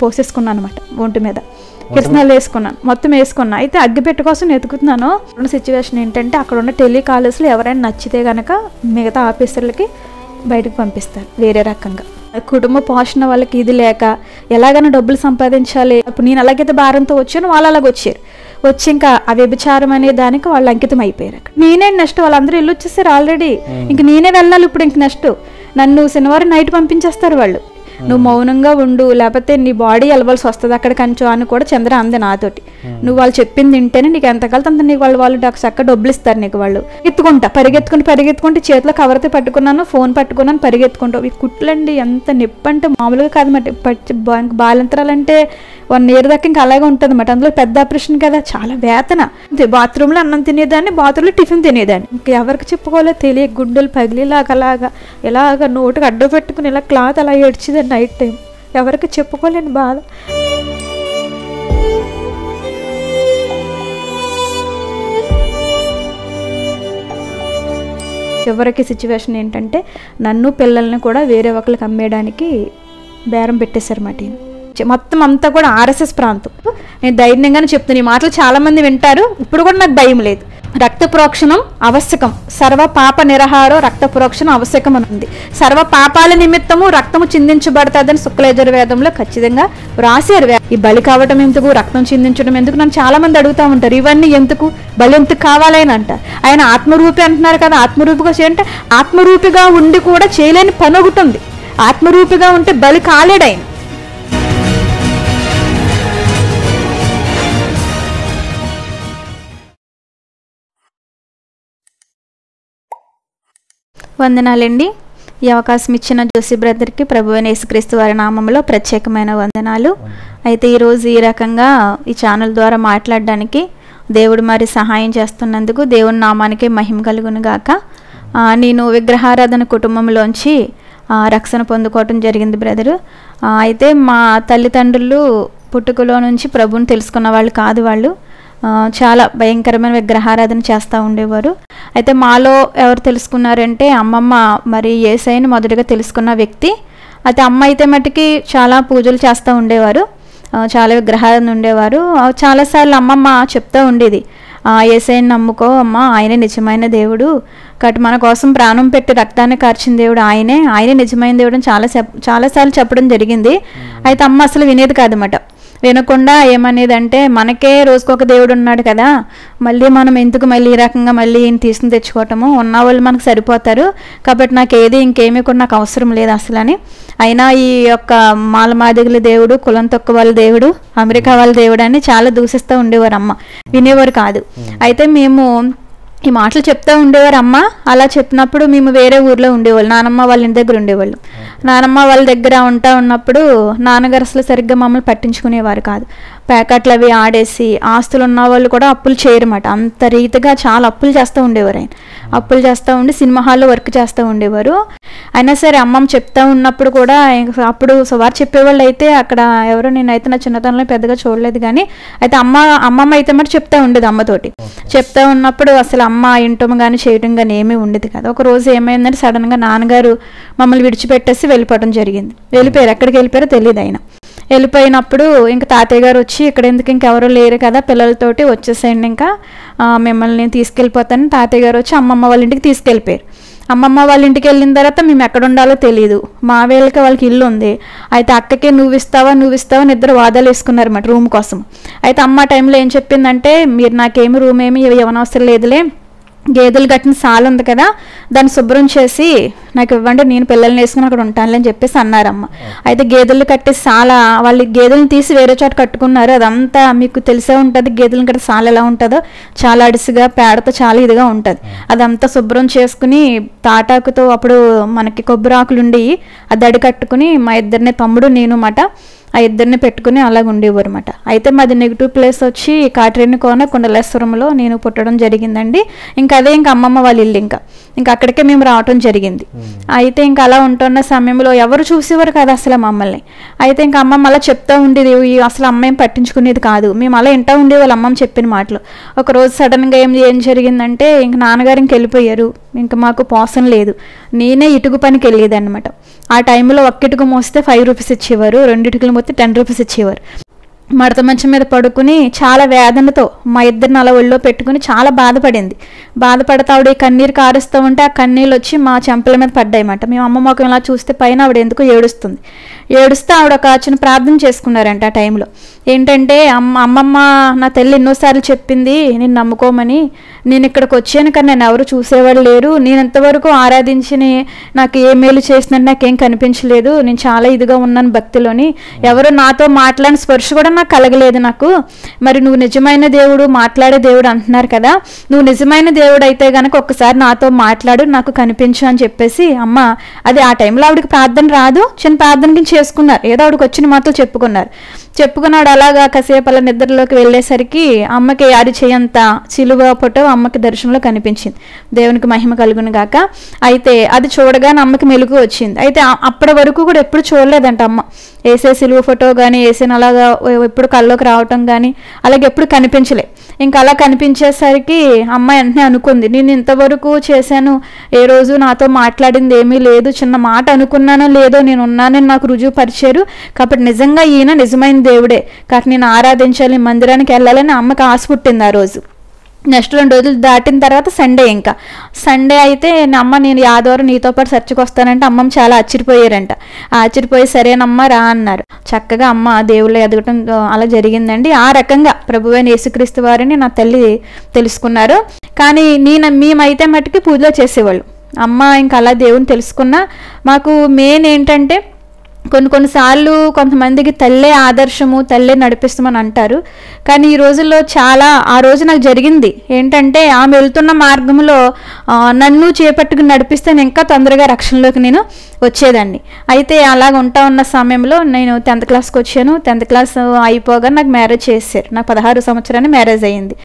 పోసేసుకున్నాను అనమాట ఒంటి మీద, కిరసనాలు వేసుకున్నాను, మొత్తం వేసుకున్నా. అయితే అగ్గిపెట్టు కోసం వెతుకుతున్నాను. ఉన్న సిచ్యువేషన్ ఏంటంటే అక్కడ ఉన్న టెలికాలర్స్లో ఎవరైనా నచ్చితే కనుక మిగతా ఆఫీసర్లకి బయటకు పంపిస్తారు వేరే రకంగా. కుటుంబ పోషణ వాళ్ళకి ఇది లేక ఎలాగైనా డబ్బులు సంపాదించాలి. ఇప్పుడు నేను అలాగైతే భారంతో వచ్చాను, వాళ్ళు అలాగ వచ్చారు. వచ్చి ఇంకా ఆ వ్యభిచారం అనే దానికి వాళ్ళు అంకితం అయిపోయారు. అక్కడ నేనే నెక్స్ట్, వాళ్ళందరూ వెళ్ళి వచ్చేసారు ఆల్రెడీ. ఇంక నేనే వెళ్ళాలి ఇప్పుడు. ఇంక నెక్స్ట్ నన్ను శనివారం నైట్ పంపించేస్తారు వాళ్ళు. నువ్వు మౌనంగా ఉండు, లేకపోతే నీ బాడీ వెళ్ళవలసి వస్తుంది అక్కడ కంచో అని కూడా చంద్ర అంది నాతోటి. నువ్వు వాళ్ళు చెప్పింది వింటేనే నీకు ఎంత కలితే అంత నీకు వాళ్ళు చక్కగా డబ్బులు ఇస్తారు నీకు. వాళ్ళు పరిగెత్తుకుంటే చేతిలో కవర్తో పట్టుకున్నాను, ఫోన్ పట్టుకున్నాను, పరిగెత్తుకుంటావు. ఈ కుట్లండి ఎంత నొప్పి అంటే మామూలుగా కాదన్నమాట. బాలంతరాలంటే 1 year దాకా ఇంకా అలాగే ఉంటుంది అన్నమాట. అందులో పెద్ద ఆపరేషన్ కదా, చాలా వేతన. బాత్రూంలో అన్నం తినేదాన్ని, బాత్రూంలో టిఫిన్ తినేదాన్ని. ఇంకా ఎవరికి చెప్పుకోవాలో తెలియ గుండెలు పగిలిలాగా ఇలాగ నోటుకు అడ్డు పెట్టుకుని ఇలా క్లాత్ అలా ఏడ్చిదండి నైట్ టైం. ఎవరికి చెప్పుకోలేని బాధ. చివరికి సిచ్యువేషన్ ఏంటంటే నన్ను పిల్లల్ని కూడా వేరే ఒకరికి అమ్మేయడానికి బేరం పెట్టేశారు మాట. మొత్తం అంతా కూడా ఆర్ఎస్ఎస్ ప్రాంతం. నేను ధైర్యంగానే చెప్తాను, ఈ మాటలు చాలామంది వింటారు. ఇప్పుడు కూడా నాకు భయం లేదు. రక్త ప్రోక్షణం ఆవశ్యకం, సర్వ పాప నిరహారో రక్త ప్రోక్షణం ఆవశ్యకం అని ఉంది. సర్వ పాపాల నిమిత్తము రక్తము చిందించబడుతుందని శుక్లయజుర్వేదంలో ఖచ్చితంగా రాశారు. ఈ బలి కావటం ఎందుకు, రక్తం చిందించడం ఎందుకు నన్ను చాలా మంది అడుగుతూ ఉంటారు. ఇవన్నీ ఎందుకు, బలి ఎందుకు కావాలి అని అంటారు. ఆయన ఆత్మరూపి అంటున్నారు కదా, ఆత్మరూపిగా చేయంటే ఆత్మరూపిగా ఉండి కూడా చేయలేని పని ఒకటి ఉంది. ఆత్మరూపిగా ఉంటే బలి కాలేడు ఆయన. వందనాలండి. ఈ అవకాశం ఇచ్చిన జోసి బ్రదర్కి ప్రభువైన యేసుక్రీస్తు వారి నామంలో ప్రత్యేకమైన వందనాలు. అయితే ఈరోజు ఈ రకంగా ఈ ఛానల్ ద్వారా మాట్లాడడానికి దేవుడు మరి సహాయం చేస్తున్నందుకు దేవుని నామానికి మహిమ కలుగును గాక. నేను విగ్రహారాధన కుటుంబంలోంచి రక్షణ పొందుకోవటం జరిగింది బ్రదరు. అయితే మా తల్లిదండ్రులు పుట్టుకలో నుంచి ప్రభువుని తెలుసుకున్న వాళ్ళు కాదు. వాళ్ళు చాలా భయంకరమైన విగ్రహారాధన చేస్తూ ఉండేవారు. అయితే మాలో ఎవరు తెలుసుకున్నారంటే అమ్మమ్మ మరి యేసయ్యని మొదటగా తెలుసుకున్న వ్యక్తి. అయితే అమ్మ అయితే మటుకి చాలా పూజలు చేస్తూ ఉండేవారు, చాలా విగ్రహారాధన ఉండేవారు. చాలాసార్లు అమ్మమ్మ చెప్తూ ఉండేది, యేసయ్యని నమ్ముకో అమ్మ, ఆయనే నిజమైన దేవుడు, కాబట్టి మన కోసం ప్రాణం పెట్టి రక్తాన్ని కార్చిన దేవుడు ఆయనే నిజమైన దేవుడు అని చాలాసార్లు చెప్పడం జరిగింది. అయితే అమ్మ అసలు వినేది కాదన్నమాట. వినకుండా ఏమనేదంటే, మనకే రోజుకొక దేవుడు ఉన్నాడు కదా, మళ్ళీ మనం ఎందుకు మళ్ళీ ఈ రకంగా మళ్ళీ ఈయన తీసుకుని తెచ్చుకోవటము, ఉన్న వాళ్ళు మనకు సరిపోతారు, కాబట్టి నాకు ఇంకేమీ కూడా నాకు అవసరం లేదు అసలు అని. అయినా ఈ యొక్క మాలమాదిగుల దేవుడు, కులం తక్కువ వాళ్ళ దేవుడు, అమెరికా వాళ్ళ దేవుడు అని చాలా దూషిస్తూ ఉండేవారు అమ్మ. వినేవారు కాదు. అయితే మేము ఈ మాటలు చెప్తూ ఉండేవారు అమ్మ. అలా చెప్పినప్పుడు మేము వేరే ఊర్లో ఉండేవాళ్ళు, నానమ్మ వాళ్ళ ఇంటి దగ్గర ఉండేవాళ్ళు. నానమ్మ వాళ్ళ దగ్గర ఉన్నప్పుడు నాన్నగారు అసలు సరిగ్గా మమ్మల్ని పట్టించుకునేవారు కాదు. ప్యాకెట్లు అవి ఆడేసి, ఆస్తులు ఉన్న వాళ్ళు కూడా అప్పులు చేయరన్నమాట. అంత రీతిగా చాలా అప్పులు చేస్తూ ఉండేవారు ఆయన. అప్పులు చేస్తూ ఉండి సినిమా హాల్లో వర్క్ చేస్తూ ఉండేవారు. అయినా సరే అమ్మమ్మ చెప్తా ఉన్నప్పుడు కూడా అప్పుడు సువార్ చెప్పేవాళ్ళు అయితే అక్కడ ఎవరో, నేనైతే నా చిన్నతనంలో పెద్దగా చూడలేదు కానీ, అయితే అమ్మమ్మ అయితే మరి చెప్తా ఉండేది అమ్మతోటి. చెప్తా ఉన్నప్పుడు అసలు అమ్మ ఇంటం కానీ చేయడం కానీ ఏమీ ఉండేది కాదు. ఒక రోజు ఏమైందంటే సడన్గా నాన్నగారు మమ్మల్ని విడిచిపెట్టేసి వెళ్ళిపోవడం జరిగింది. వెళ్ళిపోయారు, ఎక్కడికి వెళ్ళిపోయారో తెలియదు. ఆయన వెళ్ళిపోయినప్పుడు ఇంకా తాతయ్య గారు వచ్చి, ఇక్కడ ఎందుకు ఇంకెవరూ లేరు కదా పిల్లలతోటి, వచ్చేసేయండి ఇంకా మిమ్మల్ని తీసుకెళ్ళిపోతాను. తాతయ్య గారు వచ్చి అమ్మమ్మ వాళ్ళ ఇంటికి తీసుకెళ్ళిపోయారు. అమ్మమ్మ వాళ్ళ ఇంటికి వెళ్ళిన తర్వాత మేము ఎక్కడ ఉండాలో తెలియదు. మా వేళకి వాళ్ళకి ఇల్లు ఉంది. అయితే అక్కకే నువ్వు ఇస్తావా అని ఇద్దరు వాదాలు వేసుకున్నారు అన్నమాట రూమ్ కోసం. అయితే అమ్మ టైంలో ఏం చెప్పిందంటే, మీరు నాకేమి రూమ్ ఏమి ఇవ్వనవసరం లేదులే, గేదెలు కట్టిన సాల్ ఉంది కదా, దాన్ని శుభ్రం చేసి నాకు ఇవ్వండి, నేను పిల్లల్ని వేసుకుని అక్కడ ఉంటానులే అని చెప్పేసి అన్నారమ్మ. అయితే గేదెలు కట్టే సాల, వాళ్ళు గేదెలను తీసి వేరే చోట కట్టుకున్నారు. అదంతా మీకు తెలిసే ఉంటుంది, గేదెలను కట్టే సాల ఎలా ఉంటుందో, చాలా అడిసిగా పేడతో చాలా ఇదిగా ఉంటుంది. అదంతా శుభ్రం చేసుకుని తాటాకుతో, అప్పుడు మనకి కొబ్బరి ఆకులు ఉండి ఆ దడి కట్టుకుని మా ఇద్దరిని, తమ్ముడు నేను మాట, ఆ ఇద్దరిని పెట్టుకుని అలాగ ఉండేవారు అనమాట. అయితే మాది నెగిటివ్ ప్లేస్ వచ్చి కాట్రేని కోన కుండలేశ్వరంలో నేను పుట్టడం జరిగిందండి. ఇంకా అదే ఇంకా అమ్మమ్మ వాళ్ళ ఇల్లు. ఇంకా అక్కడికే మేము రావటం జరిగింది. అయితే ఇంకా అలా ఉంటున్న సమయంలో ఎవరు చూసేవారు కాదు అసలు మమ్మల్ని. అయితే ఇంకా అమ్మమ్మ అలా చెప్తూ ఉండేది, అసలు అమ్మ ఏం పట్టించుకునేది కాదు. మేము అలా వింటూ ఉండేవాళ్ళు అమ్మమ్మ చెప్పిన మాటలు. ఒకరోజు సడన్గా ఏం జరిగిందంటే, ఇంక నాన్నగారు ఇంక వెళ్ళిపోయారు. ఇంకా మాకు పోసం లేదు. నేనే ఇటుకు పనికి వెళ్ళేదన్నమాట. ఆ టైంలో ఒక్క ఇటుక మోస్తే 5 రూపీస్ ఇచ్చేవారు, 2 ఇటుకలు మోస్తే 10 రూపీస్ ఇచ్చేవారు. మడత మంచం మీద పడుకుని చాలా వేదనతో మా ఇద్దరిని అలా ఒళ్ళో పెట్టుకుని చాలా బాధపడింది. బాధపడతా ఆవిడ కన్నీరు కారుస్తూ ఉంటే ఆ కన్నీళ్ళు వచ్చి మా చెంపల మీద పడ్డాయన్నమాట. మేము అమ్మ మొఖం ఇలా చూస్తే పైన ఆవిడ ఎందుకు ఏడుస్తుంది. ఏడుస్తే ఆవిడ ఒక చిన్న ప్రార్థన చేసుకున్నారంట ఆ టైంలో. ఏంటంటే, అమ్మమ్మ నా తల్లి ఎన్నోసార్లు చెప్పింది నేను నమ్ముకోమని, నేను ఇక్కడికి వచ్చాను కానీ నన్ను ఎవరు చూసేవాళ్ళు లేరు, నేను ఎంతవరకు ఆరాధించి నాకు ఏ మేలు చేసినట్టు నాకేం కనిపించలేదు, నేను చాలా ఇదిగా ఉన్నాను భక్తిలోని, ఎవరు నాతో మాట్లాడిన స్పర్శ కూడా నాకు కలగలేదు నాకు. మరి నువ్వు నిజమైన దేవుడు, మాట్లాడే దేవుడు అంటున్నారు కదా, నువ్వు నిజమైన దేవుడు అయితే కనుక ఒక్కసారి నాతో మాట్లాడు, నాకు కనిపించు అని చెప్పేసి అమ్మ అది ఆ టైంలో ఆవిడకి ప్రార్థన రాదు, చిన్న ప్రార్థన కింద చేసుకున్నారు, ఏదో ఆవిడకి వచ్చిన మాతో చెప్పుకున్నాడు. అలాగా కాసేపు అలా నిద్రలోకి వెళ్ళేసరికి అమ్మకి అరిచేయంత సిలువ ఫోటో అమ్మకి దర్శనంలో కనిపించింది. దేవునికి మహిమ కలుగును గాక. అయితే అది చూడగానే అమ్మకి మెలుగు వచ్చింది. అయితే అప్పటి వరకు కూడా ఎప్పుడు చూడలేదంట అమ్మ ఏసే సిలువ ఫోటో కానీ, ఏసేని అలాగా ఎప్పుడు కల్లోకి రావటం కానీ అలాగే ఎప్పుడు కనిపించలే. ఇంకా అలా కనిపించేసరికి అమ్మ వెంటనే అనుకుంది, నేను ఇంతవరకు చేశాను, ఏ రోజు నాతో మాట్లాడింది ఏమీ లేదు, చిన్న మాట అనుకున్నానో లేదో నేను ఉన్నానని నాకు రుజువు పరిచారు, కాబట్టి నిజంగా ఈయన నిజమైన దేవుడే, కాబట్టి నేను ఆరాధించాలి, మందిరానికి వెళ్ళాలని అమ్మకి ఆశ పుట్టింది ఆ రోజు. నెక్స్ట్ 2 రోజులు దాటిన తర్వాత సండే అయితే అమ్మ నేను ఆదివారం నీతో పాటు చర్చికి వస్తానంటే అమ్మమ్మ చాలా ఆశ్చర్యపోయారంట. ఆశ్చర్యపోయి సరేనమ్మా రా అన్నారు. చక్కగా అమ్మ దేవుళ్ళు ఎదగటం అలా జరిగిందండి. ఆ రకంగా ప్రభువైన యేసుక్రీస్తు వారిని నా తల్లి తెలుసుకున్నారు. కానీ మేమైతే మట్టుకి పూజలో చేసేవాళ్ళు. అమ్మ ఇంకా అలా దేవుని తెలుసుకున్నా. మాకు మెయిన్ ఏంటంటే కొన్నిసార్లు కొంతమందికి తల్లే ఆదర్శము, తల్లే నడిపిస్తామని అంటారు. కానీ ఈ రోజుల్లో చాలా ఆ రోజు నాకు జరిగింది ఏంటంటే, ఆమె వెళ్తున్న మార్గంలో నన్ను చేపట్టుకుని నడిపిస్తే నేను ఇంకా తొందరగా రక్షణలోకి నేను వచ్చేదాన్ని. అయితే అలాగ ఉన్న సమయంలో నేను 10th క్లాస్కి వచ్చాను. 10th క్లాస్ అయిపోగా నాకు మ్యారేజ్ చేశారు. నాకు 16 సంవత్సరాన్ని మ్యారేజ్ అయ్యింది.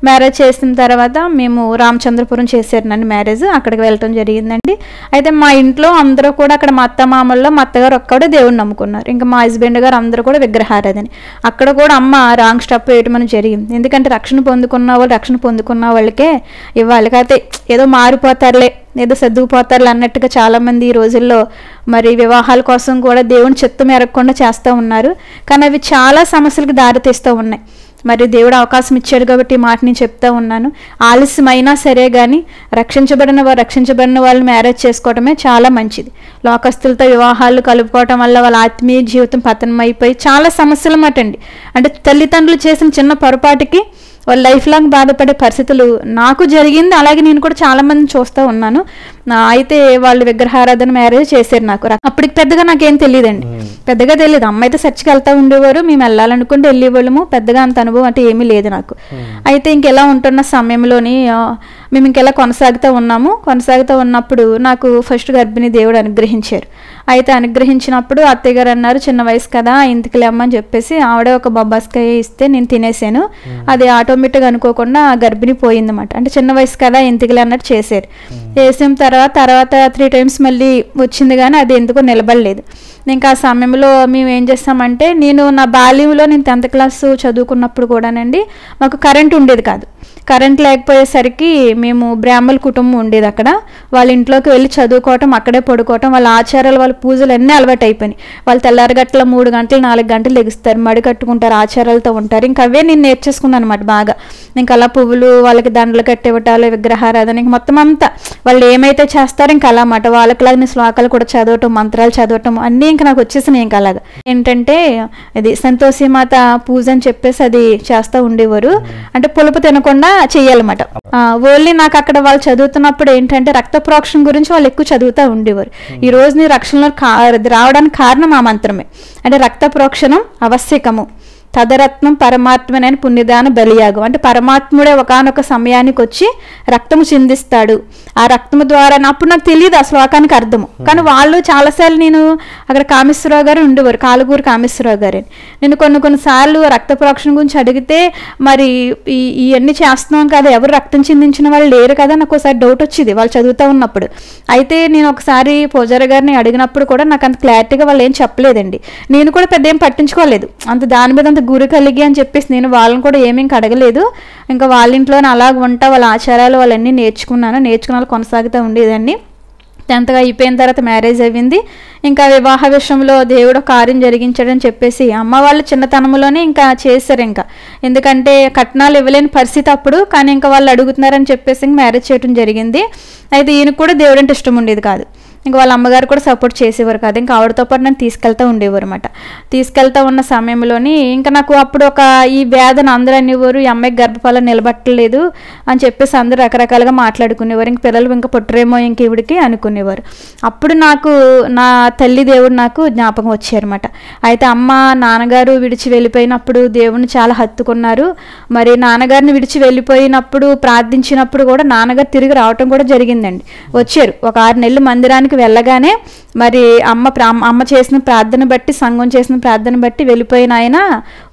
మ్యారేజ్ చేసిన తర్వాత మేము రామచంద్రపురం చేశారు నన్ను మ్యారేజ్, అక్కడికి వెళ్ళటం జరిగిందండి. అయితే మా ఇంట్లో అందరూ కూడా అక్కడ మా అత్త మామల్లో మా అత్తగారు ఒక్కడే దేవుడిని నమ్ముకున్నారు. ఇంకా మా హస్బెండ్ గారు అందరూ కూడా విగ్రహారాధన. అక్కడ కూడా అమ్మ రాంగ్ స్టెప్ వేయటం అని జరిగింది. ఎందుకంటే రక్షణ పొందుకున్న వాళ్ళకే ఇవ్వాలి, కాకపోతే ఏదో మారిపోతారులే, ఏదో సర్దుకుపోతారులే అన్నట్టుగా చాలామంది ఈ రోజుల్లో మరి వివాహాల కోసం కూడా దేవుని చిత్తం ఎరగకుండా చేస్తూ ఉన్నారు. కానీ అవి చాలా సమస్యలకు దారితీస్తూ ఉన్నాయి. మరి దేవుడు అవకాశం ఇచ్చాడు కాబట్టి ఈ మాట నేను చెప్తా ఉన్నాను. ఆలస్యమైనా సరే కానీ రక్షించబడిన వాళ్ళు మ్యారేజ్ చేసుకోవటమే చాలా మంచిది. లోకస్తులతో వివాహాలు కలుపుకోవటం వల్ల వాళ్ళ ఆత్మీయ జీవితం పతనం అయిపోయి చాలా సమస్యలు మాటండి. అంటే తల్లిదండ్రులు చేసిన చిన్న పొరపాటుకి వాళ్ళు లైఫ్ లాంగ్ బాధపడే పరిస్థితులు నాకు జరిగింది. అలాగే నేను కూడా చాలా మందిని చూస్తూ ఉన్నాను. అయితే వాళ్ళు విగ్రహారాధన మ్యారేజ్ చేశారు నాకు. అప్పటికి పెద్దగా నాకేం తెలియదండి, పెద్దగా తెలియదు. అమ్మ అయితే చర్చికి వెళ్తూ ఉండేవారు, మేము వెళ్ళాలనుకుంటే వెళ్ళేవాళ్ళము. పెద్దగా అంత అనుభవం అంటే ఏమీ లేదు నాకు. అయితే ఇంకెలా ఉంటున్న సమయంలోని మేము ఇంకెలా కొనసాగుతూ ఉన్నప్పుడు నాకు ఫస్ట్ గర్భిణి దేవుడు అనుగ్రహించారు. అయితే అనుగ్రహించినప్పుడు అత్తయ్య గారు అన్నారు, చిన్న వయసు కదా ఇంటికి లేమ్మని చెప్పేసి ఆవిడే ఒక బొబ్బాస్కాయ ఇస్తే నేను తినేసాను. అది ఆటోమేటిక్గా అనుకోకుండా గర్భిణి పోయిందన్నమాట. అంటే చిన్న వయసు కదా ఇంటికి అన్నట్టు చేశారు. చేసిన తర్వాత 3 times మళ్ళీ వచ్చింది, కానీ అది ఎందుకో నిలబడలేదు. ఇంకా ఆ సమయంలో మేము ఏం చేస్తామంటే, నా బాల్యంలో నేను 10th క్లాస్ చదువుకున్నప్పుడు కూడానండి మాకు కరెంట్ ఉండేది కాదు. కరెంట్ లేకపోయేసరికి మేము బ్రాహ్మణ కుటుంబం ఉండేది అక్కడ. వాళ్ళ ఇంట్లోకి వెళ్ళి చదువుకోవటం, అక్కడే పడుకోవటం, వాళ్ళ ఆచారాలు, వాళ్ళ పూజలు అన్నీ అలవాటు అయిపోయినాయి. వాళ్ళు తెల్లారగట్ల 3 గంటలు 4 గంటలు లెగుస్తారు, మడి కట్టుకుంటారు, ఆచారాలతో ఉంటారు. ఇంకా అవే నేను నేర్చేసుకున్నాను అనమాట బాగా. ఇంకా అలా పువ్వులు వాళ్ళకి దండలు కట్టివ్వటాలు, విగ్రహారాధన, ఇంక మొత్తం అంతా వాళ్ళు ఏమైతే చేస్తారో ఇంకా అలా మాట వాళ్ళకిలాగా నేను శ్లోకాలు కూడా చదవటం, మంత్రాలు చదవటం అన్నీ ఇంకా నాకు వచ్చేసినాయి. ఇంకా అలాగా ఏంటంటే అది సంతోషి మాత పూజ అని చెప్పేసి అది చేస్తూ ఉండేవారు. అంటే పులుపు తినకుండా చెయ్యాలన్నమాట. ఓన్లీ నాకు అక్కడ వాళ్ళు చదువుతున్నప్పుడు ఏంటంటే రక్త ప్రోక్షణ గురించి వాళ్ళు ఎక్కువ చదువుతూ ఉండేవారు. ఈ రోజు నీ రక్షణలో రావడానికి కారణం ఆ మంత్రమే. అంటే రక్త ప్రోక్షణం ఆవశ్యకము, తదరత్నం పరమాత్మనైన పుణ్యదాన బలియాగం. అంటే పరమాత్ముడే ఒకానొక సమయానికి వచ్చి రక్తము చిందిస్తాడు. ఆ రక్తము ద్వారా అప్పుడు నాకు తెలియదు ఆ శ్లోకానికి అర్థము. కానీ వాళ్ళు చాలాసార్లు నేను అక్కడ కామేశ్వరరావు గారు ఉండేవారు, కాలుగూరు కామేశ్వరరావు గారు. నేను కొన్నిసార్లు రక్త ప్రోక్షణ గురించి అడిగితే మరి ఇవన్నీ చేస్తున్నాం కదా, ఎవరు రక్తం చిందించిన వాళ్ళు లేరు కదా, నాకు ఒకసారి డౌట్ వచ్చింది వాళ్ళు చదువుతూ ఉన్నప్పుడు. అయితే నేను ఒకసారి పూజారి గారిని అడిగినప్పుడు కూడా నాకు అంత క్లారిటీగా వాళ్ళు ఏం చెప్పలేదండి. నేను కూడా పెద్ద ఏం పట్టించుకోలేదు, అంత దాని మీద అంత గురి కలిగి అని చెప్పేసి నేను వాళ్ళని కూడా ఏమీ అడగలేదు. ఇంకా వాళ్ళ ఇంట్లోనే అలాగ ఉంటా వాళ్ళ ఆచారాలు వాళ్ళన్నీ నేర్చుకున్నాను, కొనసాగుతూ ఉండేదాన్ని. 10th అయిపోయిన తర్వాత మ్యారేజ్ అయ్యింది. ఇంకా వివాహ విషయంలో దేవుడు కార్యం జరిగించాడని చెప్పేసి అమ్మ వాళ్ళు చిన్నతనంలోనే ఇంకా చేశారు. ఇంకా ఎందుకంటే కట్నాలు ఇవ్వలేని పరిస్థితి అప్పుడు, కానీ ఇంకా వాళ్ళు అడుగుతున్నారని చెప్పేసి మ్యారేజ్ చేయడం జరిగింది. అయితే ఈయనకు కూడా దేవుడు అంటే ఇష్టం ఉండేది కాదు. ఇంకా వాళ్ళ అమ్మగారు కూడా సపోర్ట్ చేసేవారు కాదు. ఇంకా ఆవిడతో పాటు నన్ను తీసుకెళ్తూ ఉండేవారు అనమాట. తీసుకెళ్తూ ఉన్న సమయంలోని ఇంకా నాకు అప్పుడు ఈ వేదన అందరూ అనేవారు, ఈ అమ్మాయికి గర్భఫలం నిలబట్టలేదు అని చెప్పేసి అందరూ రకరకాలుగా మాట్లాడుకునేవారు. ఇంక పిల్లలు ఇంకా పుట్టరేమో ఇంక ఈవిడికి అనుకునేవారు. అప్పుడు నాకు నా తల్లి దేవుడు నాకు జ్ఞాపకం వచ్చారన్నమాట. అయితే అమ్మ నాన్నగారు విడిచి వెళ్ళిపోయినప్పుడు దేవుడిని చాలా హత్తుకున్నారు. మరి నాన్నగారిని విడిచి వెళ్ళిపోయినప్పుడు ప్రార్థించినప్పుడు కూడా నాన్నగారు తిరిగి రావటం కూడా జరిగిందండి. వచ్చారు ఒక 6 నెలలు మందిరానికి వెళ్ళగానే మరి అమ్మ చేసిన ప్రార్థన బట్టి, సంఘం చేసిన ప్రార్థన బట్టి వెళ్ళిపోయిన ఆయన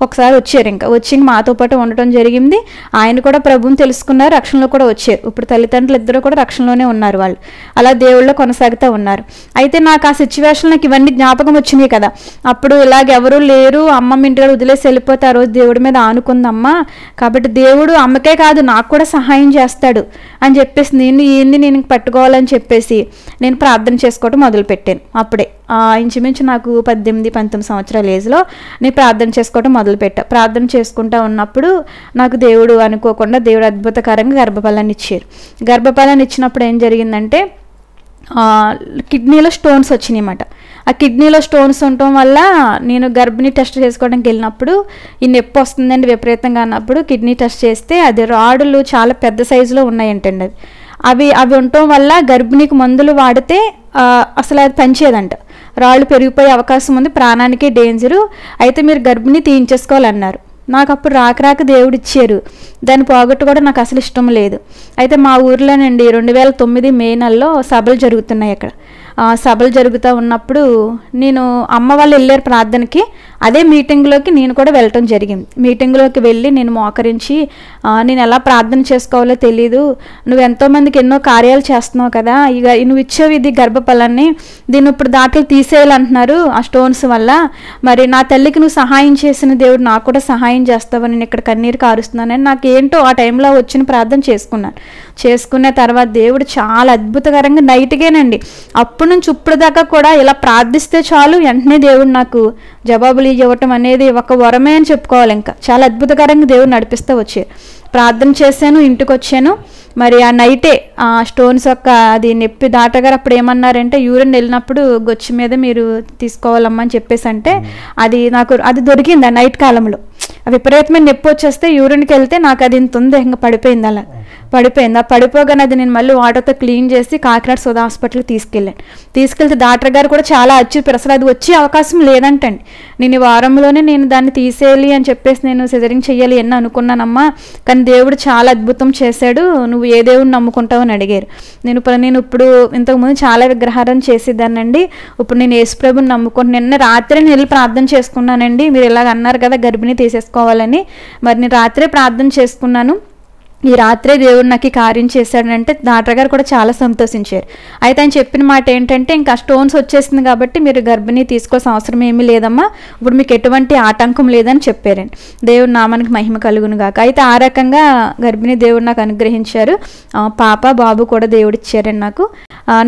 ఒకసారి వచ్చారు. ఇంకా వచ్చి మాతో పాటు ఉండటం జరిగింది. ఆయన కూడా ప్రభువుని తెలుసుకున్నారు, రక్షణలో కూడా వచ్చారు. ఇప్పుడు తల్లిదండ్రులు ఇద్దరు కూడా రక్షణలోనే ఉన్నారు. వాళ్ళు అలా దేవుళ్ళో కొనసాగుతూ ఉన్నారు. అయితే నాకు ఆ సిచ్యువేషన్ నాకు ఇవన్నీ జ్ఞాపకం వచ్చినాయి కదా. అప్పుడు ఇలాగెవరూ లేరు, అమ్మమ్మ ఇంటికి వదిలేసి వెళ్ళిపోతే ఆ రోజు దేవుడి మీద ఆనుకుందమ్మ, కాబట్టి దేవుడు అమ్మకే కాదు నాకు కూడా సహాయం చేస్తాడు అని చెప్పేసి నేను పట్టుకోవాలని చెప్పేసి నేను ప్రార్థన చేసుకోవటం మొదలుపెట్టాను. అప్పుడే ఇంచుమించు నాకు 18-19 సంవత్సరాల ఏజ్లో నేను ప్రార్థన చేసుకోవటం మొదలుపెట్టా. ప్రార్థన చేసుకుంటా ఉన్నప్పుడు నాకు దేవుడు అనుకోకుండా దేవుడు అద్భుతకరంగా గర్భఫలాన్ని ఇచ్చారు. గర్భఫలాన్ని ఇచ్చినప్పుడు ఏం జరిగిందంటే కిడ్నీలో స్టోన్స్ వచ్చినాయి అన్నమాట. ఆ కిడ్నీలో స్టోన్స్ ఉండటం వల్ల నేను గర్భిణీ టెస్ట్ చేసుకోవడానికి వెళ్ళినప్పుడు ఈ నొప్పి వస్తుందండి విపరీతంగా అన్నప్పుడు కిడ్నీ టెస్ట్ చేస్తే అది రాడులు చాలా పెద్ద సైజులో ఉన్నాయంటండి. అవి ఉండటం వల్ల గర్భిణీకి మందులు వాడితే అసలు అది పనిచేయదంట. రాళ్ళు పెరిగిపోయే అవకాశం ఉంది, ప్రాణానికి డేంజరు. అయితే మీరు గర్భిణీ తీయించేసుకోవాలన్నారు. నాకు అప్పుడు రాక దేవుడు ఇచ్చారు. దాన్ని పోగొట్టు కూడా నాకు అసలు ఇష్టం లేదు. అయితే మా ఊర్లోనండి 2009 మే నెలలో సభలు జరుగుతున్నాయి. అక్కడ సభలు జరుగుతూ ఉన్నప్పుడు నేను అమ్మ వాళ్ళు వెళ్ళారు ప్రార్థనకి. అదే మీటింగ్లోకి నేను కూడా వెళ్ళటం జరిగింది. మీటింగ్లోకి వెళ్ళి నేను మోకరించి నేను ఎలా ప్రార్థన చేసుకోవాలో తెలీదు, నువ్వు ఎంతోమందికి ఎన్నో కార్యాలు చేస్తున్నావు కదా, ఇక నువ్వు ఇచ్చేవి ఇది గర్భఫలాన్ని, దీన్ని ఇప్పుడు దాంట్లో తీసేయాలంటున్నారు ఆ స్టోన్స్ వల్ల, మరి నా తల్లికి నువ్వు సహాయం చేసిన దేవుడు నాకు కూడా సహాయం చేస్తావని నేను ఇక్కడ కన్నీరు కారుస్తున్నానని నాకు ఏంటో ఆ టైంలో వచ్చిన ప్రార్థన చేసుకున్నాను. చేసుకున్న తర్వాత దేవుడు చాలా అద్భుతకరంగా నైట్గేనండి అప్పటి నుంచి ఇప్పుడు దాకా కూడా ఇలా ప్రార్థిస్తే చాలు వెంటనే దేవుడు నాకు జవాబులు ఇవ్వటం అనేది ఒక వరమే అని చెప్పుకోవాలి. ఇంకా చాలా అద్భుతకరంగా దేవుడు నడిపిస్తూ వచ్చారు. ప్రార్థన చేశాను, ఇంటికి వచ్చాను. మరి ఆ నైటే ఆ స్టోన్స్ యొక్క అది నొప్పి దాటగారు అప్పుడు ఏమన్నారంటే యూరిన్ వెళ్ళినప్పుడు గొచ్చి మీద మీరు తీసుకోవాలమ్మా అని చెప్పేసి అంటే అది దొరికింది. ఆ నైట్ కాలంలో విపరీతమైన నొప్పి వచ్చేస్తే యూరిన్కి వెళ్తే నాకు అది ఇంత ఉంది, ఇంకా పడిపోయింది. అలా పడిపోయింది. ఆ పడిపోగానే అది నేను మళ్ళీ వాటర్తో క్లీన్ చేసి కాకినాడ సుధా హాస్పిటల్కి తీసుకెళ్తే డాక్టర్ గారు కూడా చాలా ఆశ్చర్యపోయారు. అసలు అది వచ్చే అవకాశం లేదంటండి. నేను ఈ వారంలోనే నేను దాన్ని తీసేయాలి అని చెప్పేసి నేను సిజరింగ్ చెయ్యాలి అని అనుకున్నానమ్మా, కానీ దేవుడు చాలా అద్భుతం చేశాడు, నువ్వు ఏ దేవుడిని నమ్ముకుంటావు అని అడిగారు. నేను ఇప్పుడు ఇంతకుముందు చాలా విగ్రహారాధన చేసేదాన్నండి, ఇప్పుడు నేను యేసుప్రభుని నమ్ముకుంటున్నాను. నిన్న రాత్రి నేను వెళ్ళి ప్రార్థన చేసుకున్నానండి, మీరు ఇలాగ అన్నారు కదా గర్భిణీ తీసేసుకోవాలని, మరి నేను రాత్రే ప్రార్థన చేసుకున్నాను. ఈ రాత్రే దేవుడు నాకు ఈ కార్యం చేశాడంటే డాక్టర్ గారు కూడా చాలా సంతోషించారు. అయితే ఆయన చెప్పిన మాట ఏంటంటే ఇంకా స్టోన్స్ వచ్చేసింది కాబట్టి మీరు గర్భిణీ తీసుకోవాల్సిన అవసరం ఏమీ లేదమ్మా, ఇప్పుడు మీకు ఎటువంటి ఆటంకం లేదని చెప్పారండి. దేవుడు నామానికి మహిమ కలుగును గాక. అయితే ఆ రకంగా గర్భిణీ దేవుడు నాకు అనుగ్రహించారు. పాప బాబు కూడా దేవుడు ఇచ్చారండి నాకు.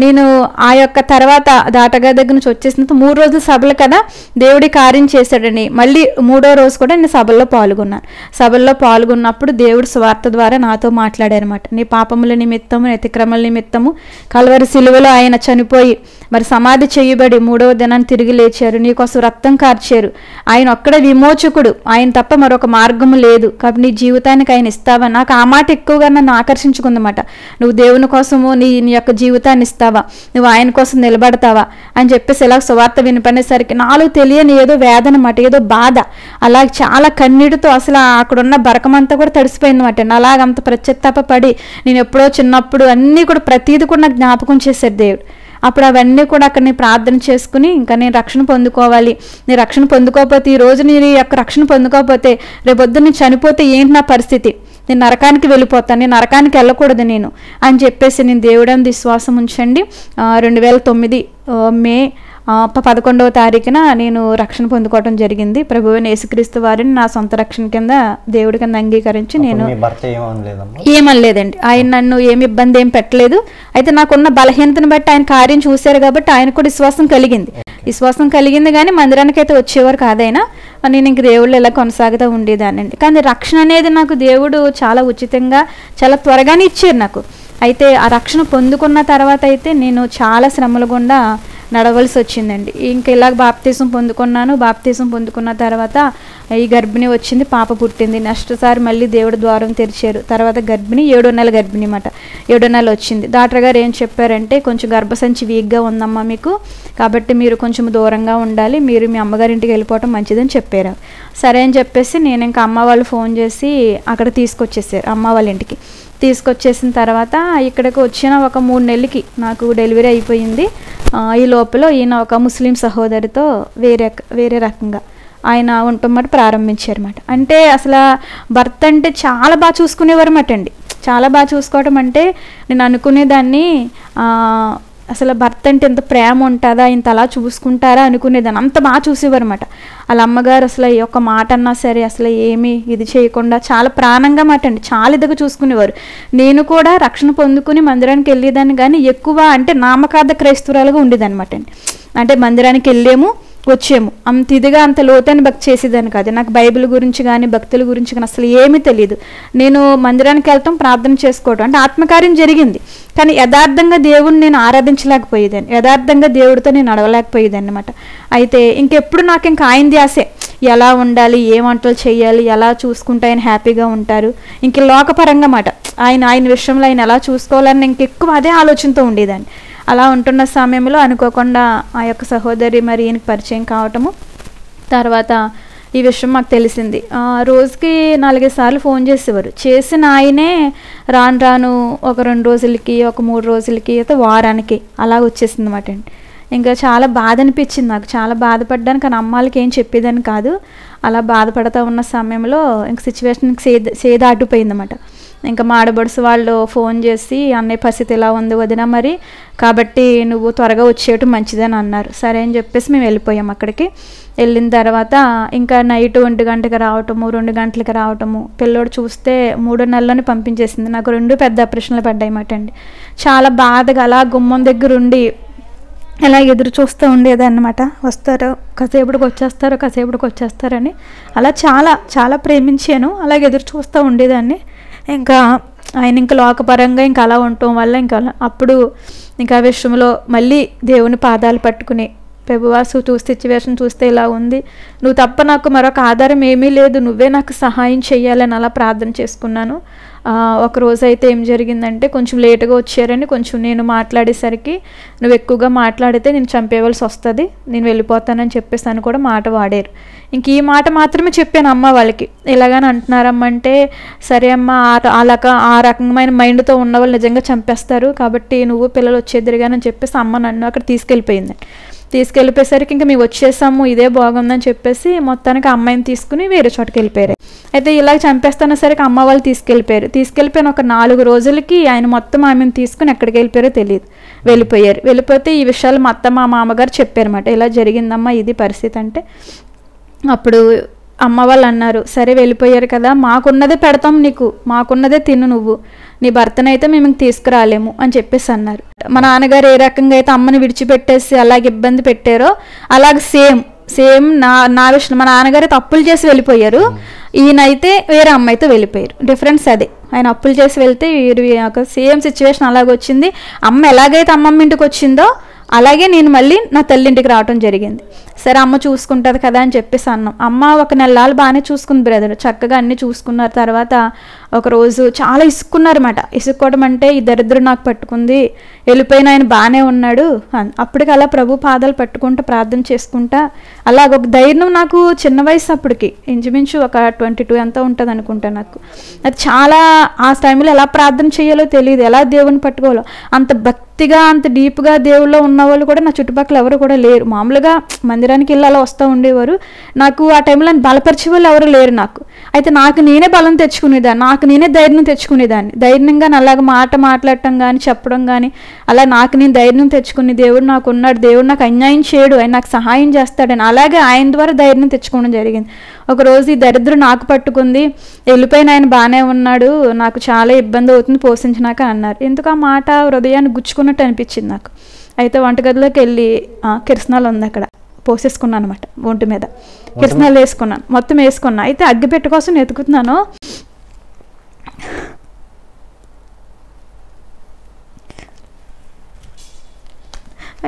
నేను ఆ యొక్క తర్వాత దాటగారి దగ్గర నుంచి వచ్చేసిన 3 రోజులు సభలు కదా దేవుడి కార్యం చేశాడని మళ్ళీ 3వ రోజు కూడా నేను సభల్లో పాల్గొన్నాను. సభల్లో పాల్గొన్నప్పుడు దేవుడు స్వార్థ ద్వారా నాతో మాట్లాడారన్నమాట. నీ పాపముల నిమిత్తము అతిక్రమల నిమిత్తము కల్వరి సిలువలో ఆయన చనిపోయి మరి సమాధి చేయబడి 3వ దినాన్ని తిరిగి లేచారు, నీకోసం రక్తం కార్చారు, ఆయన ఒక్కడే విమోచకుడు, ఆయన తప్ప మరొక మార్గము లేదు, కాబట్టి నీ జీవితానికి ఆయన ఇస్తావా. నాకు ఆ మాట ఎక్కువగా నన్ను ఆకర్షించుకుందన్నమాట. నువ్వు దేవుని కోసము నీ యొక్క జీవితాన్ని ఇస్తావా, నువ్వు ఆయన కోసం నిలబడతావా అని చెప్పేసి ఇలా సువార్త వినిపనేసరికి నాలో తెలియని ఏదో వేదన అన్నమాట, ఏదో బాధ, అలా చాలా కన్నీటితో అసలు అక్కడున్న బరకమంతా కూడా తడిసిపోయిందన్నమాట. అలాగంత ప్రత్యత్తాప పడి నేను ఎప్పుడో చిన్నప్పుడు అన్నీ కూడా ప్రతీది కూడా నాకు జ్ఞాపకం చేశారు దేవుడు. అప్పుడు అవన్నీ కూడా అక్కడ నేను ప్రార్థన చేసుకుని ఇంకా నేను రక్షణ పొందుకోవాలి, నేను రక్షణ పొందుకోకపోతే ఈ రోజు నేను ఈ యొక్క రక్షణ పొందుకోకపోతే రేపొద్దు నేను చనిపోతే ఏంటి నా పరిస్థితి, నేను నరకానికి వెళ్ళిపోతాను, నేను నరకానికి వెళ్ళకూడదు నేను అని చెప్పేసి నేను దేవుడని విశ్వాసం ఉంచండి. 2009 మే 11వ తారీఖున నేను రక్షణ పొందుకోవడం జరిగింది. ప్రభువైన యేసుక్రీస్తు వారిని నా సొంత రక్షణ కింద దేవుడి కింద అంగీకరించి నేను ఏమనలేదండి. ఆయన నన్ను ఏమి ఇబ్బంది ఏం పెట్టలేదు. అయితే నాకున్న బలహీనతను బట్టి ఆయన కార్యం చూశారు కాబట్టి ఆయన కూడా విశ్వాసం కలిగింది కానీ మందిరానికి అయితే వచ్చేవారు కాదైనా. నేను ఇంక దేవుళ్ళు ఇలా కొనసాగుతూ ఉండేదానండి. కానీ రక్షణ అనేది నాకు దేవుడు చాలా ఉచితంగా చాలా త్వరగానే ఇచ్చారు నాకు. అయితే ఆ రక్షణ పొందుకున్న తర్వాత అయితే నేను చాలా శ్రమల గుండా నడవలసి వచ్చిందండి. ఇంక ఇలాగ బాప్తీసం పొందుకున్న తర్వాత ఈ గర్భిణి వచ్చింది, పాప పుట్టింది. నెక్స్ట్ సారి మళ్ళీ దేవుడు ద్వారం తెరిచారు. తర్వాత గర్భిణి 7వ నెల గర్భిణి అన్నమాట. 7వ నెల వచ్చింది. డాక్టర్ గారు ఏం చెప్పారంటే, కొంచెం గర్భసంచి వీక్గా ఉందమ్మా మీకు, కాబట్టి మీరు కొంచెం దూరంగా ఉండాలి, మీరు మీ అమ్మగారింటికి వెళ్ళిపోవటం మంచిదని చెప్పారు. సరే అని చెప్పేసి నేను ఇంకా అమ్మ వాళ్ళు ఫోన్ చేసి అక్కడ తీసుకొచ్చేసారు. అమ్మ వాళ్ళ ఇంటికి తీసుకొచ్చేసిన తర్వాత ఇక్కడికి వచ్చిన ఒక 3 నెలలకి నాకు డెలివరీ అయిపోయింది. ఈ లోపల ఈయన ఒక ముస్లిం సహోదరితో వేరే రకంగా ఆయన ఉండటం ప్రారంభించారన్నమాట. అంటే అసలు భర్త అంటే చాలా బాగా చూసుకునేవారు అన్నమాట అండి. చాలా బాగా చూసుకోవడం అంటే నేను అనుకునేదాన్ని, అసలు భర్త అంటే ఇంత ప్రేమ ఉంటుందా, ఇంత అలా చూసుకుంటారా అనుకునేదాన్ని. అంత బాగా చూసేవారు అన్నమాట. వాళ్ళ అమ్మగారు అసలు ఈ ఒక్క మాట అన్నా సరే అసలు ఏమీ ఇది చేయకుండా చాలా ప్రాణంగా మాట అండి, చాలా ఇదిగా చూసుకునేవారు. నేను కూడా రక్షణ పొందుకుని మందిరానికి వెళ్ళేదాన్ని, కానీ ఎక్కువ అంటే నామకార్థ క్రైస్తవురాలుగా ఉండేదన్నమాట అండి. అంటే మందిరానికి వెళ్ళాము వచ్చాము, అంత ఇదిగా అంత లోతైన భక్తి చేసేదాన్ని కాదు. నాకు బైబిల్ గురించి కానీ భక్తుల గురించి కానీ అసలు ఏమీ తెలియదు. నేను మందిరానికి వెళ్ళటం, ప్రార్థన చేసుకోవటం అంటే ఆత్మకార్యం జరిగింది, కానీ యథార్థంగా దేవుడిని నేను ఆరాధించలేకపోయేదాన్ని, యథార్థంగా దేవుడితో నేను నడవలేకపోయేదాన్ని అనమాట. అయితే ఇంకెప్పుడు నాకు ఇంకా ఆయన ధ్యాసే, ఎలా ఉండాలి, ఏ వంటలు చేయాలి, ఎలా చూసుకుంటే ఆయన హ్యాపీగా ఉంటారు, ఇంక లోకపరంగా మాట ఆయన విషయంలో ఆయన ఎలా చూసుకోవాలని ఇంకెక్కువ అదే ఆలోచనతో ఉండేదాన్ని. అలా ఉంటున్న సమయంలో అనుకోకుండా ఆ యొక్క సహోదరి మరి ఈయనకి పరిచయం కావటము, తర్వాత ఈ విషయం మాకు తెలిసింది. రోజుకి 4-5 సార్లు ఫోన్ చేసేవారు. చేసిన ఆయనే రాను ఒక 2 రోజులకి, ఒక 3 రోజులకి, అయితే వారానికి అలా వచ్చేసింది అన్నమాట అండి. ఇంకా చాలా బాధ అనిపించింది నాకు, చాలా బాధపడ్డాను. కానీ అమ్మాలకి ఏం చెప్పేదాన్ని కాదు. అలా బాధపడుతూ ఉన్న సమయంలో ఇంక సిచ్యువేషన్కి సేదాటిపోయిందన్నమాట. ఇంకా మా ఆడబడుసు వాళ్ళు ఫోన్ చేసి, అన్నయ్య పరిస్థితి ఇలా ఉంది వదిన మరి, కాబట్టి నువ్వు త్వరగా వచ్చేయటం మంచిదని అన్నారు. సరే అని చెప్పేసి మేము వెళ్ళిపోయాం. అక్కడికి వెళ్ళిన తర్వాత ఇంకా నైట్ 1 గంటకి రావటము, 2 గంటలకి రావటము. పిల్లోడు చూస్తే 3 నెలల్లోనే పంపించేసింది. నాకు 2 పెద్ద ఆపరేషన్లు పడ్డాయి అన్నమాట అండి. చాలా బాధగా అలా గుమ్మం దగ్గర ఉండి ఎలా ఎదురు చూస్తూ ఉండేదన్నమాట. వస్తారు, కాసేపటికి వచ్చేస్తారని అలా చాలా చాలా ప్రేమించాను. అలాగే ఎదురు చూస్తూ ఉండేదాన్ని. ఇంకా ఆయన ఇంకా లోకపరంగా ఇంకా అలా ఉండటం వల్ల ఇంకా అప్పుడు ఇంకా ఆ విషయంలో మళ్ళీ దేవుని పాదాలు పట్టుకుని, ప్రభువాసు సిచ్యువేషన్ చూస్తే ఇలా ఉంది, నువ్వు తప్ప నాకు మరొక ఆధారం ఏమీ లేదు, నువ్వే నాకు సహాయం చేయాలని అలా ప్రార్థన చేసుకున్నాను. ఒకరోజు అయితే ఏం జరిగిందంటే, కొంచెం లేటుగా వచ్చారని కొంచెం నేను మాట్లాడేసరికి, నువ్వు ఎక్కువగా మాట్లాడితే నేను చంపేయవలసి వస్తుంది, నేను వెళ్ళిపోతానని చెప్పేసి అని కూడా మాట వాడారు. ఇంక ఈ మాట మాత్రమే చెప్పాను అమ్మ వాళ్ళకి. ఇలాగని అంటున్నారమ్మ అంటే, సరే అమ్మ, ఆ రకమైన మైండ్తో ఉన్న వాళ్ళు నిజంగా చంపేస్తారు, కాబట్టి నువ్వు పిల్లలు వచ్చేద్దరుగానని చెప్పేసి అమ్మ నన్ను అక్కడ తీసుకెళ్ళిపోయింది. తీసుకెళ్ళిపోయేసరికి ఇంకా మేము వచ్చేసాము, ఇదే బాగుందని చెప్పేసి మొత్తానికి అమ్మాయిని తీసుకుని వేరే చోటుకి వెళ్ళిపోయారు. అయితే ఇలా చంపేస్తున్నసరికి అమ్మ వాళ్ళు తీసుకెళ్ళిపోయిన ఒక 4 రోజులకి ఆయన మొత్తం ఆమెను తీసుకుని ఎక్కడికి వెళ్ళిపోయారో తెలియదు, వెళ్ళిపోతే ఈ విషయాలు మొత్తం మా మామగారు చెప్పారన్నమాట. ఇలా జరిగిందమ్మా, ఇది పరిస్థితి అంటే. అప్పుడు అమ్మ వాళ్ళు అన్నారు, సరే వెళ్ళిపోయారు కదా, మాకున్నదే పెడతాం నీకు, మాకున్నదే తిను, నువ్వు నీ భర్తనైతే మేము తీసుకురాలేము అని చెప్పేసి అన్నారు. మా నాన్నగారు ఏ రకంగా అయితే అమ్మని విడిచిపెట్టేసి అలాగే ఇబ్బంది పెట్టారో, అలాగే సేమ్ నా విషయం మా నాన్నగారు తప్పులు చేసి వెళ్ళిపోయారు, ఈయనైతే వేరే అమ్మాయితో వెళ్ళిపోయారు. డిఫరెన్స్ అదే, ఆయన అప్పులు చేసి వెళ్తే వీరు సేమ్ సిచ్యువేషన్ అలాగే వచ్చింది. అమ్మ ఎలాగైతే అమ్మమ్మ ఇంటికి వచ్చిందో అలాగే నేను మళ్ళీ నా తల్లింటికి రావటం జరిగింది. సరే అమ్మ చూసుకుంటుంది కదా అని చెప్పేసి అన్నాం. అమ్మ ఒక నెలలు బాగానే చూసుకుంది బ్రదర్, చక్కగా అన్నీ చూసుకున్నారు. తర్వాత ఒకరోజు చాలా ఇసుక్కున్నారన్నమాట. ఇసుక్కోవడం అంటే ఈ దరిద్రం నాకు పట్టుకుంది, వెళ్ళిపోయిన ఆయన బాగానే ఉన్నాడు, అప్పటికి అలా ప్రభు పాదాలు పట్టుకుంటా ప్రార్థన చేసుకుంటా అలాగ ఒక ధైర్యం నాకు చిన్న వయసు, అప్పటికి ఇంచుమించు ఒక 22 ఎంత ఉంటుంది అనుకుంటా. నాకు అది చాలా ఆ టైంలో ఎలా ప్రార్థన చేయాలో తెలియదు, ఎలా దేవుని పట్టుకోవాలో. అంత భక్తిగా అంత డీప్గా దేవుళ్ళో ఉన్న వాళ్ళు కూడా నా చుట్టుపక్కల ఎవరు కూడా లేరు. మామూలుగా మందిరానికి మందిరానికి వెళ్ళి అలా వస్తూ ఉండేవారు. నాకు ఆ టైంలో బలపరిచే వాళ్ళు ఎవరు లేరు నాకు. అయితే నాకు నేనే బలం తెచ్చుకునేదాన్ని, నాకు నేనే ధైర్యం తెచ్చుకునేదాన్ని. ధైర్యంగా అలాగ మాట్లాడటం కానీ చెప్పడం కానీ అలా నాకు నేను ధైర్యం తెచ్చుకుని దేవుడు నాకు ఉన్నాడు, దేవుడు నాకు అన్యాయం చేయడు, ఆయన నాకు సహాయం చేస్తాడని అలాగే ఆయన ద్వారా ధైర్యం తెచ్చుకోవడం జరిగింది. ఒకరోజు ఈ దరిద్రం నాకు పట్టుకుంది, వెళ్ళిపోయిన ఆయన బాగానే ఉన్నాడు, నాకు చాలా ఇబ్బంది అవుతుంది పోషించినాక అన్నారు. ఎందుకు ఆ మాట హృదయాన్ని గుచ్చుకున్నట్టు అనిపించింది నాకు. అయితే వంటగదిలోకి వెళ్ళి కిరసనాలు ఉంది అక్కడ పోసేసుకున్నాను అనమాట. ఒంటి మీద కిరసనాలు వేసుకున్నాను, మొత్తం వేసుకున్నా. అయితే అగ్గిపెట్టు కోసం వెతుకుతున్నాను.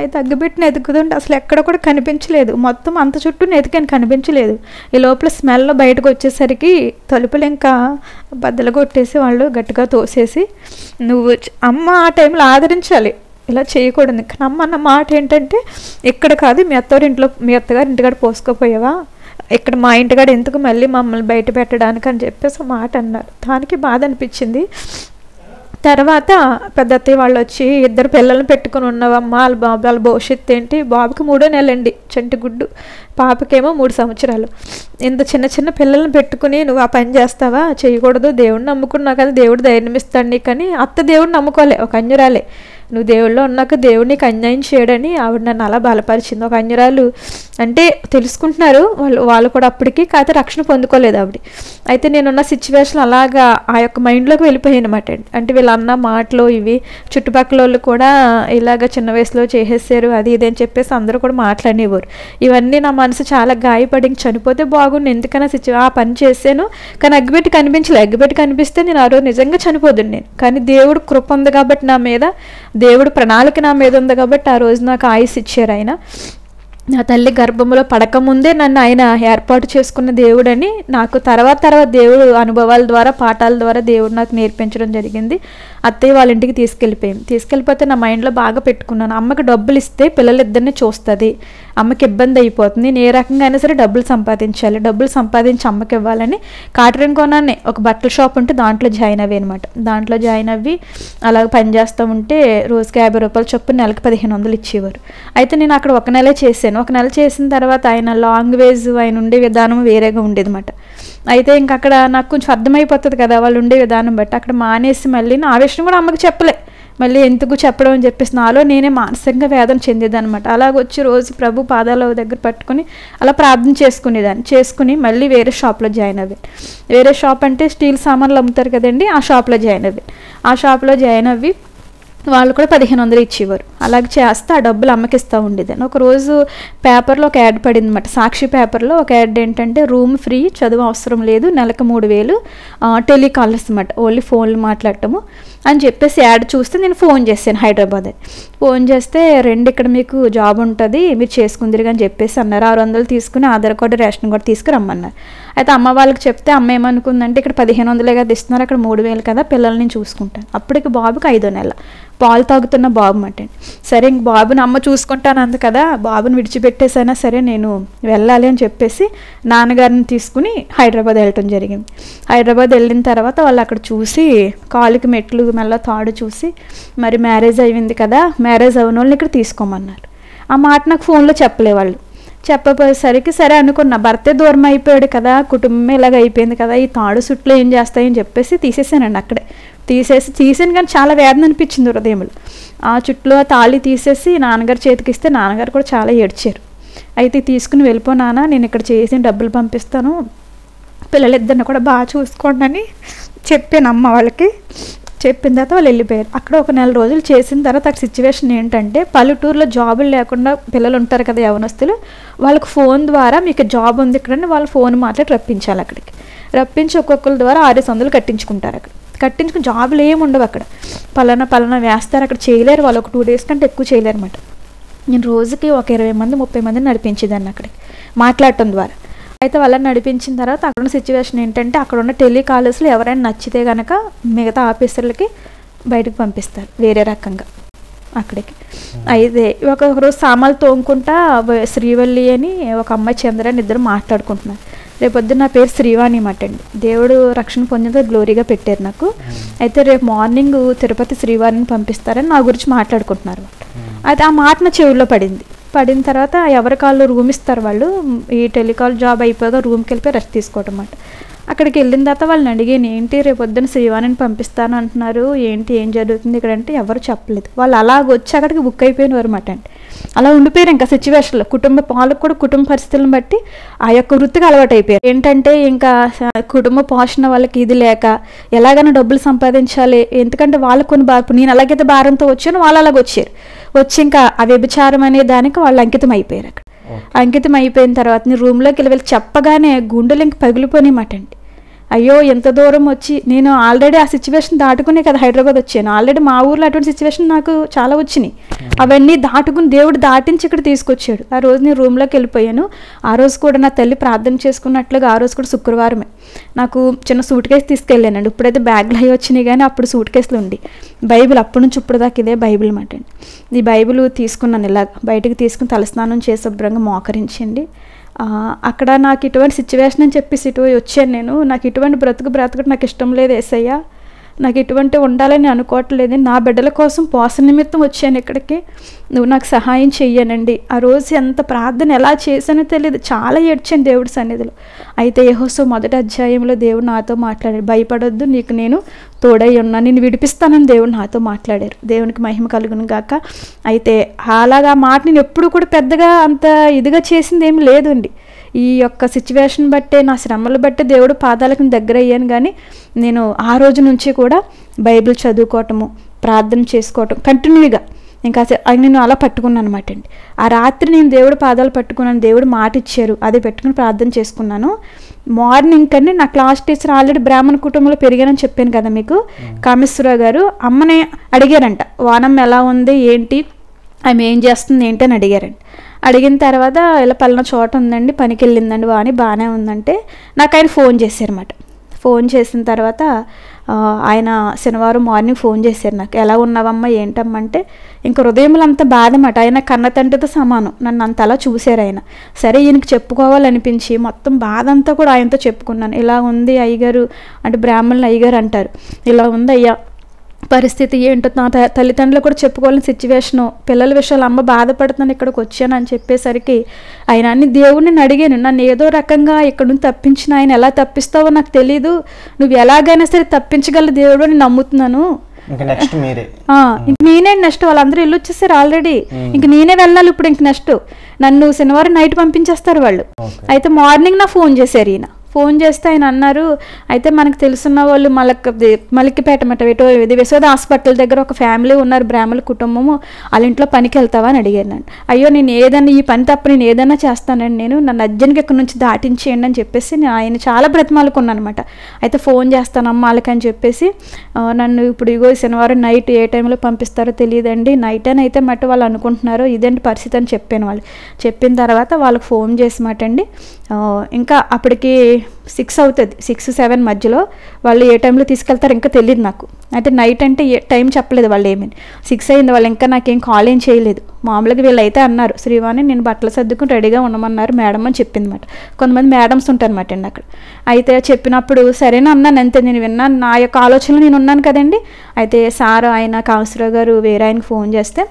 అయితే అగ్గిపెట్టిన ఎదుగుతుంటే అసలు ఎక్కడ కూడా కనిపించలేదు. మొత్తం అంత చుట్టూ ఎతికాను, కనిపించలేదు. ఈ లోపల స్మెల్ బయటకు వచ్చేసరికి తలుపులు ఇంకా బద్దలు కొట్టేసి వాళ్ళు గట్టిగా తోసేసి, నువ్వు అమ్మ ఆ టైంలో ఆదరించాలి, ఇలా చేయకూడదు. కానీ అమ్మ అన్న మాట ఏంటంటే, ఇక్కడ కాదు మీ అత్తగారి ఇంటికాడ పోసుకోపోయావా, ఇక్కడ మా ఇంటికాడ ఎందుకు మళ్ళీ మమ్మల్ని బయట పెట్టడానికి అని చెప్పేసి మాట అన్నారు. దానికి బాధ అనిపించింది. తర్వాత పెద్ద అత్తయ్య వాళ్ళు వచ్చి, ఇద్దరు పిల్లల్ని పెట్టుకుని ఉన్నవమ్మ, వాళ్ళ భవిష్యత్తు ఏంటి, బాబుకి 3వ నెలండి చంటి గుడ్డు, పాపకేమో 3 సంవత్సరాలు. ఇంత చిన్న చిన్న పిల్లల్ని పెట్టుకుని నువ్వు ఆ పని చేస్తావా, చేయకూడదు, దేవుడిని నమ్ముకున్నావు కదా, దేవుడు ధైర్యం ఇస్తాడు నీకు అని. అత్త దేవుడిని నమ్ముకోలే, ఒక అన్యురాలే. నువ్వు దేవుళ్ళో ఉన్నాక దేవుడు నీకు అన్యాయం చేయడని ఆవిడ నన్ను అలా బలపరిచింది. ఒక అన్యురాలు అంటే తెలుసుకుంటున్నారు వాళ్ళు కూడా అప్పటికి, కాకపోతే రక్షణ పొందుకోలేదు ఆవిడ. అయితే నేనున్న సిచ్యువేషన్ అలాగా ఆ యొక్క మైండ్లోకి వెళ్ళిపోయాను అనమాట. అంటే వీళ్ళన్న మాటలు ఇవి, చుట్టుపక్కల వాళ్ళు కూడా ఇలాగ చిన్న వయసులో చేసేసారు అది ఇది అని చెప్పేసి అందరూ కూడా మాట్లాడేవారు. ఇవన్నీ నా మనసు చాలా గాయపడి చనిపోతే బాగుండు, ఎందుకన్నా ఆ పని చేశాను. కానీ అగ్గిపెట్టి కనిపించలే. అగ్గిపెట్టి కనిపిస్తే నేను ఆ రోజు నిజంగా చనిపోదును నేను. కానీ దేవుడు కృప ఉంది కాబట్టి నా మీద, దేవుడు ప్రణాళిక నా మీద ఉంది కాబట్టి ఆ రోజు నాకు ఆయుస్ ఇచ్చారు ఆయన. నా తల్లి గర్భంలో పడకముందే నన్ను ఆయన ఏర్పాటు చేసుకున్న దేవుడని నాకు తర్వాత దేవుడు అనుభవాల ద్వారా, పాఠాల ద్వారా దేవుడు నాకు నేర్పించడం జరిగింది. అత్తయ్య వాళ్ళ ఇంటికి తీసుకెళ్ళిపోతే నా మైండ్లో బాగా పెట్టుకున్నాను, అమ్మకి డబ్బులు ఇస్తే పిల్లలిద్దరిని చూస్తుంది, అమ్మకి ఇబ్బంది అయిపోతుంది, నేను ఏ రకంగా అయినా సరే డబ్బులు సంపాదించాలి, డబ్బులు సంపాదించి అమ్మకి ఇవ్వాలని కాటరింగ్ కొనాన్ని ఒక బట్టల షాప్ ఉంటే దాంట్లో జాయిన్ అవ్వి అనమాట. దాంట్లో జాయిన్ అవ్వి అలాగ పనిచేస్తూ ఉంటే రోజుకి 50 రూపాయలు చొప్పున నెలకు 1500 ఇచ్చేవారు. అయితే నేను అక్కడ 1 నెలే చేశాను. 1 నెల చేసిన తర్వాత ఆయన లాంగ్వేజ్, ఆయన ఉండే విధానం వేరేగా ఉండేది అనమాట. అయితే ఇంక అక్కడ నాకు కొంచెం అర్థమైపోతుంది కదా వాళ్ళు ఉండే విధానం బట్టి. అక్కడ మానేసి మళ్ళీ నా విషయం కూడా అమ్మకి చెప్పలే, మళ్ళీ ఎందుకు చెప్పడం అని చెప్పేసి నాలో నేనే మానసికంగా వేదన చెందేదనమాట. అలాగొచ్చి రోజు ప్రభు పాదాల దగ్గర పట్టుకుని అలా ప్రార్థన చేసుకుని మళ్ళీ వేరే షాప్లో జాయిన్ అవ్వి. వేరే షాప్ అంటే స్టీల్ సామాన్లు అమ్ముతారు కదండి, ఆ షాప్లో జాయిన్ అవ్వి. ఆ షాప్లో జాయిన్ అవ్వి వాళ్ళు కూడా 1500 ఇచ్చేవారు. అలాగే చేస్తే ఆ డబ్బులు అమ్మకి ఇస్తూ ఉండేదాన్ని. ఒకరోజు పేపర్లో ఒక యాడ్ పడింది అనమాట, సాక్షి పేపర్లో ఒక యాడ్ ఏంటంటే, రూమ్ ఫ్రీ, చదువు అవసరం లేదు, నెలకు 3000, టెలికాలర్స్ అనమాట, ఓన్లీ ఫోన్లు మాట్లాడటము అని చెప్పేసి యాడ్ చూస్తే నేను ఫోన్ చేశాను హైదరాబాద్. ఫోన్ చేస్తే ఇక్కడ మీకు జాబ్ ఉంటుంది, మీరు చేసుకుందిరు అని చెప్పేసి అన్నారు. 600 తీసుకుని ఆధార్ కార్డు, రేషన్ కార్డు తీసుకురమ్మన్నారు. అయితే అమ్మ వాళ్ళకి చెప్తే అమ్మ ఏమనుకుందంటే, ఇక్కడ 1500 కదా ఇస్తున్నారు, అక్కడ 3000 కదా, పిల్లల్ని చూసుకుంటాను. అప్పటికి బాబుకి 5వ నెల, పాలు తాగుతున్న బాబు మాట. సరే ఇంక బాబుని అమ్మ చూసుకుంటాను అంది కదా, బాబుని విడిచిపెట్టేసైనా సరే నేను వెళ్ళాలి అని చెప్పేసి నాన్నగారిని తీసుకుని హైదరాబాద్ వెళ్ళటం జరిగింది. హైదరాబాద్ వెళ్ళిన తర్వాత వాళ్ళు అక్కడ చూసి కాలుకి మెట్లు మెల్ల తాడు చూసి, మరి మ్యారేజ్ అయింది కదా, మ్యారేజ్ అయిన వాళ్ళని ఇక్కడ తీసుకోమన్నారు. ఆ మాట నాకు ఫోన్లో చెప్పలే వాళ్ళు. చెప్పపోయేసరికి సరే అనుకున్నా, భర్తే దూరం అయిపోయాడు కదా, కుటుంబం ఇలాగ అయిపోయింది కదా, ఈ తాడు సుట్లు ఏం చేస్తాయని చెప్పేసి తీసేసానండి. అక్కడే తీసాను కానీ చాలా వేదన అనిపించింది హృదయంలో. ఆ చుట్టూ తాళి తీసేసి నాన్నగారు చేతికి ఇస్తే నాన్నగారు కూడా చాలా ఏడ్చారు. అయితే తీసుకుని వెళ్ళిపో నాన్న, నేను ఇక్కడ చేసి డబ్బులు పంపిస్తాను, పిల్లలిద్దరిని కూడా బాగా చూసుకోండి అని చెప్పాను అమ్మ వాళ్ళకి. చెప్పిన తర్వాత వాళ్ళు వెళ్ళిపోయారు. అక్కడ ఒక 4 రోజులు చేసిన తర్వాత ఆ సిచ్యువేషన్ ఏంటంటే, పల్లెటూరులో జాబులు లేకుండా పిల్లలు ఉంటారు కదా యవనస్తులు, వాళ్ళకి ఫోన్ ద్వారా మీకు జాబ్ ఉంది ఇక్కడని వాళ్ళు ఫోన్ మాట్లాడి రప్పించాలి. అక్కడికి రప్పించి ఒక్కొక్కరి ద్వారా 600 కట్టించుకుంటారు. అక్కడ కట్టించుకుని జాబులు ఏమి ఉండవు, అక్కడ పలానా వేస్తారు, అక్కడ చేయలేరు వాళ్ళు, ఒక 2 డేస్ కంటే ఎక్కువ చేయలేరు అనమాట. నేను రోజుకి ఒక 20 మంది 30 మందిని నడిపించేదాన్ని అక్కడికి మాట్లాడటం ద్వారా. అయితే వాళ్ళని నడిపించిన తర్వాత అక్కడ ఉన్న సిచ్యువేషన్ ఏంటంటే, అక్కడ ఉన్న టెలికాలర్స్లో ఎవరైనా నచ్చితే కనుక మిగతా ఆఫీసర్లకి బయటకు పంపిస్తారు వేరే రకంగా అక్కడికి. అయితే ఒకరోజు సామాన్లు తోముకుంటా శ్రీవల్లి అని ఒక అమ్మాయి చంద్ర అని ఇద్దరు మాట్లాడుకుంటున్నారు. రేపొద్దున నా పేరు శ్రీవాణి మాట అండి, దేవుడు రక్షణ పొందిన గ్లోరీగా పెట్టారు నాకు. అయితే రేపు మార్నింగ్ తిరుపతి శ్రీవాణిని పంపిస్తారని నా గురించి మాట్లాడుకుంటున్నారు. అయితే ఆ మాట నా చెవుల్లో పడిన తర్వాత ఎవరి కాళ్ళు రూమ్ ఇస్తారు వాళ్ళు, ఈ టెలికాల్ జాబ్ అయిపోగా రూమ్కి వెళ్ళిపోయి రెస్ట్ తీసుకోవటం అన్నమాట. అక్కడికి వెళ్ళిన తర్వాత వాళ్ళని అడిగాను, ఏంటి రేపు పొద్దున్న శ్రీవాణిని పంపిస్తాను అంటున్నారు, ఏంటి ఏం జరుగుతుంది ఇక్కడ అంటే ఎవరు చెప్పలేదు. వాళ్ళు అలాగ వచ్చి అక్కడికి బుక్ అయిపోయినారు అనమాట. అంటే అలా ఉండిపోయారు ఇంకా సిచ్యువేషన్లో. వాళ్ళకు కూడా కుటుంబ పరిస్థితులను బట్టి ఆ యొక్క వృత్తికి అలవాటు అయిపోయారు. ఏంటంటే ఇంకా కుటుంబ పోషణ వాళ్ళకి ఇది లేక ఎలాగైనా డబ్బులు సంపాదించాలి, ఎందుకంటే వాళ్ళకు కొన్ని నేను ఎలాగైతే భారంతో వచ్చానో వాళ్ళు అలాగ వచ్చి ఇంకా ఆ వ్యభిచారం అనే దానికి వాళ్ళు అంకితం అయిపోయారు. అక్కడ అంకితం అయిపోయిన తర్వాత నేను రూమ్లోకి వెళ్ళి చెప్పగానే గుండెలు ఇంక పగిలిపోయినమాట అండి. అయ్యో ఎంత దూరం వచ్చి, నేను ఆల్రెడీ ఆ సిచ్యువేషన్ దాటుకునే కదా హైదరాబాద్ వచ్చాను. ఆల్రెడీ మా ఊర్లో అటువంటి సిచ్యువేషన్ నాకు చాలా వచ్చినాయి. అవన్నీ దాటుకుని దేవుడు దాటించి ఇక్కడ తీసుకొచ్చాడు. ఆ రోజు నేను రూమ్లోకి వెళ్ళిపోయాను. ఆ రోజు కూడా నా తల్లి ప్రార్థన చేసుకున్నట్లుగా ఆ రోజు కూడా శుక్రవారమే నాకు చిన్న సూట్ కేసు తీసుకెళ్ళానండి. ఇప్పుడైతే బ్యాగ్లు అవి వచ్చినాయి కానీ అప్పుడు సూట్ కేసులు ఉండి బైబిల్ అప్పటి నుంచి ఇప్పుడు దాకా ఇదే బైబిల్ అన్నమాట అండి. ఈ బైబిల్ తీసుకున్నాను, ఇలా బయటకు తీసుకుని తలస్నానం చేసి శుభ్రంగా మోకరించండి. అక్కడ నాకు ఇటువంటి సిచ్యువేషన్ అని చెప్పేసి ఇటు వచ్చాను నేను. నాకు ఇటువంటి బ్రతకడం నాకు ఇష్టం లేదు యేసయ్యా, నాకు ఇటువంటి ఉండాలని అనుకోవట్లేదు, నా బిడ్డల కోసం పోషణ నిమిత్తం వచ్చాను ఇక్కడికి, నువ్వు నాకు సహాయం చెయ్యనండి. ఆ రోజు ఎంత ప్రార్థన ఎలా చేశానో తెలియదు, చాలా ఏడ్చాను దేవుడి సన్నిధిలో. అయితే యెహోషువ 1వ అధ్యాయంలో దేవుడు నాతో మాట్లాడాడు, భయపడొద్దు నీకు నేను తోడై ఉన్నా, నేను విడిపిస్తానని దేవుడు నాతో మాట్లాడారు. దేవునికి మహిమ కలుగును గాక. అయితే అలాగా మాట నేను ఎప్పుడు కూడా పెద్దగా అంత ఇదిగా చేసింది ఏమి లేదండి. ఈ యొక్క సిచ్యువేషన్ బట్టే, నా శ్రమలు బట్టే దేవుడు పాదాలకు దగ్గర అయ్యాను. కానీ నేను ఆ రోజు నుంచి కూడా బైబిల్ చదువుకోవటము, ప్రార్థన చేసుకోవటం కంటిన్యూగా ఇంకా నేను అలా పట్టుకున్నాను అనమాట అండి. ఆ రాత్రి నేను దేవుడు పాదాలు పట్టుకున్నాను, దేవుడు మాట ఇచ్చారు, అదే పెట్టుకుని ప్రార్థన చేసుకున్నాను. మార్నింగ్ కన్నా నా క్లాస్ టీచర్ ఆల్రెడీ బ్రాహ్మణ కుటుంబంలో పెరిగానని చెప్పాను కదా మీకు, కామేశ్వరరావు గారు అమ్మని అడిగారంట, వానమ్మ ఎలా ఉంది ఏంటి, ఆమె ఏం చేస్తుంది ఏంటి అని అడిగారండి. అడిగిన తర్వాత ఇలా పలానా చోట ఉందండి, పనికి వెళ్ళిందండి వాణి, బాగానే ఉందంటే నాకు ఆయన ఫోన్ చేశారన్నమాట. ఫోన్ చేసిన తర్వాత ఆయన శనివారం మార్నింగ్ ఫోన్ చేశారు నాకు, ఎలా ఉన్నావమ్మా ఏంటమ్మా అంటే ఇంక హృదయంలో అంత బాధ అన్నమాట. ఆయన కన్న తండ్రితో సమానం, నన్ను అంత అలా చూశారు ఆయన. సరే ఈయనకి చెప్పుకోవాలనిపించి మొత్తం బాధ అంతా కూడా ఆయనతో చెప్పుకున్నాను. ఇలా ఉంది అయ్యగారు అంటే బ్రాహ్మణులు అయ్యగారు అంటారు, ఇలా ఉంది అయ్యా పరిస్థితి ఏంటో, నా తల్లిదండ్రులు కూడా చెప్పుకోవాలని సిచ్యువేషను, పిల్లల విషయాలు అమ్మ బాధపడుతున్నాను ఇక్కడికి వచ్చాను అని చెప్పేసరికి ఆయన అన్ని దేవుడిని అడిగాను, నన్ను ఏదో రకంగా ఇక్కడ నుంచి తప్పించిన ఆయన ఎలా తప్పిస్తావో నాకు తెలీదు, నువ్వు ఎలాగైనా సరే తప్పించగల దేవుడు అని నమ్ముతున్నాను. ఇంక నేనే నెక్స్ట్, వాళ్ళందరూ వెళ్ళి వచ్చేసారు ఆల్రెడీ, ఇంక నేనే వెళ్ళాలి ఇప్పుడు. ఇంక నెక్స్ట్ నన్ను శనివారం నైట్ పంపించేస్తారు వాళ్ళు. అయితే మార్నింగ్ నా ఫోన్ చేశారు ఈయన. ఫోన్ చేస్తే ఆయన అన్నారు, అయితే మనకు తెలుసున్న వాళ్ళు మలిక్కిపేట ఇది యశోద హాస్పిటల్ దగ్గర ఒక ఫ్యామిలీ ఉన్నారు, బ్రాహ్మణ కుటుంబము, వాళ్ళ ఇంట్లో పనికి వెళ్తావా అని అడిగాను నన్ను. అయ్యో నేను ఏదన్నా ఈ పని తప్ప నేను ఏదైనా చేస్తానండి, నేను నన్ను అర్జెంట్గా ఇక్కడ నుంచి దాటించేయండి అని చెప్పేసి ఆయన చాలా బ్రతిమాలుకున్నాను అనమాట. అయితే ఫోన్ చేస్తానమ్మ వాళ్ళకని చెప్పేసి నన్ను ఇప్పుడు ఇగో శనివారం నైట్ ఏ టైంలో పంపిస్తారో తెలియదండి, నైట్ అని అయితే మటు వాళ్ళు అనుకుంటున్నారు, ఇదేంటి పరిస్థితి అని చెప్పాను. వాళ్ళు చెప్పిన తర్వాత వాళ్ళకి ఫోన్ చేసి మాట అండి, ఇంకా అప్పటికి 6 అవుతుంది, 6-7 మధ్యలో వాళ్ళు ఏ టైంలో తీసుకెళ్తారు ఇంకా తెలియదు నాకు. అయితే నైట్ అంటే ఏ టైం చెప్పలేదు వాళ్ళు, ఏమని 6 అయింది, వాళ్ళు ఇంకా నాకేం కాల్ ఏం చేయలేదు. మామూలుగా వీళ్ళైతే అన్నారు, శ్రీవాణి నేను బట్టలు సర్దుకుని రెడీగా ఉండమన్నారు మేడం అని చెప్పింది అనమాట. కొంతమంది మేడమ్స్ ఉంటారన్నమాట అండి అక్కడ. అయితే చెప్పినప్పుడు సరేనా అన్నాను, అంతే నేను విన్నాను, నా యొక్క ఆలోచనలో నేను ఉన్నాను కదండి. అయితే సార్ ఆయన కామేశ్వరరావు గారు వేరే ఆయనకు ఫోన్ చేస్తే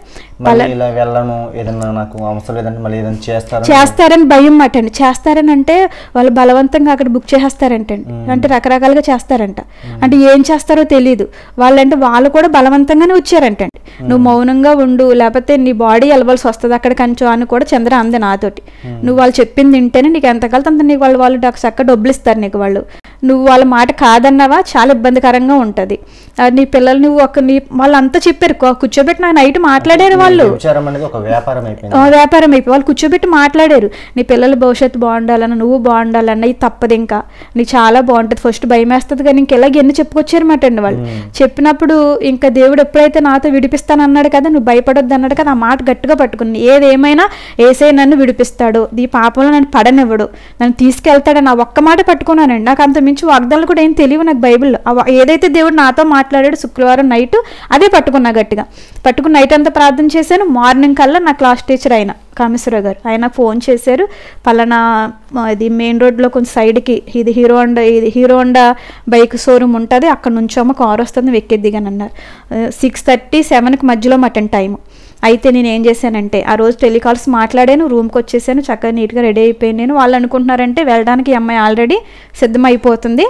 చేస్తారని భయం మాట అండి. చేస్తారని అంటే వాళ్ళు బలవంతంగా అక్కడ బుక్ చేసేస్తారంటండి, అంటే రకరకాలుగా చేస్తారంట. అంటే ఏం చేస్తారో తెలియదు వాళ్ళంటే, వాళ్ళు కూడా బలవంతంగానే వచ్చారంటండి. నువ్వు మౌనంగా ఉండు లేకపోతే నీ బాడీ వెళ్ళవలసి వస్తుంది అక్కడ కంచో అని కూడా చంద్ర అంది నాతోటి. నువ్వు వాళ్ళు చెప్పింది వింటేనే నీకు ఎంత కలితే అంత నీకు వాళ్ళు చక్కగా డబ్బులు ఇస్తారు నీకు. నువ్వు వాళ్ళ మాట కాదన్నావా చాలా ఇబ్బందికరంగా ఉంటుంది. నీ పిల్లలు నువ్వు వాళ్ళంతా చెప్పారు, కూర్చోబెట్టి నాకు నైట్ మాట్లాడారు వాళ్ళు, వ్యాపారం అయిపోయి వాళ్ళు కూర్చోబెట్టి మాట్లాడారు, నీ పిల్లల భవిష్యత్తు బాగుండాలన్న, నువ్వు బాగుండాలన్న, ఇది తప్పదు ఇంకా నీకు చాలా బాగుంటుంది, ఫస్ట్ భయం వేస్తుంది కానీ ఇంకెలాగ ఎన్ని చెప్పుకొచ్చారన్నమాట అండి వాళ్ళు. చెప్పినప్పుడు ఇంకా దేవుడు ఎప్పుడైతే నాతో విడిపిస్తానన్నాడు కదా, నువ్వు భయపడొద్దు అన్నాడు కదా, ఆ మాట గట్టిగా పట్టుకుని ఏదేమైనా యేసయ్య నన్ను విడిపిస్తాడు, ఈ పాపంలో నన్ను పడనివ్వడు, నన్ను తీసుకెళ్తాడని ఆ ఒక్క మాట పట్టుకున్నానండి. నాకు అంత మించి వాగ్దానాలు కూడా ఏం తెలియవు నాకు బైబిల్లో. ఏదైతే దేవుడు నాతో మాట్లాడాడు శుక్రవారం నైట్ అదే పట్టుకున్నా గట్టిగా పట్టుకుని నైట్ అంతా ప్రార్థన చేశాను. మార్నింగ్ కల్లా నా క్లాస్ టీచర్ ఆయన కామేశ్వరరావు గారు ఆయన ఫోన్ చేశారు, పలానా ఇది మెయిన్ రోడ్లో కొంచెం సైడ్కి ఇది హీరో హోండా బైక్ షోరూమ్ ఉంటుంది, అక్కడ నుంచోమో కారు వస్తుంది ఎక్కేద్దిగాని అన్నారు. 6:30-7కి మధ్యలో మటన్ టైము. అయితే నేను ఏం చేశానంటే ఆ రోజు టెలికాల్స్ మాట్లాడాను, రూమ్కి వచ్చేసాను, చక్కగా నీట్గా రెడీ అయిపోయాను. నేను వాళ్ళు అనుకుంటున్నారంటే వెళ్ళడానికి ఈ అమ్మాయి ఆల్రెడీ సిద్ధమైపోతుంది,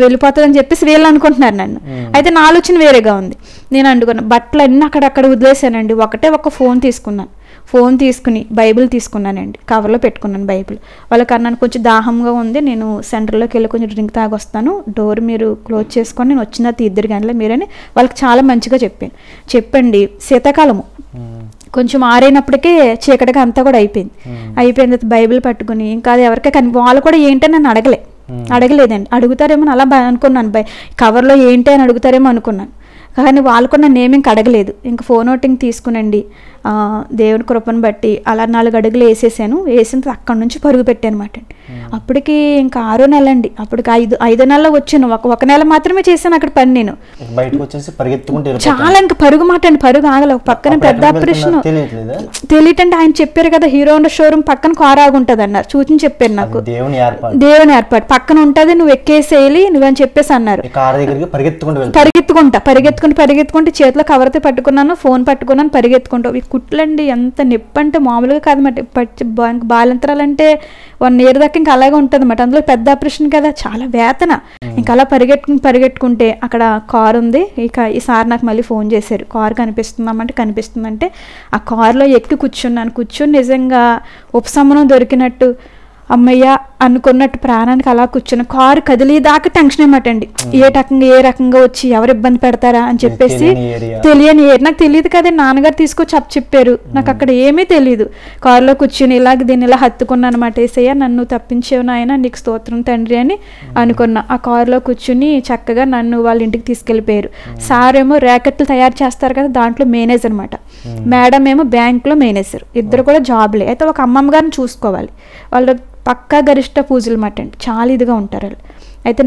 వెళ్ళిపోతుంది అని చెప్పేసి వీళ్ళు అనుకుంటున్నారు నన్ను. అయితే నా ఆలోచన వేరేగా ఉంది. నేను అనుకున్నాను బట్టలు అన్నీ అక్కడక్కడ వదిలేసానండి. ఒక ఫోన్ తీసుకున్నాను. ఫోన్ తీసుకుని బైబిల్ తీసుకున్నానండి, కవర్లో పెట్టుకున్నాను బైబిల్. వాళ్ళకి అన్నాను కొంచెం దాహంగా ఉంది, నేను సెంటర్లోకి వెళ్ళి కొంచెం డ్రింక్ తాగొస్తాను, డోర్ మీరు క్లోజ్ చేసుకొని నేను వచ్చిన ఇద్దరు గంటల మీరని వాళ్ళకి చాలా మంచిగా చెప్పండి. శీతాకాలము కొంచెం ఆరైనప్పటికే చీకటిగా అంతా కూడా అయిపోయింది. అయిపోయిన తర్వాత బైబిల్ పట్టుకుని ఇంకా అది ఎవరికే వాళ్ళు కూడా ఏంటని నన్ను అడగలేదండి. అడుగుతారేమో అలా అనుకున్నాను, కవర్లో ఏంటి అని అడుగుతారేమో అనుకున్నాను. కానీ వాళ్ళు కూడా నన్ను ఏమీ అడగలేదు. ఇంకా ఫోన్ అవుటింగ్ తీసుకునండి, దేవుని కృపను బట్టి అలా 4 అడుగులు వేసేసాను. వేసిన అక్కడి నుంచి పరుగు పెట్టాను అనమాట. అప్పటికి ఇంకా 6వ నెల అండి. అప్పటికి 5 నెలలో వచ్చాను. ఒక నెల మాత్రమే చేశాను అక్కడ పని. నేను చాలా ఇంకా పరుగు మాట అండి, పరుగు ఆగల. పక్కన పెద్ద ఆపరేషన్ తెలియటంటే ఆయన చెప్పారు కదా, హీరో హోండా షోరూమ్ పక్కన కారు ఆగుంటది అన్నారు, సూచన చెప్పారు నాకు. దేవుని ఏర్పాటు పక్కన ఉంటది, నువ్వు ఎక్కేసేయాలి నువ్వని చెప్పేసి అన్నారు. పరిగెత్తుకుంటే చేతిలో కవర్తో పట్టుకున్నాను, ఫోన్ పట్టుకున్నాను, పరిగెత్తుకుంటూ. ఈ కుట్లండి ఎంత నొప్పి అంటే మామూలుగా కాదన్నమాట. బాలంతరాలంటే 1 year దాకా ఇంకా అలాగే ఉంటుంది అన్నమాట. అందులో పెద్ద ఆపరేషన్ కదా, చాలా వేతన. ఇంకా అలా పరిగెట్టుకుంటే అక్కడ కారు ఉంది. ఇక ఈసారి నాకు మళ్ళీ ఫోన్ చేశారు, కారు కనిపిస్తుందామంటే కనిపిస్తుందంటే ఆ కారులో ఎక్కి కూర్చుని నిజంగా ఉపశమనం దొరికినట్టు అమ్మయ్య అనుకున్నట్టు ప్రాణానికి అలా కూర్చుని కారు కదిలేదాకా టెన్షన్ అనమాట అండి. ఏ రకంగా వచ్చి ఎవరు ఇబ్బంది పెడతారా అని చెప్పేసి తెలియని నాకు తెలియదు కదా, నాన్నగారు తీసుకొచ్చి చెప్పారు, నాకు అక్కడ ఏమీ తెలియదు. కారులో కూర్చుని దీన్ని ఇలా హత్తుకున్నాను అనమాట. ఏసయ్య నన్ను తప్పించేవు నాయన, నీకు స్తోత్రం తండ్రి అని అనుకున్నా. ఆ కారులో కూర్చుని చక్కగా నన్ను వాళ్ళ ఇంటికి తీసుకెళ్ళిపోయారు. సార్ ఏమో ర్యాకెట్లు తయారు చేస్తారు కదా, దాంట్లో మేనేజర్ అనమాట. మేడం ఏమో బ్యాంకులో మేనేజర్. ఇద్దరు కూడా జాబ్లే. అయితే ఒక అమ్మమ్మ గారిని చూసుకోవాలి. వాళ్ళు పక్కా గరిష్ట పూజలు మాట అండి, చాలా ఇదిగా ఉంటారు వాళ్ళు. అయితే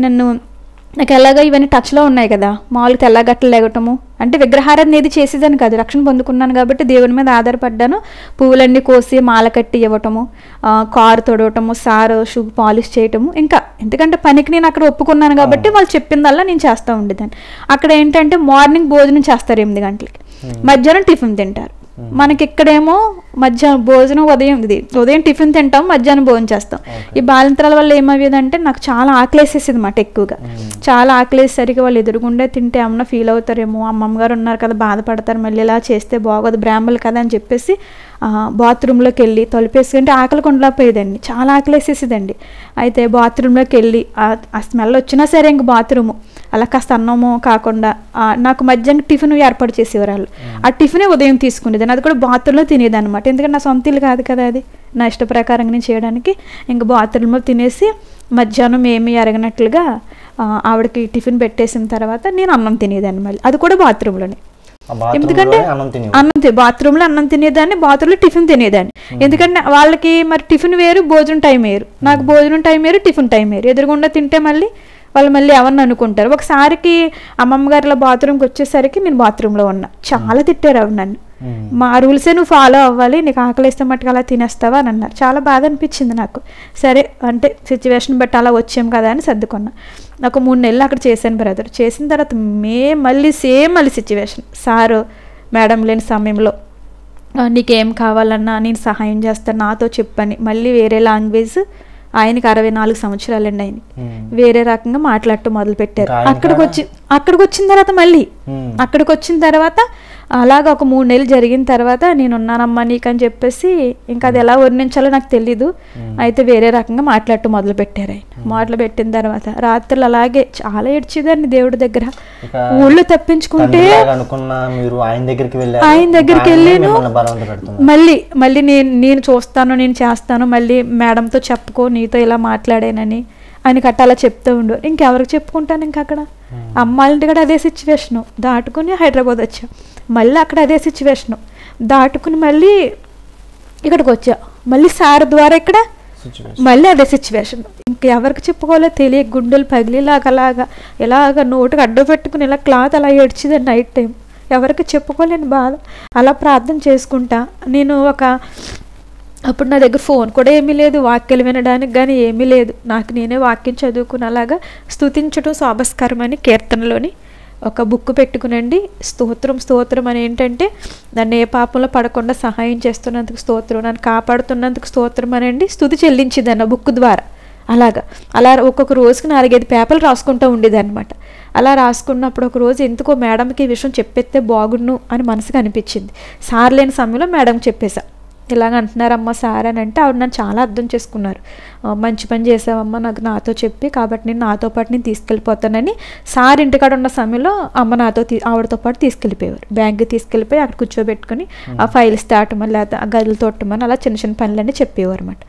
నాకు ఎలాగ ఇవన్నీ టచ్లో ఉన్నాయి కదా, మామూలుగా తెల్లగట్టలు లేగటము అంటే విగ్రహారాధన ఏది చేసేదాన్ని కాదు, రక్షణ పొందుకున్నాను కాబట్టి దేవుని మీద ఆధారపడ్డాను. పువ్వులన్నీ కోసి మాల కట్టి ఇవ్వటము, కారు తొడవటము, షూ పాలిష్ చేయటము. ఇంకా ఎందుకంటే పనికి నేను అక్కడ ఒప్పుకున్నాను కాబట్టి వాళ్ళు చెప్పిందల్లా నేను చేస్తూ ఉండేదాన్ని. అక్కడ ఏంటంటే మార్నింగ్ భోజనం చేస్తారు 8 గంటలకి, మధ్యాహ్నం టిఫిన్ తింటారు. మనకి ఇక్కడేమో మధ్యాహ్నం భోజనం ఉదయం టిఫిన్ తింటాం, మధ్యాహ్నం భోజనం చేస్తాం. ఈ బాలింతరాల వల్ల ఏమయ్యేదంటే నాకు చాలా ఆకలేసేసేది అన్నమాట. ఎక్కువగా చాలా ఆకలేసరికి వాళ్ళు ఎదురుగుండే తింటే ఏమన్నా ఫీల్ అవుతారేమో, అమ్మమ్మ గారు ఉన్నారు కదా బాధపడతారు, మళ్ళీ ఇలా చేస్తే బాగోదు బ్రాహ్మణులు కదా అని చెప్పేసి బాత్రూంలోకి వెళ్ళి తలుపేసుకుంటే ఆకలి కొండలేకపోయేదండి, చాలా ఆకలేసేసేదండి. అయితే బాత్రూంలోకి వెళ్ళి ఆ స్మెల్ వచ్చినా సరే ఇంక బాత్రూము అలా కాస్త అన్నము కాకుండా నాకు మధ్యాహ్నం టిఫిన్ ఏర్పాటు చేసేవారు. ఆ టిఫినే ఉదయం తీసుకునేదాన్ని, అది కూడా బాత్రూంలో తినేది అనమాట. ఎందుకంటే నా సొంత ఇల్లు కాదు కదా, అది నా ఇష్ట ప్రకారంగా నేను చేయడానికి. ఇంకా బాత్రూంలో తినేసి మధ్యాహ్నం ఏమి ఎరగనట్లుగా ఆవిడకి టిఫిన్ పెట్టేసిన తర్వాత నేను అన్నం తినేదాన్ని మళ్ళీ, అది కూడా బాత్రూంలోనే. ఎందుకంటే బాత్రూంలో అన్నం తినేదాన్ని, బాత్రూంలో టిఫిన్ తినేదాన్ని. ఎందుకంటే వాళ్ళకి మరి టిఫిన్ వేరు, భోజనం టైం వేరు, నాకు భోజనం టైం వేరు, టిఫిన్ టైం వేరు. ఎదురుగుండా తింటే మళ్ళీ వాళ్ళు ఎవరిని అనుకుంటారు. ఒకసారికి అమ్మమ్మ గారిలో బాత్రూమ్కి వచ్చేసరికి నేను బాత్రూంలో ఉన్నా, చాలా తిట్టారు అవి నన్ను. మా రూల్సే నువ్వు ఫాలో అవ్వాలి, నీకు ఆకలిస్తే మట్టుకు అలా తినేస్తావా అని అన్నారు. చాలా బాధ అనిపించింది నాకు. సరే అంటే సిచ్యువేషన్ బట్టి అలా వచ్చాం కదా అని సర్దుకున్నా. నాకు 3 నెలలు అక్కడ చేశాను బ్రదర్. చేసిన తర్వాత మళ్ళీ సిచ్యువేషన్. సారు మేడం లేని సమయంలో నీకేం కావాలన్నా నేను సహాయం చేస్తాను, నాతో చెప్పని మళ్ళీ వేరే లాంగ్వేజ్. ఆయనకి 64 సంవత్సరాలండి, ఆయన వేరే రకంగా మాట్లాడటం మొదలు పెట్టారు. అక్కడికి వచ్చిన తర్వాత అలాగా ఒక 3 నెలలు జరిగిన తర్వాత నేనున్నానమ్మా నీకు అని చెప్పేసి ఇంకా అది ఎలా వర్ణించాలో నాకు తెలీదు. అయితే వేరే రకంగా మాట్లాడటం మొదలు పెట్టారు. ఆయన మొదలు పెట్టిన తర్వాత రాత్రులు అలాగే చాలా ఏడ్చేదాన్ని దేవుడి దగ్గర. ఊళ్ళో తప్పించుకుంటే ఆయన దగ్గరికి వెళ్ళాను. మళ్ళీ నేను చూస్తాను, నేను చేస్తాను, మళ్ళీ మేడంతో చెప్పుకో నీతో ఇలా మాట్లాడానని ఆయన కట్ట అలా చెప్తూ ఉండు. ఇంకెవరికి చెప్పుకుంటాను? ఇంకా అక్కడ అమ్మాయిలంటే కూడా అదే సిచ్యువేషను. దాటుకుని హైదరాబాద్ వచ్చా, మళ్ళీ అక్కడ అదే సిచ్యువేషను. దాటుకుని మళ్ళీ ఇక్కడికి వచ్చా, మళ్ళీ సార్ ద్వారా ఇక్కడ మళ్ళీ అదే సిచ్యువేషన్. ఇంకెవరికి చెప్పుకోవాలో తెలియ గుండెలు పగిలిలాగలాగా ఇలాగ నోటుకు అడ్డు పెట్టుకుని ఇలా క్లాత్ అలా ఏడ్చిదండి నైట్ టైం. ఎవరికి చెప్పుకోలేని బాధ. అలా ప్రార్థన చేసుకుంటా నేను అప్పుడు నా దగ్గర ఫోన్ కూడా ఏమీ లేదు, వాక్యాలు వినడానికి కానీ ఏమీ లేదు. నాకు నేనే వాక్యం చదువుకుని అలాగా స్తుతించడం శోభస్కరం అని కీర్తనలోని ఒక బుక్ పెట్టుకునండి, స్తోత్రం స్తోత్రం అని ఏంటంటే నన్ను ఏ పాపంలో పడకుండా సహాయం చేస్తున్నందుకు స్తోత్రం, నన్ను కాపాడుతున్నందుకు స్తోత్రం అనండి స్తుతి చెల్లించిందన్న బుక్ ద్వారా. అలా ఒక్కొక్క రోజుకి 4-5 పేపర్లు రాసుకుంటూ ఉండేది అనమాట. అలా రాసుకున్నప్పుడు ఒక రోజు ఎందుకో మేడంకి ఈ విషయం చెప్పేస్తే బాగుండు అని మనసుకు అనిపించింది. సార్ లేని సమయంలో మేడంకి చెప్పేశా, ఇలాగ అంటున్నారమ్మా సార్ అని. అంటే ఆవిడ నన్ను చాలా అర్థం చేసుకున్నారు. మంచి పని చేసావమ్మా నాతో చెప్పి, కాబట్టి నేను నాతో పాటు నేను తీసుకెళ్ళిపోతానని. సార్ ఇంటికాడ ఉన్న సమయంలో అమ్మ ఆవిడతో పాటు తీసుకెళ్ళిపోయేవారు. బ్యాంక్కి తీసుకెళ్ళిపోయి అక్కడ కూర్చోబెట్టుకుని ఆ ఫైల్స్ తాటమని లేకపోతే ఆ గదులు తొట్టమని అలా చిన్న చిన్న పనులన్నీ చెప్పేవారు అనమాట.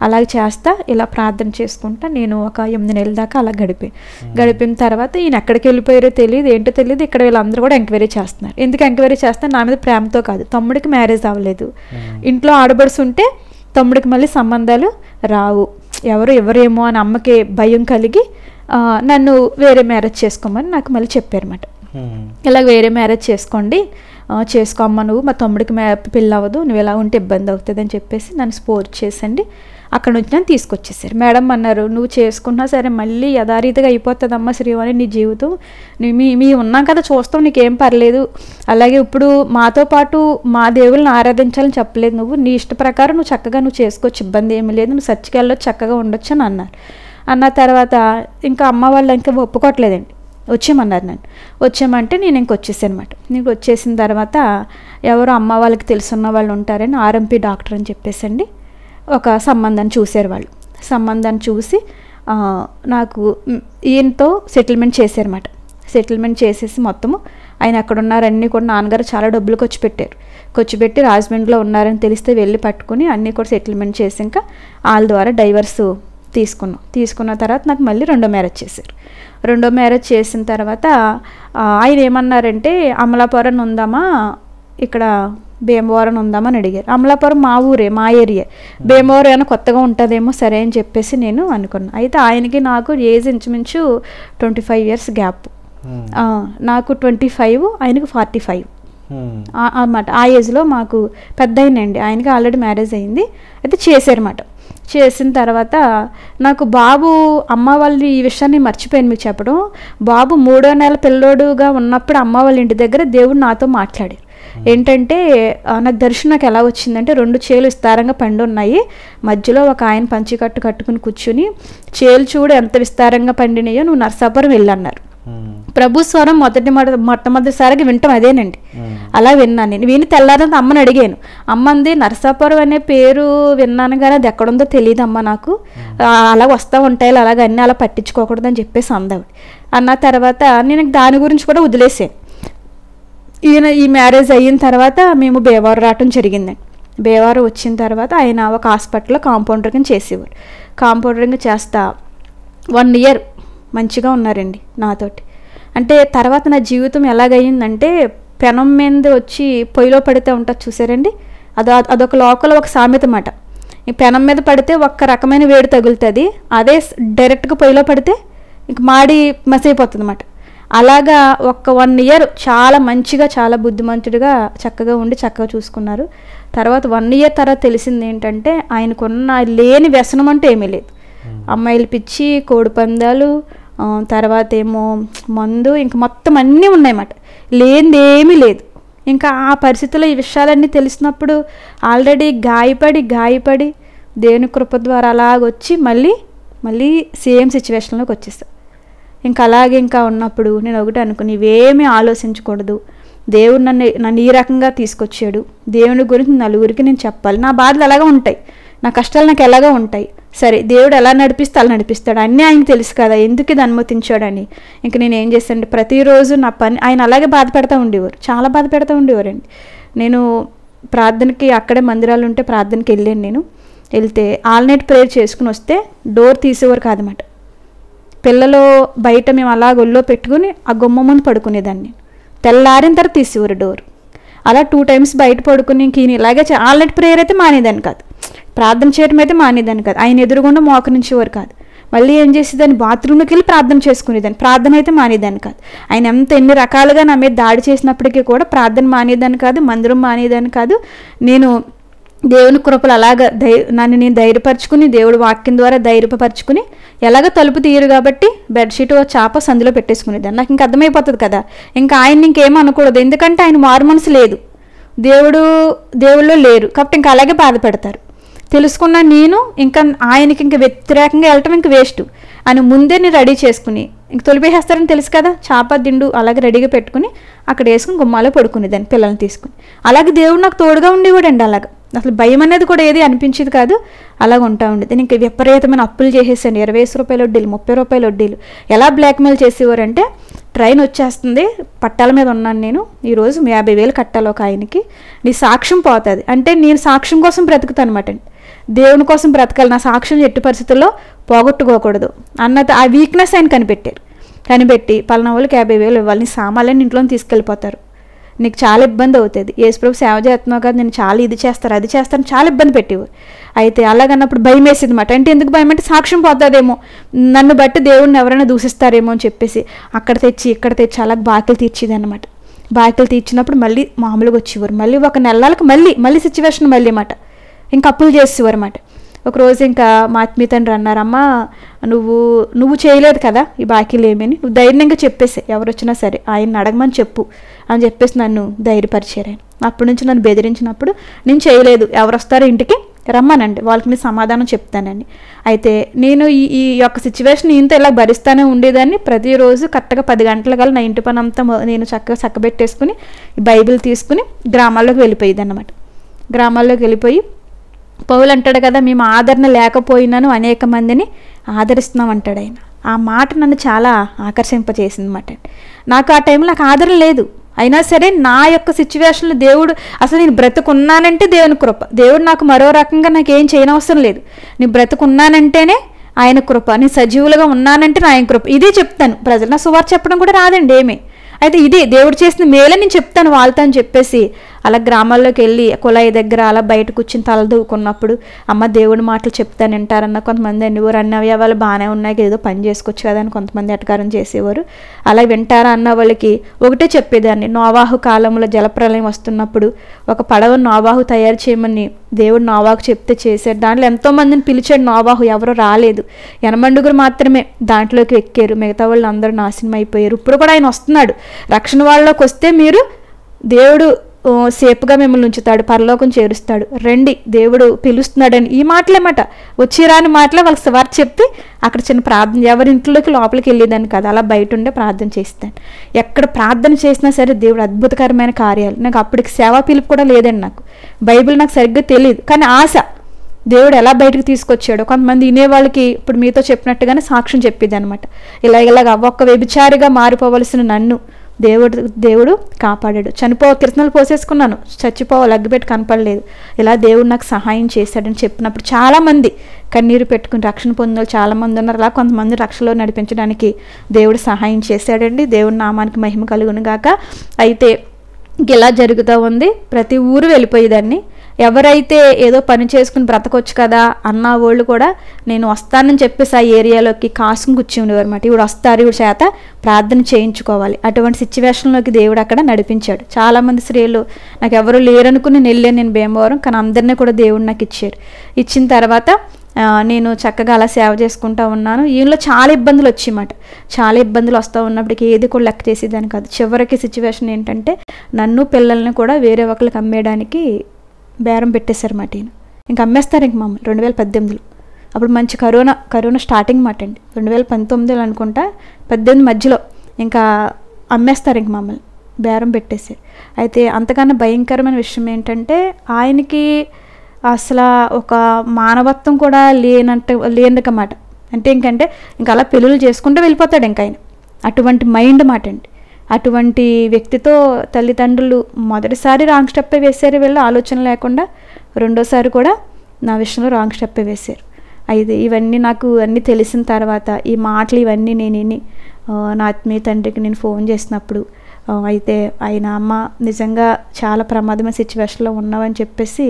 అలాగే చేస్తా ఇలా ప్రార్థన చేసుకుంటా నేను ఒక 8 నెలల దాకా అలా గడిపిన తర్వాత ఈయన ఎక్కడికి వెళ్ళిపోయారో తెలియదు, ఏంటో తెలియదు. ఇక్కడ వీళ్ళందరూ కూడా ఎంక్వైరీ చేస్తున్నారు. ఎందుకు ఎంక్వైరీ చేస్తున్నారు? నా మీద ప్రేమతో కాదు, తమ్ముడికి మ్యారేజ్ అవ్వలేదు, ఇంట్లో ఆడబడుసు ఉంటే తమ్ముడికి మళ్ళీ సంబంధాలు రావు, ఎవరేమో అని అమ్మకి భయం కలిగి నన్ను వేరే మ్యారేజ్ చేసుకోమని నాకు మళ్ళీ చెప్పారన్నమాట. ఇలా వేరే మ్యారేజ్ చేసుకోమ్మ నువ్వు, మా తమ్ముడికి పెళ్ళి అవ్వదు, నువ్వు ఇలా ఉంటే ఇబ్బంది అవుతుంది అని చెప్పేసి నన్ను స్పోర్ట్ చేసండి అక్కడ నుంచి నన్ను తీసుకొచ్చేసారు. మేడం అన్నారు, నువ్వు చేసుకున్నా సరే మళ్ళీ యథారీతిగా అయిపోతుందమ్మా శ్రీవాణి నీ జీవితం, మీ ఉన్నాం కదా చూస్తాం, నీకేం పర్లేదు. అలాగే ఇప్పుడు మాతో పాటు మా దేవుళ్ళని ఆరాధించాలని చెప్పలేదు, నువ్వు నీ ఇష్ట ప్రకారం నువ్వు చక్కగా నువ్వు చేసుకోవచ్చు, ఇబ్బంది ఏమీ లేదు, నువ్వు చర్చికి వెళ్ళొచ్చు, చక్కగా ఉండొచ్చు అని అన్న తర్వాత ఇంకా అమ్మ వాళ్ళు ఇంకా ఒప్పుకోవట్లేదండి. వచ్చేయమన్నారు నన్ను. వచ్చామంటే నేను వచ్చేసాను అనమాట. నీకు వచ్చేసిన తర్వాత ఎవరో అమ్మ వాళ్ళకి తెలుసున్న వాళ్ళు ఉంటారని ఆర్ఎంపీ డాక్టర్ అని చెప్పేసండి ఒక సంబంధాన్ని చూశారు. వాళ్ళు సంబంధాన్ని చూసి నాకు ఈయనతో సెటిల్మెంట్ చేశారన్నమాట. సెటిల్మెంట్ చేసేసి మొత్తము ఆయన అక్కడ ఉన్నారన్నీ కూడా నాన్నగారు చాలా డబ్బులు ఖర్చుపెట్టి రాజమండ్రిలో ఉన్నారని తెలిస్తే వెళ్ళి పట్టుకుని అన్నీ కూడా సెటిల్మెంట్ చేసి ఇంకా వాళ్ళ ద్వారా డైవర్స్ తీసుకున్న తర్వాత నాకు మళ్ళీ రెండో మ్యారేజ్ చేసిన తర్వాత ఆయన ఏమన్నారంటే అమలాపురం ఉందామా, ఇక్కడ భీమవరం ఉందామని అడిగారు. అమలాపురం మా ఊరే, మా ఏరియా. భీమవరం ఏమైనా కొత్తగా ఉంటుందేమో సరే అని చెప్పేసి నేను అనుకున్నాను. అయితే ఆయనకి నాకు ఏజ్ ఇంచుమించు 25 years గ్యాప్. నాకు 25, ఆయనకు 45 అన్నమాట. ఆ ఏజ్లో మాకు పెద్ద అయినండి. ఆయనకి ఆల్రెడీ మ్యారేజ్ అయింది. అయితే చేశారన్నమాట. చేసిన తర్వాత నాకు బాబు అమ్మ వాళ్ళు ఈ విషయాన్ని మర్చిపోయాను మీకు చెప్పడం. బాబు 3వ నెల పిల్లోడుగా ఉన్నప్పుడు అమ్మ వాళ్ళ ఇంటి దగ్గర దేవుడు నాతో మాట్లాడారు. ఏంటంటే నాకు దర్శనం నాకు ఎలా వచ్చిందంటే 2 చేలు విస్తారంగా పండి ఉన్నాయి, మధ్యలో ఒక ఆయన పంచికట్టు కట్టుకుని కూర్చుని చేలు చూడు ఎంత విస్తారంగా పండినాయో, నువ్వు నరసాపురం వెళ్ళన్నారు. ప్రభు స్వరం మొట్టమొదటిసారిగా వింటాం అదేనండి. అలా విన్నాను. నేను విని తెల్లారంత అమ్మని అడిగాను. అమ్మంది నరసాపురం అనే పేరు విన్నాను కానీ అది ఎక్కడుందో తెలియదు అమ్మ నాకు, అలా వస్తూ ఉంటాయి అలాగే అన్నీ అలా పట్టించుకోకూడదు అని చెప్పేసి అందావిడ. అన్న తర్వాత నేను దాని గురించి కూడా వదిలేసాను. ఈయన ఈ మ్యారేజ్ అయిన తర్వాత మేము భీమవరం రావటం జరిగిందండి. భీమవరం వచ్చిన తర్వాత ఆయన ఒక హాస్పిటల్లో కాంపౌండర్గా చేసేవారు. కాంపౌండర్గా చేస్తా 1 year మంచిగా ఉన్నారండి నాతోటి. అంటే తర్వాత నా జీవితం ఎలాగయ్యిందంటే పెనం మీద వచ్చి పొయ్యిలో పడితే ఉంటుంది చూసారండి, అదొక లోకల్ ఒక సామెత అన్నమాట. ఈ పెనం మీద పడితే ఒక్క రకమైన వేడి తగులుతుంది, అదే డైరెక్ట్గా పొయ్యిలో పడితే ఇంక మాడి మసైపోతుంది అన్నమాట. అలాగా 1 year చాలా మంచిగా చాలా బుద్ధిమంతుడిగా చక్కగా ఉండి చక్కగా చూసుకున్నారు. తర్వాత 1 year తర్వాత తెలిసింది ఏంటంటే ఆయనకున్న లేని వ్యసనం అంటే ఏమీ లేదు. అమ్మాయిలు పిచ్చి, కోడి పందాలు, తర్వాత ఏమో మందు, ఇంకా మొత్తం అన్నీ ఉన్నాయన్నమాట. లేనిది ఏమీ లేదు. ఇంకా ఆ పరిస్థితుల్లో ఈ విషయాలన్నీ తెలిసినప్పుడు ఆల్రెడీ గాయపడి దేవుని కృప ద్వారా అలాగొచ్చి మళ్ళీ సేమ్ సిచ్యువేషన్లోకి వచ్చేస్తా. ఇంకా అలాగే ఇంకా ఉన్నప్పుడు నేను ఒకటి అనుకుని ఇవేమీ ఆలోచించకూడదు, దేవుడు నన్ను ఈ రకంగా తీసుకొచ్చాడు, దేవుని గురించి నలుగురికి నేను చెప్పాలి, నా బాధలు ఎలాగా ఉంటాయి, నా కష్టాలు నాకు ఎలాగా ఉంటాయి, సరే దేవుడు ఎలా నడిపిస్తే అలా నడిపిస్తాడు, అన్నీ ఆయనకు తెలుసు కదా, ఎందుకు ఇది అనుమతించాడని. ఇంక నేను ఏం చేశాను, ప్రతిరోజు నా పని ఆయన అలాగే చాలా బాధ పెడతా ఉండేవారండి. నేను ప్రార్థనకి అక్కడే మందిరాలు ఉంటే ప్రార్థనకి వెళ్ళాను. వెళ్తే ఆల్ నైట్ ప్రేయర్ చేసుకుని వస్తే డోర్ తీసేవారు కాదన్నమాట. పిల్లలు బయట మేము అలా ఒళ్ళో పెట్టుకుని ఆ గుమ్మ ముందు పడుకునేదాన్ని. తెల్లారిన తర్వాత తీసేవారు డోర్. అలా 2 times బయట పడుకుని ఇంక ఈయన ఇలాగే ఆల్ నైట్ ప్రేయర్ అయితే మానేదాన్ని కాదు, ప్రార్థన చేయడం అయితే మానేదాన్ని కాదు, ఆయన ఎదురుగుండా మోకరించేవారు కాదు. మళ్ళీ ఏం చేసేదాన్ని, బాత్రూంలోకి వెళ్ళి ప్రార్థన చేసుకునేదాన్ని, ప్రార్థన అయితే మానేదాన్ని కాదు. ఆయన ఎన్ని రకాలుగా నా మీద దాడి చేసినప్పటికీ కూడా ప్రార్థన మానేదాన్ని కాదు, మందిరం మానేదాన్ని కాదు. నేను దేవుని కృపలు అలాగ నన్ను నేను ధైర్యపరచుకుని, దేవుడు వాక్యం ద్వారా ధైర్యపరచుకుని, ఎలాగ తలుపు తీయరు కాబట్టి బెడ్షీట్ చాప సందులో పెట్టేసుకునేదాన్ని. నాకు ఇంకా అర్థమైపోతుంది కదా, ఇంకా ఆయన ఇంకేం అనకూడదు, ఎందుకంటే ఆయన మారు మనసు లేదు, దేవుళ్ళు లేరు కాబట్టి ఇంకా అలాగే బాధపెడతారు. తెలుసుకున్న నేను ఇంకా ఆయనకి ఇంక వ్యతిరేకంగా వెళ్ళటం ఇంక వేస్ట్ అని ముందే నేను రెడీ చేసుకుని, ఇంక తొలిపేసేస్తారని తెలుసు కదా, చాప దిండు అలాగే రెడీగా పెట్టుకుని అక్కడ వేసుకుని గుమ్మాలో పడుకునేదాన్ని పిల్లల్ని తీసుకుని. అలాగే దేవుడు నాకు తోడుగా ఉండేవాడండి. అలాగా అసలు భయం అనేది కూడా ఏది అనిపించేది కాదు, అలాగ ఉంటా ఉండేది. నేను ఇంక విపరీతమైన అప్పులు చేసేసాను, 20 రూపాయల వడ్డీలు, 30 రూపాయల వడ్డీలు. ఎలా బ్లాక్మెయిల్ చేసేవారంటే, ట్రైన్ వచ్చేస్తుంది, పట్టాల మీద ఉన్నాను నేను, ఈరోజు 50,000 కట్టాలి ఒక ఆయనకి, నీ సాక్ష్యం పోతుంది అంటే నేను సాక్ష్యం కోసం బ్రతుకుతాను అనమాట అండి. దేవుని కోసం బ్రతకాలి, నా సాక్ష్యం ఎట్టి పరిస్థితుల్లో పోగొట్టుకోకూడదు అన్నది ఆ వీక్నెస్ ఆయన కనిపెట్టి పలానా వాళ్ళకి 50,000 ఇవ్వాలి, నీ సామాన్లని ఇంట్లో తీసుకెళ్ళిపోతారు, నీకు చాలా ఇబ్బంది అవుతుంది, యేసుప్రభు సేవ చేస్తున్నావు కదా, నేను చాలా ఇది చేస్తాను చాలా ఇబ్బంది పెట్టేవారు. అయితే అలాగన్నప్పుడు భయం వేసేది అనమాట. అంటే ఎందుకు భయం అంటే సాక్ష్యం పోతుందేమో, నన్ను బట్టి దేవుడిని ఎవరైనా దూషిస్తారేమో అని చెప్పేసి అక్కడ తెచ్చి ఇక్కడ తెచ్చి అలా బాకీలు తీర్చేది అనమాట. బాకీలు తీర్చినప్పుడు మళ్ళీ మామూలుగా వచ్చేవారు, మళ్ళీ ఒక నెలలకు మళ్ళీ సిచ్యువేషన్ మళ్ళీ అన్నమాట, ఇంకా అప్పులు చేసేవారు అన్నమాట. ఒకరోజు ఇంకా మా ఆత్మీయ తండ్రి అన్నారమ్మా, నువ్వు చేయలేదు కదా ఈ బాకీలు ఏమని, నువ్వు ధైర్యంగా చెప్పేసి ఎవరు వచ్చినా సరే ఆయన్ని అడగమని చెప్పు అని చెప్పేసి నన్ను ధైర్యపరిచారు ఆయన. అప్పటి నుంచి నన్ను బెదిరించినప్పుడు నేను చేయలేదు, ఎవరు వస్తారో ఇంటికి రమ్మనండి, వాళ్ళకి నేను సమాధానం చెప్తానండి. అయితే నేను ఈ యొక్క సిచ్యువేషన్ ఇంత ఇలా భరిస్తానే ఉండేదాన్ని. ప్రతిరోజు కరెక్ట్గా 10 గంటల కల్లా నా ఇంటి పని అంతా నేను చక్కగా చక్కబెట్టేసుకుని బైబిల్ తీసుకుని గ్రామాల్లోకి వెళ్ళిపోయేది అన్నమాట. గ్రామాల్లోకి వెళ్ళిపోయి పౌలు అంటాడు కదా, మేము ఆదరణ లేకపోయినాను అనేక మందిని ఆదరిస్తున్నాం అంటాడు ఆయన. ఆ మాట నన్ను చాలా ఆకర్షింపచేసింది అన్నమాట. నాకు ఆ టైంలో నాకు ఆదరణ లేదు, అయినా సరే నా యొక్క సిచ్యువేషన్లో దేవుడు, అసలు నేను బ్రతుకున్నానంటే దేవుని కృప, దేవుడు నాకు మరో రకంగా నాకు ఏం చేయనవసరం లేదు, నేను బ్రతుకున్నానంటేనే ఆయన కృప, నేను సజీవులుగా ఉన్నానంటే నా ఆయన కృప, ఇదే చెప్తాను. ప్రజలు నా సువార్త చెప్పడం కూడా రాదండి ఏమీ, అయితే ఇదే దేవుడు చేసిన మేలే నేను చెప్తాను వాళ్ళతో అని చెప్పేసి అలా గ్రామాల్లోకి వెళ్ళి కుళాయి దగ్గర అలా బయట కూర్చుని తల దూకున్నప్పుడు, అమ్మ దేవుడి మాటలు చెప్తాను వింటారన్న కొంతమంది అండి, అన్న అవయవాలు బాగానే ఉన్నాయి, ఏదో పని చేసుకోవచ్చు కదా అని కొంతమంది ఎటకారం చేసేవారు. అలా వింటారా అన్న వాళ్ళకి ఒకటే చెప్పేదాన్ని, నోవాహు కాలంలో జలప్రలయం వస్తున్నప్పుడు ఒక పడవ నోవాహు తయారు చేయమని దేవుడు నోవాహుకు చెప్తే చేశాడు. దాంట్లో ఎంతోమందిని పిలిచాడు నోవాహు, ఎవరో రాలేదు, 80 మాత్రమే దాంట్లోకి ఎక్కారు, మిగతా వాళ్ళు అందరూ నాశనం అయిపోయారు. ఇప్పుడు కూడా ఆయన వస్తున్నాడు, రక్షణ వాళ్ళలోకి వస్తే మీరు దేవుడు సేపుగా మిమ్మల్ని ఉంచుతాడు, పరలోకం చేరుస్తాడు, రండి దేవుడు పిలుస్తున్నాడని ఈ మాటలేమాట, వచ్చిరాని మాటలే వాళ్ళకి సువార్త చెప్తే అక్కడ చిన్న ప్రార్థన, ఎవరింట్లోకి లోపలికి వెళ్ళేదాన్ని కదా, అలా బయట ఉండే ప్రార్థన చేస్తాను. ఎక్కడ ప్రార్థన చేసినా సరే దేవుడు అద్భుతకరమైన కార్యాలు. నాకు అప్పటికి సేవా పిలుపు కూడా లేదండి, నాకు బైబిల్ నాకు సరిగ్గా తెలియదు, కానీ ఆశ దేవుడు ఎలా బయటకు తీసుకొచ్చాడో. కొంతమంది వినేవాళ్ళకి ఇప్పుడు మీతో చెప్పినట్టుగానే సాక్ష్యం చెప్పేది అనమాట, ఇలాగ ఒక్క వ్యభిచారిగా మారిపోవలసిన నన్ను దేవుడు కాపాడాడు, కిరసనలు పోసేసుకున్నాను, చచ్చిపోవాలి, అగ్గిపెట్టి కనపడలేదు, ఇలా దేవుడు నాకు సహాయం చేశాడని చెప్పినప్పుడు చాలామంది కన్నీరు పెట్టుకుని రక్షణ పొందిన చాలామంది ఉన్నారు. అలా కొంతమంది రక్షణలో నడిపించడానికి దేవుడు సహాయం చేశాడండి. దేవుడి నామానికి మహిమ కలుగును గాక. అయితే ఇలా జరుగుతూ ఉంది, ప్రతి ఊరు వెళ్ళిపోయేదాన్ని. ఎవరైతే ఏదో పని చేసుకుని బ్రతకొచ్చు కదా అన్న వాళ్ళు కూడా నేను వస్తానని చెప్పేసి ఆ ఏరియాలోకి కాసుకుని కూర్చుండేవారు అనమాట. ఇవిడు వస్తారు, ఇవిడ చేత ప్రార్థన చేయించుకోవాలి, అటువంటి సిచ్యువేషన్లోకి దేవుడు అక్కడ నడిపించాడు. చాలామంది స్త్రీలు నాకు ఎవరు లేరనుకుని వెళ్ళాను నేను భీమవరం, కానీ అందరినీ కూడా దేవుడు నాకు ఇచ్చారు. ఇచ్చిన తర్వాత నేను చక్కగా అలా సేవ చేసుకుంటూ ఉన్నాను. ఈయనలో చాలా ఇబ్బందులు వచ్చాయన్నమాట. చాలా ఇబ్బందులు వస్తూ ఉన్నప్పటికీ ఏది కూడా లెక్క చేసేదాన్ని కాదు. చివరికి సిచ్యువేషన్ ఏంటంటే నన్ను పిల్లల్ని కూడా వేరే ఒకరికి అమ్మేయడానికి బేరం పెట్టేశారన్నమాట. ఈయన ఇంకా అమ్మేస్తారు ఇంక మమ్మల్ని 2018లో. అప్పుడు మంచి కరోనా స్టార్టింగ్ మాట అండి, 2019 అనుకుంటా, 18 మధ్యలో ఇంకా అమ్మేస్తారు ఇంక మమ్మల్ని, బేరం పెట్టేశారు. అయితే అంతకన్నా భయంకరమైన విషయం ఏంటంటే ఆయనకి అసలు ఒక మానవత్వం కూడా లేనమాట. అంటే ఇంకా అలా పెళ్ళిళ్ళు చేసుకుంటూ వెళ్ళిపోతాడు ఇంకా ఆయన. అటువంటి మైండ్ మాట అండి. అటువంటి వ్యక్తితో తల్లిదండ్రులు మొదటిసారి రాంగ్ స్టెప్ వేశారు, వీళ్ళు ఆలోచన లేకుండా. రెండోసారి కూడా నా విషయంలో రాంగ్ స్టెప్ వేశారు. అయితే ఇవన్నీ నాకు అన్నీ తెలిసిన తర్వాత ఈ మాటలు ఇవన్నీ నేను నా ఆత్మీయ తండ్రికి నేను ఫోన్ చేసినప్పుడు అయితే ఆయన, అమ్మ నిజంగా చాలా ప్రమాదమైన సిచ్యువేషన్లో ఉన్నావని చెప్పేసి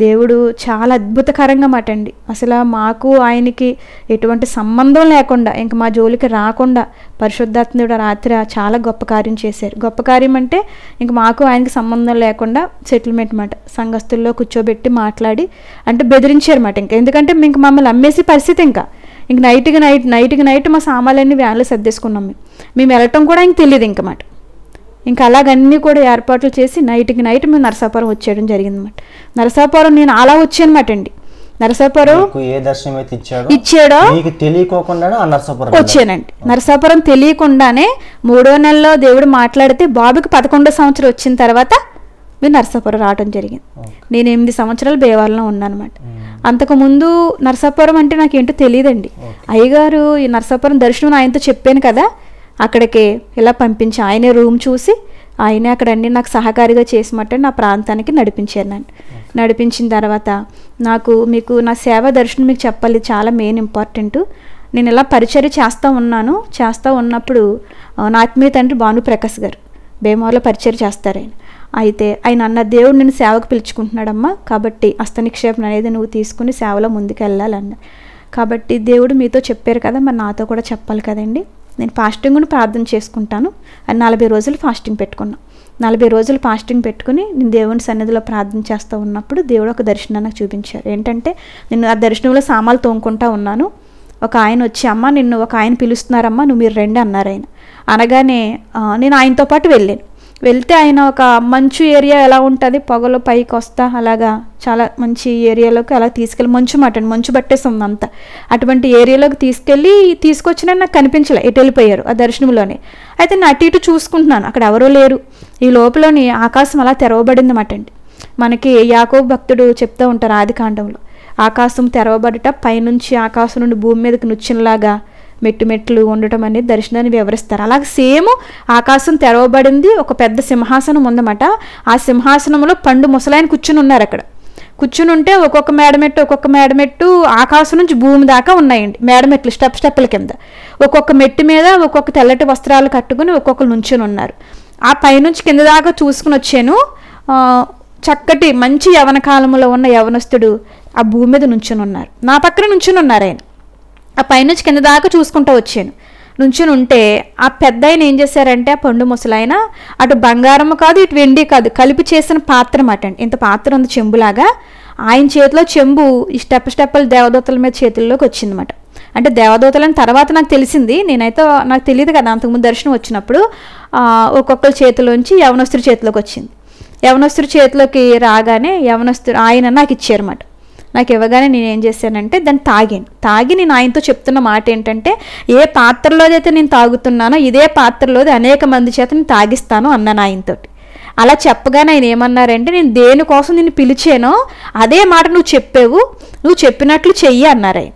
దేవుడు చాలా అద్భుతకరంగా మాట అండి. అసలు మాకు ఆయనకి ఎటువంటి సంబంధం లేకుండా ఇంక మా జోలికి రాకుండా పరిశుద్ధాత్ముడు రాత్రి చాలా గొప్ప కార్యం చేశారు. గొప్ప కార్యం అంటే ఇంక మాకు ఆయనకి సంబంధం లేకుండా సెటిల్మెంట్ మాట, సంఘస్థుల్లో కూర్చోబెట్టి మాట్లాడి అంటే బెదిరించారు మాట. ఇంకా ఎందుకంటే ఇంక మమ్మల్ని అమ్మేసి పరిస్థితి, ఇంక నైట్కి నైట్ మా సామాన్లన్నీ వ్యాన్లో సర్దేసుకున్నాం. మేము వెళ్ళటం కూడా ఇంక తెలియదు ఇంక మాట. ఇంకా అలాగన్నీ కూడా ఏర్పాట్లు చేసి నైట్కి నైట్ మేము నరసాపురం వచ్చేయడం జరిగిందన్నమాట. నరసాపురం నేను అలా వచ్చానమాట అండి. నరసాపురం ఏ దర్శనం అయితే ఇచ్చాడో వచ్చానండి. నరసాపురం తెలియకుండానే 3వ నెలలో దేవుడు మాట్లాడితే బాబుకి 11వ సంవత్సరం వచ్చిన తర్వాత మేము నరసాపురం రావడం జరిగింది. నేను 8 సంవత్సరాలు బేవాళ్ళలో ఉన్నాను అనమాట. అంతకుముందు నరసాపురం అంటే నాకేంటో తెలియదండి. అయ్యగారు ఈ నరసాపురం దర్శనం ఆయనతో చెప్పాను కదా, అక్కడికి ఇలా పంపించి ఆయనే రూమ్ చూసి ఆయనే అక్కడ అన్ని నాకు సహకారిగా చేసినట్టు నా ప్రాంతానికి నడిపించారు. నన్ను నడిపించిన తర్వాత మీకు నా సేవ దర్శనం మీకు చెప్పాలి, చాలా మెయిన్ ఇంపార్టెంట్. నేను ఇలా పరిచర్య చేస్తూ ఉన్నప్పుడు నా ఆత్మీయ తండ్రి భానుప్రకాష్ గారు భీమవరంలో పరిచర్య చేస్తారు. అయితే ఆయన అన్న, దేవుడు నేను సేవకు పిలుచుకుంటున్నాడమ్మా, కాబట్టి హస్తనిక్షేపం అనేది నువ్వు తీసుకుని సేవలో ముందుకు వెళ్ళాలన్న. కాబట్టి దేవుడు మీతో చెప్పారు కదా, మరి నాతో కూడా చెప్పాలి కదండి. నేను ఫాస్టింగ్ను ప్రార్థన చేసుకుంటాను అని 40 రోజులు ఫాస్టింగ్ పెట్టుకున్నాను. 40 రోజులు ఫాస్టింగ్ పెట్టుకుని నేను దేవుని సన్నిధిలో ప్రార్థన చేస్తూ ఉన్నప్పుడు దేవుడు ఒక దర్శనం నాకు చూపించారు. ఏంటంటే నేను ఆ దర్శనంలో సామాన్లు తోముకుంటా ఉన్నాను. ఒక ఆయన వచ్చి, అమ్మ నిన్ను ఒక ఆయన పిలుస్తున్నారమ్మా, మీరు రండి అన్నారు. ఆయన అనగానే నేను ఆయనతో పాటు వెళ్తే ఆయన ఒక మంచు ఏరియా ఎలా ఉంటుంది, పొగలో పైకి వస్తా అలాగా చాలా మంచి ఏరియాలోకి అలా తీసుకెళ్ళి, మంచు పట్టేస్తుంది అంతా, అటువంటి ఏరియాలోకి తీసుకొచ్చినా నాకు కనిపించలే, ఎటు వెళ్ళిపోయారు ఆ దర్శనంలోనే. అయితే నేను అటు ఇటు చూసుకుంటున్నాను, అక్కడ ఎవరో లేరు. ఈ లోపలని ఆకాశం అలా తెరవబడింది అన్నమాట అండి. మనకి యాకోబు భక్తుడు చెప్తూ ఉంటారు ఆదికాండంలో, ఆకాశం తెరవబడట, పైనుంచి ఆకాశం నుండి భూమి మీదకి నుచ్చినలాగా మెట్లు ఉండటం అనేది దర్శనాన్ని వివరిస్తారు. అలాగే సేమ్ ఆకాశం తెరవబడింది, ఒక పెద్ద సింహాసనం ఉందన్నమాట. ఆ సింహాసనంలో పండు ముసలాయన కూర్చుని ఉన్నారు. అక్కడ కూర్చుని ఉంటే ఒక్కొక్క మేడమెట్టు ఆకాశం నుంచి భూమి దాకా ఉన్నాయండి. మేడమెట్లు స్టెప్పుల కింద ఒక్కొక్క మెట్టు మీద ఒక్కొక్క తెల్లటి వస్త్రాలు కట్టుకుని ఒక్కొక్కరు నుంచుని ఉన్నారు. ఆ పైనుంచి కింద దాకా చూసుకుని వచ్చాను. చక్కటి మంచి యవన కాలంలో ఉన్న యవనస్తుడు ఆ భూమి మీద నుంచుని ఉన్నారు, నా పక్కన నుంచుని ఉన్నారు. ఆయన ఆ పైనుంచి కింద దాకా చూసుకుంటూ వచ్చాను. నుంచుని ఉంటే ఆ పెద్ద ఆయన ఏం చేశారంటే, ఆ పండు ముసలాయన అటు బంగారము కాదు ఇటు వెండి కాదు కలిపి చేసిన పాత్ర మాట అండి. ఇంత పాత్ర ఉంది చెంబులాగా. ఆయన చేతిలో చెంబు ఈ స్టెప్పుల దేవదూతల మీద చేతుల్లోకి వచ్చిందన్నమాట. అంటే దేవదూతలని తర్వాత నాకు తెలిసింది, నాకు తెలియదు కదా అంతకుముందు దర్శనం వచ్చినప్పుడు. ఒక్కొక్కరి చేతిలోంచి యవనస్తుడి చేతిలోకి వచ్చింది. యవనస్తుడి చేతిలోకి రాగానే ఆయన నాకు ఇచ్చారన్నమాట. నాకు ఇవ్వగానే నేను ఏం చేశానంటే దాన్ని తాగి నేను ఆయనతో చెప్తున్న మాట ఏంటంటే, ఏ పాత్రలోదైతే నేను తాగుతున్నానో ఇదే పాత్రలోది అనేక మంది చేత నేను తాగిస్తాను అన్నాను ఆయనతోటి. అలా చెప్పగానే ఆయన ఏమన్నారంటే, నేను దేనికోసం నిన్ను పిలిచానో అదే మాట నువ్వు చెప్పినట్లు చెయ్యి అన్నారు ఆయన.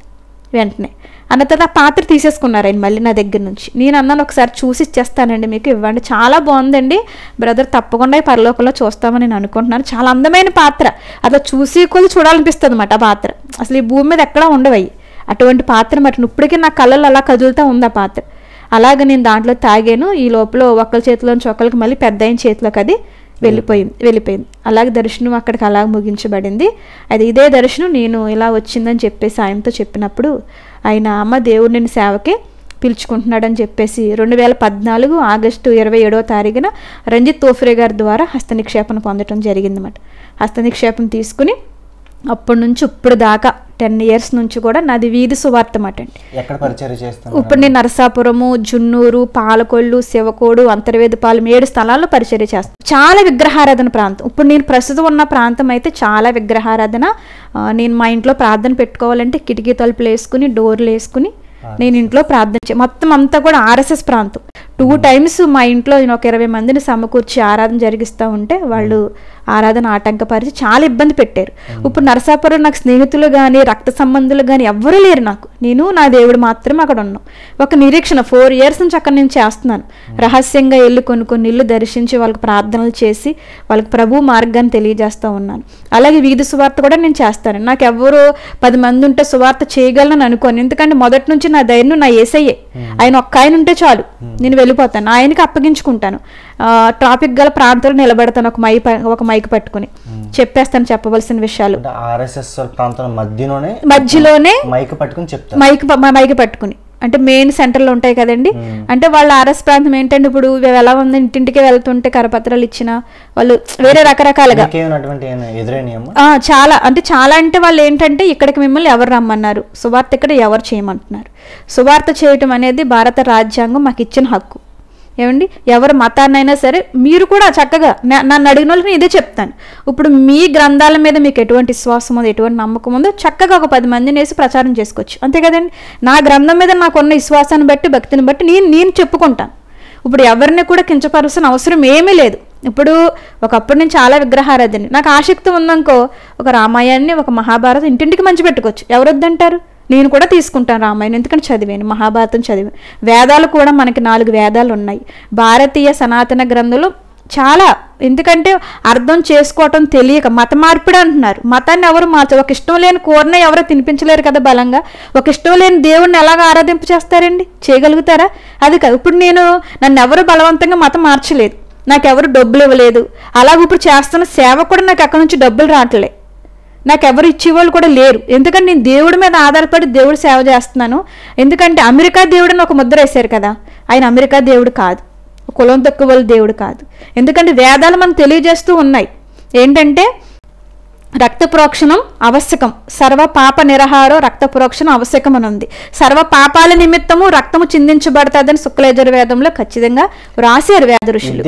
వెంటనే అన్న తర్వాత ఆ పాత్ర తీసేసుకున్నారు ఆయన మళ్ళీ నా దగ్గర నుంచి. నేను అన్నాను, ఒకసారి చూసి ఇచ్చేస్తానండి, మీకు ఇవ్వండి, చాలా బాగుందండి బ్రదర్, తప్పకుండా పరలోకంలో చూస్తామని నేను అనుకుంటున్నాను, చాలా అందమైన పాత్ర, అట్లా చూడాలనిపిస్తుంది అన్నమాట. ఆ పాత్ర అసలు ఈ భూమి మీద ఎక్కడా ఉండవయ్యి, అటువంటి పాత్ర మాట. ఇప్పటికీ నా కళ్ళల్లో అలా కదులుతూ ఉంది ఆ పాత్ర. అలాగే నేను దాంట్లో తాగాను. ఈ లోపల ఒకరి చేతిలోంచి ఒకరికి మళ్ళీ పెద్ద ఆయన చేతిలోకి అది వెళ్ళిపోయింది. అలాగే దర్శనం అక్కడికి అలా ముగించబడింది. అది ఇదే దర్శనం నేను ఇలా వచ్చిందని చెప్పేసి ఆయనతో చెప్పినప్పుడు ఆయన, అమ్మ దేవుడు నేను సేవకి పిలుచుకుంటున్నాడని చెప్పేసి 2014 ఆగస్టు 27వ తారీఖున రంజిత్ తోఫ్రే గారి ద్వారా హస్తనిక్షేపణ పొందడం జరిగిందన్నమాట. హస్తనిక్షేపం తీసుకుని అప్పటి నుంచి ఇప్పుడు దాకా 10 years నుంచి కూడా నాది వీధి సువార్త మాట అండి. ఇప్పుడు నేను నరసాపురము, జున్నూరు, పాలకొల్లు, శివకోడు, అంతర్వేదపాలెం 7 స్థలాల్లో పరిచర్య చేస్తాను. చాలా విగ్రహారాధన ప్రాంతం. ఇప్పుడు నేను ప్రస్తుతం ఉన్న ప్రాంతం అయితే చాలా విగ్రహారాధన. నేను మా ఇంట్లో ప్రార్థన పెట్టుకోవాలంటే కిటికీ తలుపులు వేసుకుని డోర్లు వేసుకుని నేను ఇంట్లో ప్రార్థన మొత్తం అంతా కూడా RSS ప్రాంతం. 2 times మా ఇంట్లో నేను ఒక 20 మందిని సమకూర్చి ఆరాధన జరిగిస్తూ ఉంటే వాళ్ళు ఆరాధన ఆటంకపరిచి చాలా ఇబ్బంది పెట్టారు. ఇప్పుడు నరసాపురం నాకు స్నేహితులు కానీ రక్త సంబంధులు కానీ ఎవ్వరూ లేరు. నేను నా దేవుడు మాత్రమే అక్కడ ఉన్నాం. ఒక నిరీక్షణ 4 years నుంచి అక్కడ నేను చేస్తున్నాను. రహస్యంగా వెళ్ళి కొన్ని ఇళ్ళు దర్శించి వాళ్ళకి ప్రార్థనలు చేసి వాళ్ళకి ప్రభు మార్గాన్ని తెలియజేస్తూ ఉన్నాను. అలాగే వీధి సువార్త కూడా నేను చేస్తాను. నాకు ఎవరు 10 మంది ఉంటే సువార్త చేయగలను అనుకోను. ఎందుకంటే మొదటి నుంచి నా ధైర్యం నా యేసయ్యే. ఆయన ఒక్క ఆయన ఉంటే చాలు, నేను వెళ్ళిపోతాను, ఆయనకి అప్పగించుకుంటాను. ట్రాఫిక్ గల ప్రాంతంలో నిలబెడతాను, ఒక మైక్ పట్టుకుని చెప్పేస్తాను చెప్పవలసిన విషయాలు. ఆర్ఎస్ఎస్ ప్రాంతం మధ్యలోనే మైక్ పట్టుకుని అంటే మెయిన్ సెంటర్లో ఉంటాయి కదండి. అంటే వాళ్ళ ఆర్ఎస్ ప్రాంతం ఏంటంటే ఇప్పుడు ఎలా ఉంది, ఇంటింటికి వెళ్తుంటే కరపత్రాలు ఇచ్చిన వాళ్ళు వేరే రకరకాలుగా చాలా అంటే వాళ్ళు ఏంటంటే ఇక్కడికి మిమ్మల్ని ఎవరు రమ్మన్నారు, సువార్త ఇక్కడ ఎవరు చేయమంటున్నారు. సువార్త చేయటం అనేది భారత రాజ్యాంగం మాకు ఇచ్చిన హక్కు. ఏమండి, ఎవరు మతాన్నైనా సరే మీరు కూడా చక్కగా నన్ను అడిగిన వాళ్ళకి ఇదే చెప్తాను. ఇప్పుడు మీ గ్రంథాల మీద మీకు ఎటువంటి విశ్వాసం ఉందో, ఎటువంటి నమ్మకం ఉందో చక్కగా ఒక 10 మందిని వేసి ప్రచారం చేసుకోవచ్చు, అంతే కదండి. నా గ్రంథం మీద నాకున్న విశ్వాసాన్ని బట్టి, భక్తిని బట్టి నేను చెప్పుకుంటాను. ఇప్పుడు ఎవరిని కూడా కించపరచిన అవసరం ఏమీ లేదు. ఇప్పుడు ఒకప్పుడు నేను చాలా విగ్రహారాధని, నాకు ఆసక్తి ఉందనుకో ఒక రామాయణాన్ని, ఒక మహాభారతం ఇంటింటికి మంచి పెట్టుకోవచ్చు. ఎవరొద్దంటారు? నేను కూడా తీసుకుంటాను రామాయణం, ఎందుకంటే చదివాను, మహాభారతం చదివాను. వేదాలు కూడా మనకి 4 వేదాలు ఉన్నాయి. భారతీయ సనాతన గ్రంథంలో చాలా, ఎందుకంటే అర్థం చేసుకోవటం తెలియక మత మార్పిడి అంటున్నారు. మతాన్ని ఎవరు మార్చారు? ఒక ఇష్టం లేని కూరనే ఎవరో తినిపించలేరు కదా బలంగా. ఒక ఇష్టం లేని దేవుడిని ఎలాగ ఆరాధింప చేస్తారండి? చేయగలుగుతారా? అది కాదు. ఇప్పుడు నన్ను ఎవరు బలవంతంగా మతం మార్చలేదు, నాకెవరు డబ్బులు ఇవ్వలేదు. అలాగే ఇప్పుడు చేస్తున్న సేవ కూడా నాకు అక్కడ నుంచి డబ్బులు రావట్లే, నాకెవరు ఇచ్చేవాళ్ళు కూడా లేరు. ఎందుకంటే నేను దేవుడి మీద ఆధారపడి దేవుడు సేవ చేస్తున్నాను. ఎందుకంటే అమెరికా దేవుడిని ఒక ముద్ర వేశారు కదా, ఆయన అమెరికా దేవుడు కాదు, కులం తక్కువ వాళ్ళ దేవుడు కాదు. ఎందుకంటే వేదాలు మనకు తెలియజేస్తూ ఉన్నాయి ఏంటంటే రక్త ప్రోక్షణం ఆవశ్యకం, సర్వ పాప నిరహారో రక్త ప్రోక్షణం ఆవశ్యకం అని ఉంది. సర్వ పాపాల నిమిత్తము రక్తము చిందించబడుతుందని శుక్లయజుర్వేదంలో ఖచ్చితంగా రాశారు వేద ఋషులు.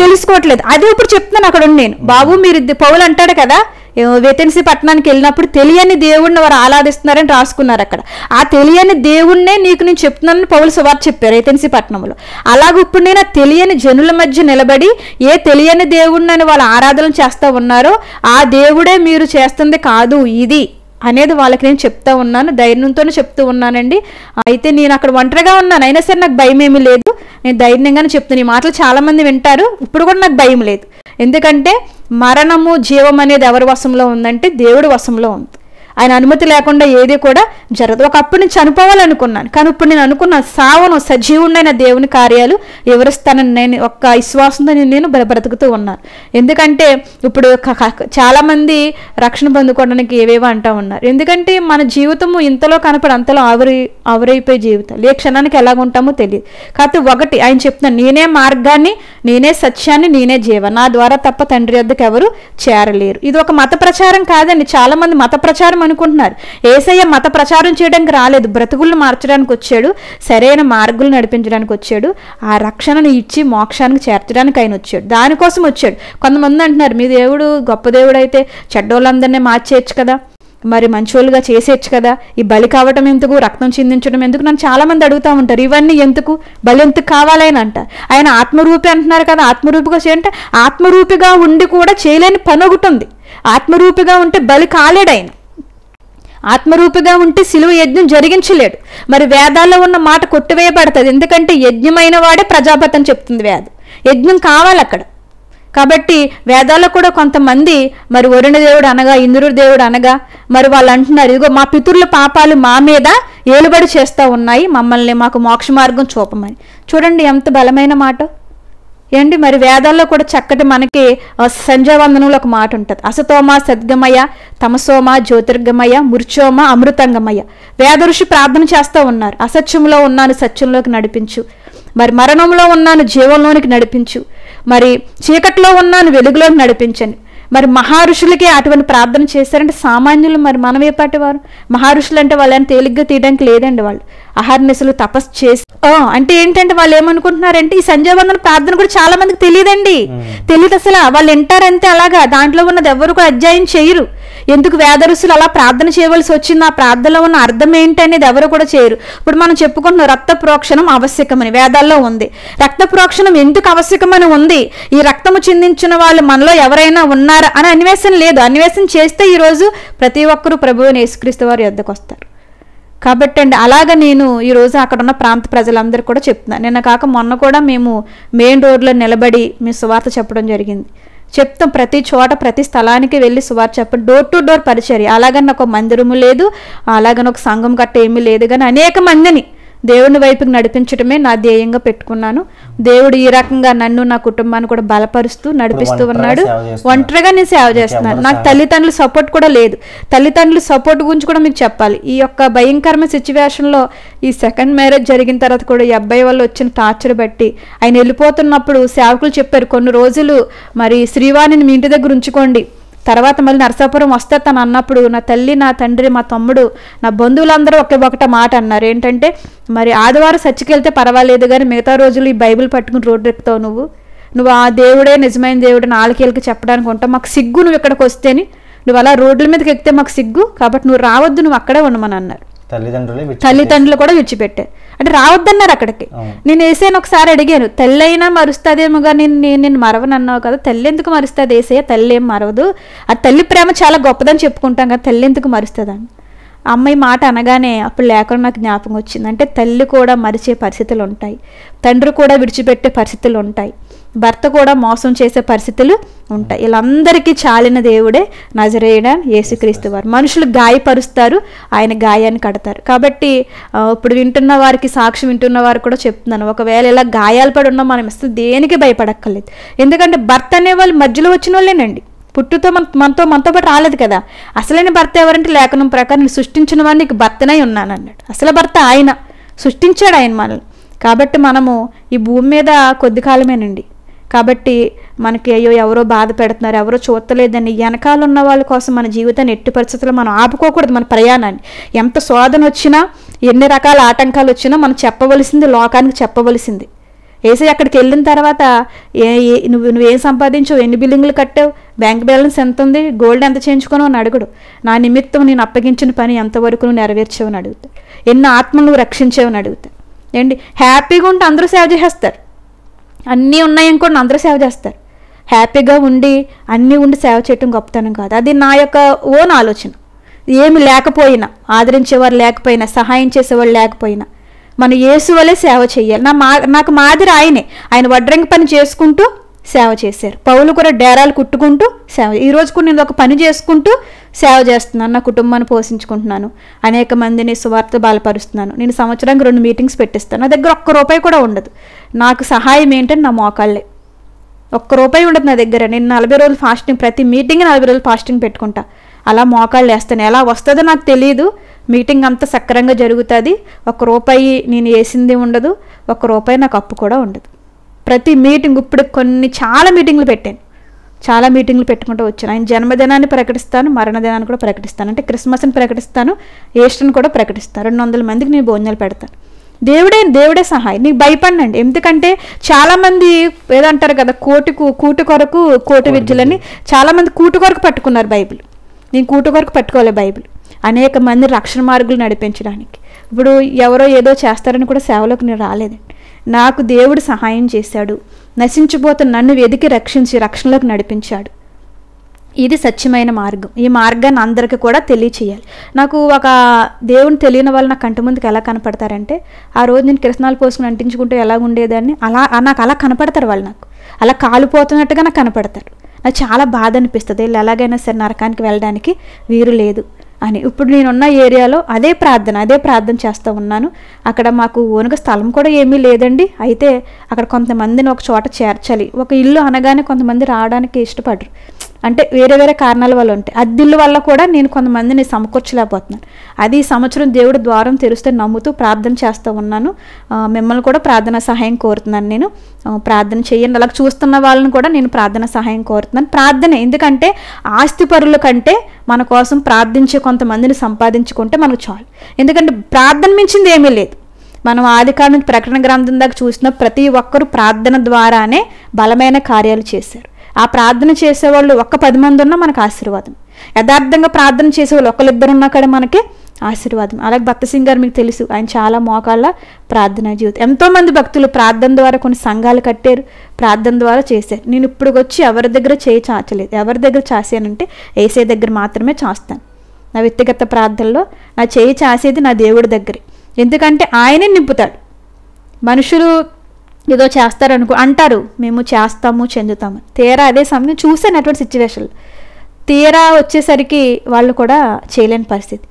తెలుసుకోవట్లేదు. అదే ఇప్పుడు చెప్తున్నాను అక్కడ నేను. బాబు మీరు పౌలు అంటాడు కదా, వేతెన్సీ పట్టణానికి వెళ్ళినప్పుడు తెలియని దేవుడిని వారు ఆరాధిస్తున్నారని రాసుకున్నారు అక్కడ. ఆ తెలియని దేవుణ్ణే నీకు నేను చెప్తున్నానని పౌలు సువార్త చెప్పారు వేతెన్సీ పట్టణంలో. అలాగే ఇప్పుడు నేను తెలియని జనుల మధ్య నిలబడి ఏ తెలియని దేవుడిని వాళ్ళు ఆరాధన చేస్తూ ఉన్నారో ఆ దేవుడే మీరు చేస్తుంది కాదు ఇది అనేది వాళ్ళకి నేను చెప్తా ఉన్నాను, ధైర్యంతోనే చెప్తూ ఉన్నానండి. అయితే నేను అక్కడ ఒంటరిగా ఉన్నాను, అయినా సరే నాకు భయం ఏమీ లేదు, నేను ధైర్యంగానే చెప్తాను. ఈ మాటలు చాలామంది వింటారు, ఇప్పుడు కూడా నాకు భయం లేదు. ఎందుకంటే మరణము జీవం అనేది ఎవరి వశంలో ఉందంటే దేవుడి వశంలో ఉంది. ఆయన అనుమతి లేకుండా ఏది కూడా జరగదు. ఒకప్పుడు నేను చనిపోవాలనుకున్నాను, కానీ ఇప్పుడు నేను అనుకున్నాను సావను, సజీవుడైన దేవుని కార్యాలు వివరిస్తానని నేను ఒక్క విశ్వాసంతో నేను బ్రతుకుతూ ఉన్నాను. ఎందుకంటే ఇప్పుడు చాలామంది రక్షణ పొందుకోవడానికి ఏవేవో అంటూ ఉన్నారు. ఎందుకంటే మన జీవితము ఇంతలో కనపడి అంతలో ఆవిరైపోయే జీవితం, ఏ క్షణానికి ఎలాగుంటామో తెలియదు. కాకపోతే ఒకటి ఆయన చెప్తున్నాను, నేనే మార్గాన్ని, నేనే సత్యాన్ని, నేనే జీవ, నా ద్వారా తప్ప తండ్రి వద్దకు ఎవరు చేరలేరు. ఇది ఒక మత ప్రచారం కాదండి. చాలా మంది మత ప్రచారం అనుకుంటున్నారు. యేసయ్య మత ప్రచారం చేయడానికి రాలేదు, బ్రతుకులను మార్చడానికి వచ్చాడు, సరైన మార్గులు నడిపించడానికి వచ్చాడు, ఆ రక్షణను ఇచ్చి మోక్షానికి చేర్చడానికి ఆయన వచ్చాడు, దానికోసం వచ్చాడు. కొంతమంది అంటున్నారు మీ దేవుడు గొప్ప దేవుడు అయితే చెడ్డోళ్ళందరినీ మార్చేయచ్చు కదా, మరి మంచోళ్ళుగా చేసేయచ్చు కదా, ఈ బలి కావటం ఎందుకు, రక్తం చిందించడం ఎందుకు, నన్ను చాలా మంది అడుగుతూ ఉంటారు. ఇవన్నీ ఎందుకు, బలి ఎందుకు కావాలని అంట. ఆయన ఆత్మరూపి అంటున్నారు కదా, ఆత్మరూపిగా చేయంటే ఆత్మరూపిగా ఉండి కూడా చేయలేని పని ఒకటి ఉంది. ఆత్మరూపిగా ఉంటే బలి కాలేడు ఆయన, ఆత్మరూపిగా ఉంటే సిలువ యజ్ఞం జరిగించలేడు. మరి వేదాల్లో ఉన్న మాట కొట్టివేయబడుతుంది, ఎందుకంటే యజ్ఞమైన వాడే ప్రజాపతి అని చెప్తుంది వేదం. యజ్ఞం కావాలి అక్కడ. కాబట్టి వేదాల్లో కూడా కొంతమంది మరి వరుణ దేవుడు అనగా, ఇంద్రుడి దేవుడు అనగా, మరి వాళ్ళు అంటున్నారు ఇదిగో మా పితరుల పాపాలు మా మీద ఏలుబడి చేస్తూ ఉన్నాయి, మమ్మల్ని మాకు మోక్ష మార్గం చూపమని. చూడండి ఎంత బలమైన మాట ఏంటి. మరి వేదాల్లో కూడా చక్కటి మనకి సంధ్యావందనంలో ఒక మాట ఉంటుంది, అసతోమ సద్గమయ, తమసోమ జ్యోతిర్గమయ, మృచోమ అమృతంగమయ. వేద ఋషి ప్రార్థన చేస్తూ ఉన్నారు, అసత్యంలో ఉన్నాను సత్యంలోకి నడిపించు, మరి మరణంలో ఉన్నాను జీవంలోనికి నడిపించు, మరి చీకట్లో ఉన్నాను వెలుగులోకి నడిపించండి. మరి మహర్షులకి అటువంటి ప్రార్థన చేశారంటే సామాన్యులు మరి మనం ఏ పాటి వారు? మహర్షులు అంటే వాళ్ళని తేలిగ్గా తీయడానికి లేదండి, వాళ్ళు అహర్నిశలు తపస్సు చేసి అంటే ఏంటంటే వాళ్ళు ఏమనుకుంటున్నారంటే ఈ సంధ్యావందన ప్రార్థన కూడా చాలా మందికి తెలియదండి, తెలియదు అసలు. వాళ్ళు వింటారంతే, అలాగా దాంట్లో ఉన్నది ఎవరు కూడా అధ్యయనం చేయరు. ఎందుకు వేద ఋషులు అలా ప్రార్థన చేయవలసి వచ్చింది, ఆ ప్రార్థనలో ఉన్న అర్థం ఏంటి అనేది ఎవరు కూడా చేయరు. ఇప్పుడు మనం చెప్పుకుంటున్నాం రక్త ప్రోక్షణం ఆవశ్యకమని వేదాల్లో ఉంది. రక్త ప్రోక్షణం ఎందుకు ఆవశ్యకమని ఉంది? ఈ రక్తము చిందించిన వాళ్ళు మనలో ఎవరైనా ఉన్నారా అని అన్వేషణ లేదు. అన్వేషణ చేస్తే ఈరోజు ప్రతి ఒక్కరూ ప్రభువుని యేసుక్రీస్తు వారి యొద్దకు వస్తారు. కాబట్టి అండి అలాగా నేను ఈరోజు అక్కడ ఉన్న ప్రాంత ప్రజలందరూ కూడా చెప్తున్నాను. నిన్న కాక మొన్న కూడా మేము మెయిన్ రోడ్లో నిలబడి మేము సువార్త చెప్పడం జరిగింది. చెప్తాం ప్రతి చోట ప్రతి స్థలానికి వెళ్ళి సువార్త చెప్పండి, డోర్ టు డోర్ పరిచర్య. అలాగని ఒక మందిరము లేదు, అలాగని ఒక సంఘం గట్ట ఏమీ లేదు, కానీ అనేక మందిని దేవుని వైపుకి నడిపించడమే నా ధ్యేయంగా పెట్టుకున్నాను. దేవుడు ఈ రకంగా నన్ను నా కుటుంబాన్ని కూడా బలపరుస్తూ నడిపిస్తూ ఉన్నాడు. ఒంటరిగా నేను సేవ చేస్తున్నాను. నాకు తల్లిదండ్రుల సపోర్ట్ కూడా లేదు. తల్లిదండ్రుల సపోర్ట్ గురించి కూడా మీకు చెప్పాలి. ఈ యొక్క భయంకరమైన సిచ్యువేషన్లో ఈ సెకండ్ మ్యారేజ్ జరిగిన తర్వాత కూడా ఈ అబ్బాయి వల్ల వచ్చిన టార్చర్ బట్టి ఆయన వెళ్ళిపోతున్నప్పుడు సేవకులు చెప్పారు, కొన్ని రోజులు మరి శ్రీవాణిని మీ ఇంటి దగ్గర ఉంచుకోండి, తర్వాత మళ్ళీ నరసాపురం వస్తే తను అన్నప్పుడు నా తల్లి, నా తండ్రి, మా తమ్ముడు, నా బంధువులందరూ ఒకట మాట అన్నారు. ఏంటంటే మరి ఆదివారం చర్చికి వెళ్తే పర్వాలేదు కానీ మిగతా రోజులు ఈ బైబిల్ పట్టుకుని రోడ్డు ఎక్కుతావు, నువ్వు ఆ దేవుడే నిజమైన దేవుడు నాలుగేళ్ళకి చెప్పడానికి ఉంటావు, మాకు సిగ్గు నువ్వు ఇక్కడికి వస్తేని, నువ్వు అలా రోడ్ల మీదకి ఎక్కితే మాకు సిగ్గు, కాబట్టి నువ్వు రావద్దు, నువ్వు అక్కడే ఉండమని అన్నారు. తల్లిదండ్రులు కూడా విడిచిపెట్టారు. అంటే రావద్దన్నారు అక్కడికి. నేను ఏసైనా ఒకసారి అడిగాను, తల్లి అయినా మరుస్తుందేమోగా, నేను మరవని అన్నావు కదా, తల్లి ఎందుకు మరుస్తుంది ఏసయ్య, తల్లి ఏం మరవదు, ఆ తల్లి ప్రేమ చాలా గొప్పదని చెప్పుకుంటాం కదా, తల్లి ఎందుకు మరుస్తుందని. అమ్మాయి మాట అనగానే అప్పుడు లేకుండా నాకు జ్ఞాపకం వచ్చింది. అంటే తల్లి కూడా మరిచే పరిస్థితులు ఉంటాయి, తండ్రి కూడా విడిచిపెట్టే పరిస్థితులు ఉంటాయి, భర్త కూడా మోసం చేసే పరిస్థితులు ఉంటాయి. వీళ్ళందరికీ చాలిన దేవుడే నజరేయుడైన యేసుక్రీస్తు వారు. మనుషులు గాయపరుస్తారు, ఆయన గాయాన్ని కడతారు. కాబట్టి ఇప్పుడు వింటున్న వారికి, సాక్ష్యం వింటున్న వారు కూడా చెప్తున్నాను, ఒకవేళ ఇలా గాయాలు పడి ఉన్నా మనం అసలు దేనికి భయపడక్కర్లేదు. ఎందుకంటే భర్త అనే వాళ్ళు మధ్యలో వచ్చిన వాళ్ళేనండి, పుట్టుతో మనతో పాటు రాలేదు కదా. అసలైన భర్త ఎవరంటే లేఖనం ప్రకారం నేను సృష్టించిన వాడిని నీకు భర్తనై ఉన్నాను అన్నాడు. అసలు భర్త ఆయన సృష్టించాడు ఆయన మనల్ని. కాబట్టి మనము ఈ భూమి మీద కొద్ది కాలమేనండి. కాబట్టి మనకి అయ్యో ఎవరో బాధ పెడుతున్నారు, ఎవరో చూడలేదని వెనకాల ఉన్న వాళ్ళ కోసం మన జీవితాన్ని ఎట్టి పరిస్థితుల్లో మనం ఆపుకోకూడదు. మన ప్రయాణాన్ని ఎంత శోధన వచ్చినా, ఎన్ని రకాల ఆటంకాలు వచ్చినా మనం చెప్పవలసింది, లోకానికి చెప్పవలసింది. ఏసై అక్కడికి వెళ్ళిన తర్వాత నువ్వేం సంపాదించావు, ఎన్ని బిల్డింగ్లు కట్టావు, బ్యాంక్ బ్యాలెన్స్ ఎంత ఉంది, గోల్డ్ ఎంత చేయించుకున్నావు అని అడుగుడు. నా నిమిత్తం నేను అప్పగించిన పని ఎంతవరకు నువ్వు నెరవేర్చావని అడుగుతావు. ఎన్ని ఆత్మలు నువ్వు రక్షించావని అడుగుతావు. ఏంటి హ్యాపీగా ఉంటే అందరూ సేవ చేసేస్తారు, అన్నీ ఉన్నాయనుకోండి అందరూ సేవ చేస్తారు. హ్యాపీగా ఉండి అన్నీ ఉండి సేవ చేయటం గొప్పతనం కాదు. అది నా యొక్క ఓన్ ఆలోచన. ఏమి లేకపోయినా, ఆదరించేవారు లేకపోయినా, సహాయం చేసేవాళ్ళు లేకపోయినా మనం యేసు వలే సేవ చేయాలి. నాకు మాదిరి ఆయనే. ఆయన వడ్రంగి పని చేసుకుంటూ సేవ చేశారు. పౌలు కూడా డేరాలు కుట్టుకుంటూ సేవ. ఈరోజు కూడా నేను ఒక పని చేసుకుంటూ సేవ చేస్తున్నాను, నా కుటుంబాన్ని పోషించుకుంటున్నాను, అనేక మందిని సువార్త బలపరుస్తున్నాను. నేను సంవత్సరానికి 2 మీటింగ్స్ పెట్టిస్తాను. నా దగ్గర ₹1 కూడా ఉండదు. నాకు సహాయం ఏంటంటే నా మోకాళ్ళే. ₹1 ఉండదు నా దగ్గర. నేను 40 రోజులు ఫాస్టింగ్, ప్రతి మీటింగ్ 40 రోజులు ఫాస్టింగ్ పెట్టుకుంటా. అలా మోకాళ్ళు వేస్తాను. ఎలా వస్తుందో నాకు తెలియదు. మీటింగ్ అంతా సక్రంగా జరుగుతుంది. ₹1 నేను వేసింది ఉండదు, ₹1 నాకు అప్పు కూడా ఉండదు. ప్రతి మీటింగ్ ఇప్పుడు చాలా మీటింగ్లు పెట్టాను, చాలా మీటింగ్లు పెట్టుకుంటూ వచ్చాను. ఆయన జన్మదినాన్ని ప్రకటిస్తాను, మరణదినాన్ని కూడా ప్రకటిస్తాను. అంటే క్రిస్మస్ని ప్రకటిస్తాను, ఈస్టర్ని కూడా ప్రకటిస్తాను. 200 మందికి నేను భోజనాలు పెడతాను. దేవుడే సహాయం. నీకు భయపడినండి. ఎందుకంటే చాలామంది ఏదంటారు కదా, కూటి కొరకు కోటి విద్యలని. చాలామంది కూటి కొరకు పట్టుకున్నారు బైబిల్. నేను కూటి కొరకు పట్టుకోలే బైబిల్. అనేక మంది రక్షణ మార్గులు నడిపించడానికి. ఇప్పుడు ఎవరో ఏదో చేస్తారని కూడా సేవలోకి నేను రాలేదండి. నాకు దేవుడు సహాయం చేశాడు. నశించిపోతున్న నన్ను వెదికి రక్షించి రక్షణలోకి నడిపించాడు. ఇది సత్యమైన మార్గం. ఈ మార్గాన్ని అందరికీ కూడా తెలియచేయాలి. నాకు ఒక దేవుని తెలియని వాళ్ళు నా కంటి ముందుకు ఎలా కనపడతారంటే, ఆ రోజు నేను కిరసనాలు పోసుకుని అంటించుకుంటూ ఎలా ఉండేదాన్ని నాకు అలా కనపడతారు వాళ్ళు. నాకు అలా కాలిపోతున్నట్టుగా నాకు కనపడతారు. నాకు చాలా బాధ అనిపిస్తుంది. వీళ్ళు ఎలాగైనా సరే నరకానికి వెళ్ళడానికి వీరు లేదు అని. ఇప్పుడు నేనున్న ఏరియాలో అదే ప్రార్థన చేస్తూ ఉన్నాను. అక్కడ మాకు ఓనుగా స్థలం కూడా ఏమీ లేదండి. అయితే అక్కడ కొంతమందిని ఒక చోట చేర్చాలి. ఒక ఇల్లు అనగానే కొంతమంది రావడానికి ఇష్టపడరు. అంటే వేరే వేరే కారణాల వల్ల ఉంటాయి. అద్దిల్లు వల్ల కూడా నేను కొంతమందిని సమకూర్చలేకపోతున్నాను. అది ఈ సంవత్సరం దేవుడు ద్వారం తెరిస్తే నమ్ముతూ ప్రార్థన చేస్తూ ఉన్నాను. మిమ్మల్ని కూడా ప్రార్థన సహాయం కోరుతున్నాను. నేను ప్రార్థన చేయండి. అలా చూస్తున్న వాళ్ళని కూడా నేను ప్రార్థన సహాయం కోరుతున్నాను. ప్రార్థన ఎందుకంటే ఆస్తి పరుల కంటే మన కోసం ప్రార్థించే కొంతమందిని సంపాదించుకుంటే మనకు చాలు. ఎందుకంటే ప్రార్థన మించింది ఏమీ లేదు. మనం ఆదికాండం ప్రకటన గ్రంథం దాకా చూసిన ప్రతి ఒక్కరూ ప్రార్థన ద్వారానే బలమైన కార్యాలు చేశారు. ఆ ప్రార్థన చేసేవాళ్ళు 10 మంది ఉన్నా మనకు ఆశీర్వాదం. యథార్థంగా ప్రార్థన చేసేవాళ్ళు 1-2 ఉన్నా కూడా మనకి ఆశీర్వాదం. అలాగే భక్త సింగ్ గారు మీకు తెలుసు, ఆయన చాలా మోకాళ్ళ ప్రార్థనా జీవితం. ఎంతోమంది భక్తులు ప్రార్థన ద్వారా కొన్ని సంఘాలు కట్టారు, ప్రార్థన ద్వారా చేశారు. నేను ఇప్పుడు వచ్చి ఎవరి దగ్గర చేయి చాచలేదు. ఎవరి దగ్గర చాసానంటే ఏసే దగ్గర మాత్రమే చాస్తాను. నా వ్యక్తిగత ప్రార్థనలో నా చేయి చాసేది నా దేవుడి దగ్గరే. ఎందుకంటే ఆయనే నింపుతాడు. మనుషులు ఏదో చేస్తారనుకో అంటారు, మేము చేస్తాము చెందుతాము. తీరా అదే సమయం చూసాను అటువంటి సిచ్యువేషన్లు. తీరా వచ్చేసరికి వాళ్ళు కూడా చేయలేని పరిస్థితి.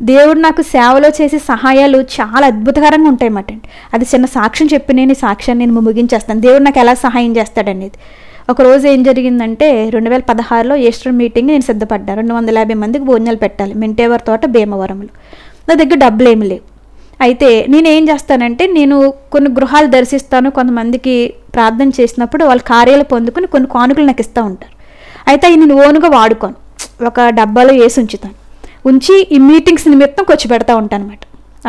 దేవుడు నాకు సేవలో చేసే సహాయాలు చాలా అద్భుతకరంగా ఉంటాయన్నమాట అండి. అది చిన్న సాక్ష్యం చెప్పి నేను ఈ సాక్ష్యాన్ని నేను ముగించేస్తాను, దేవుడు నాకు ఎలా సహాయం చేస్తాడనేది. ఒకరోజు ఏం జరిగిందంటే 2016లో ఈస్టర్ మీటింగ్ నేను సిద్ధపడ్డా. 250 మందికి భోజనాలు పెట్టాలి, మెంటేవర్ తోట భీమవరంలో. నా దగ్గర డబ్బులు ఏమి లేవు. అయితే నేను ఏం చేస్తానంటే, నేను కొన్ని గృహాలు దర్శిస్తాను, కొంతమందికి ప్రార్థన చేసినప్పుడు వాళ్ళ కార్యాలు పొందుకుని కొన్ని కానుకలు నాకు ఇస్తూ ఉంటారు. అయితే అవి నేను ఓనుగా వాడుకోను, ఒక డబ్బాలో వేసి ఉంచుతాను. ఉంచి ఈ మీటింగ్స్ నిమిత్తం ఖర్చు పెడతా ఉంటాను అనమాట.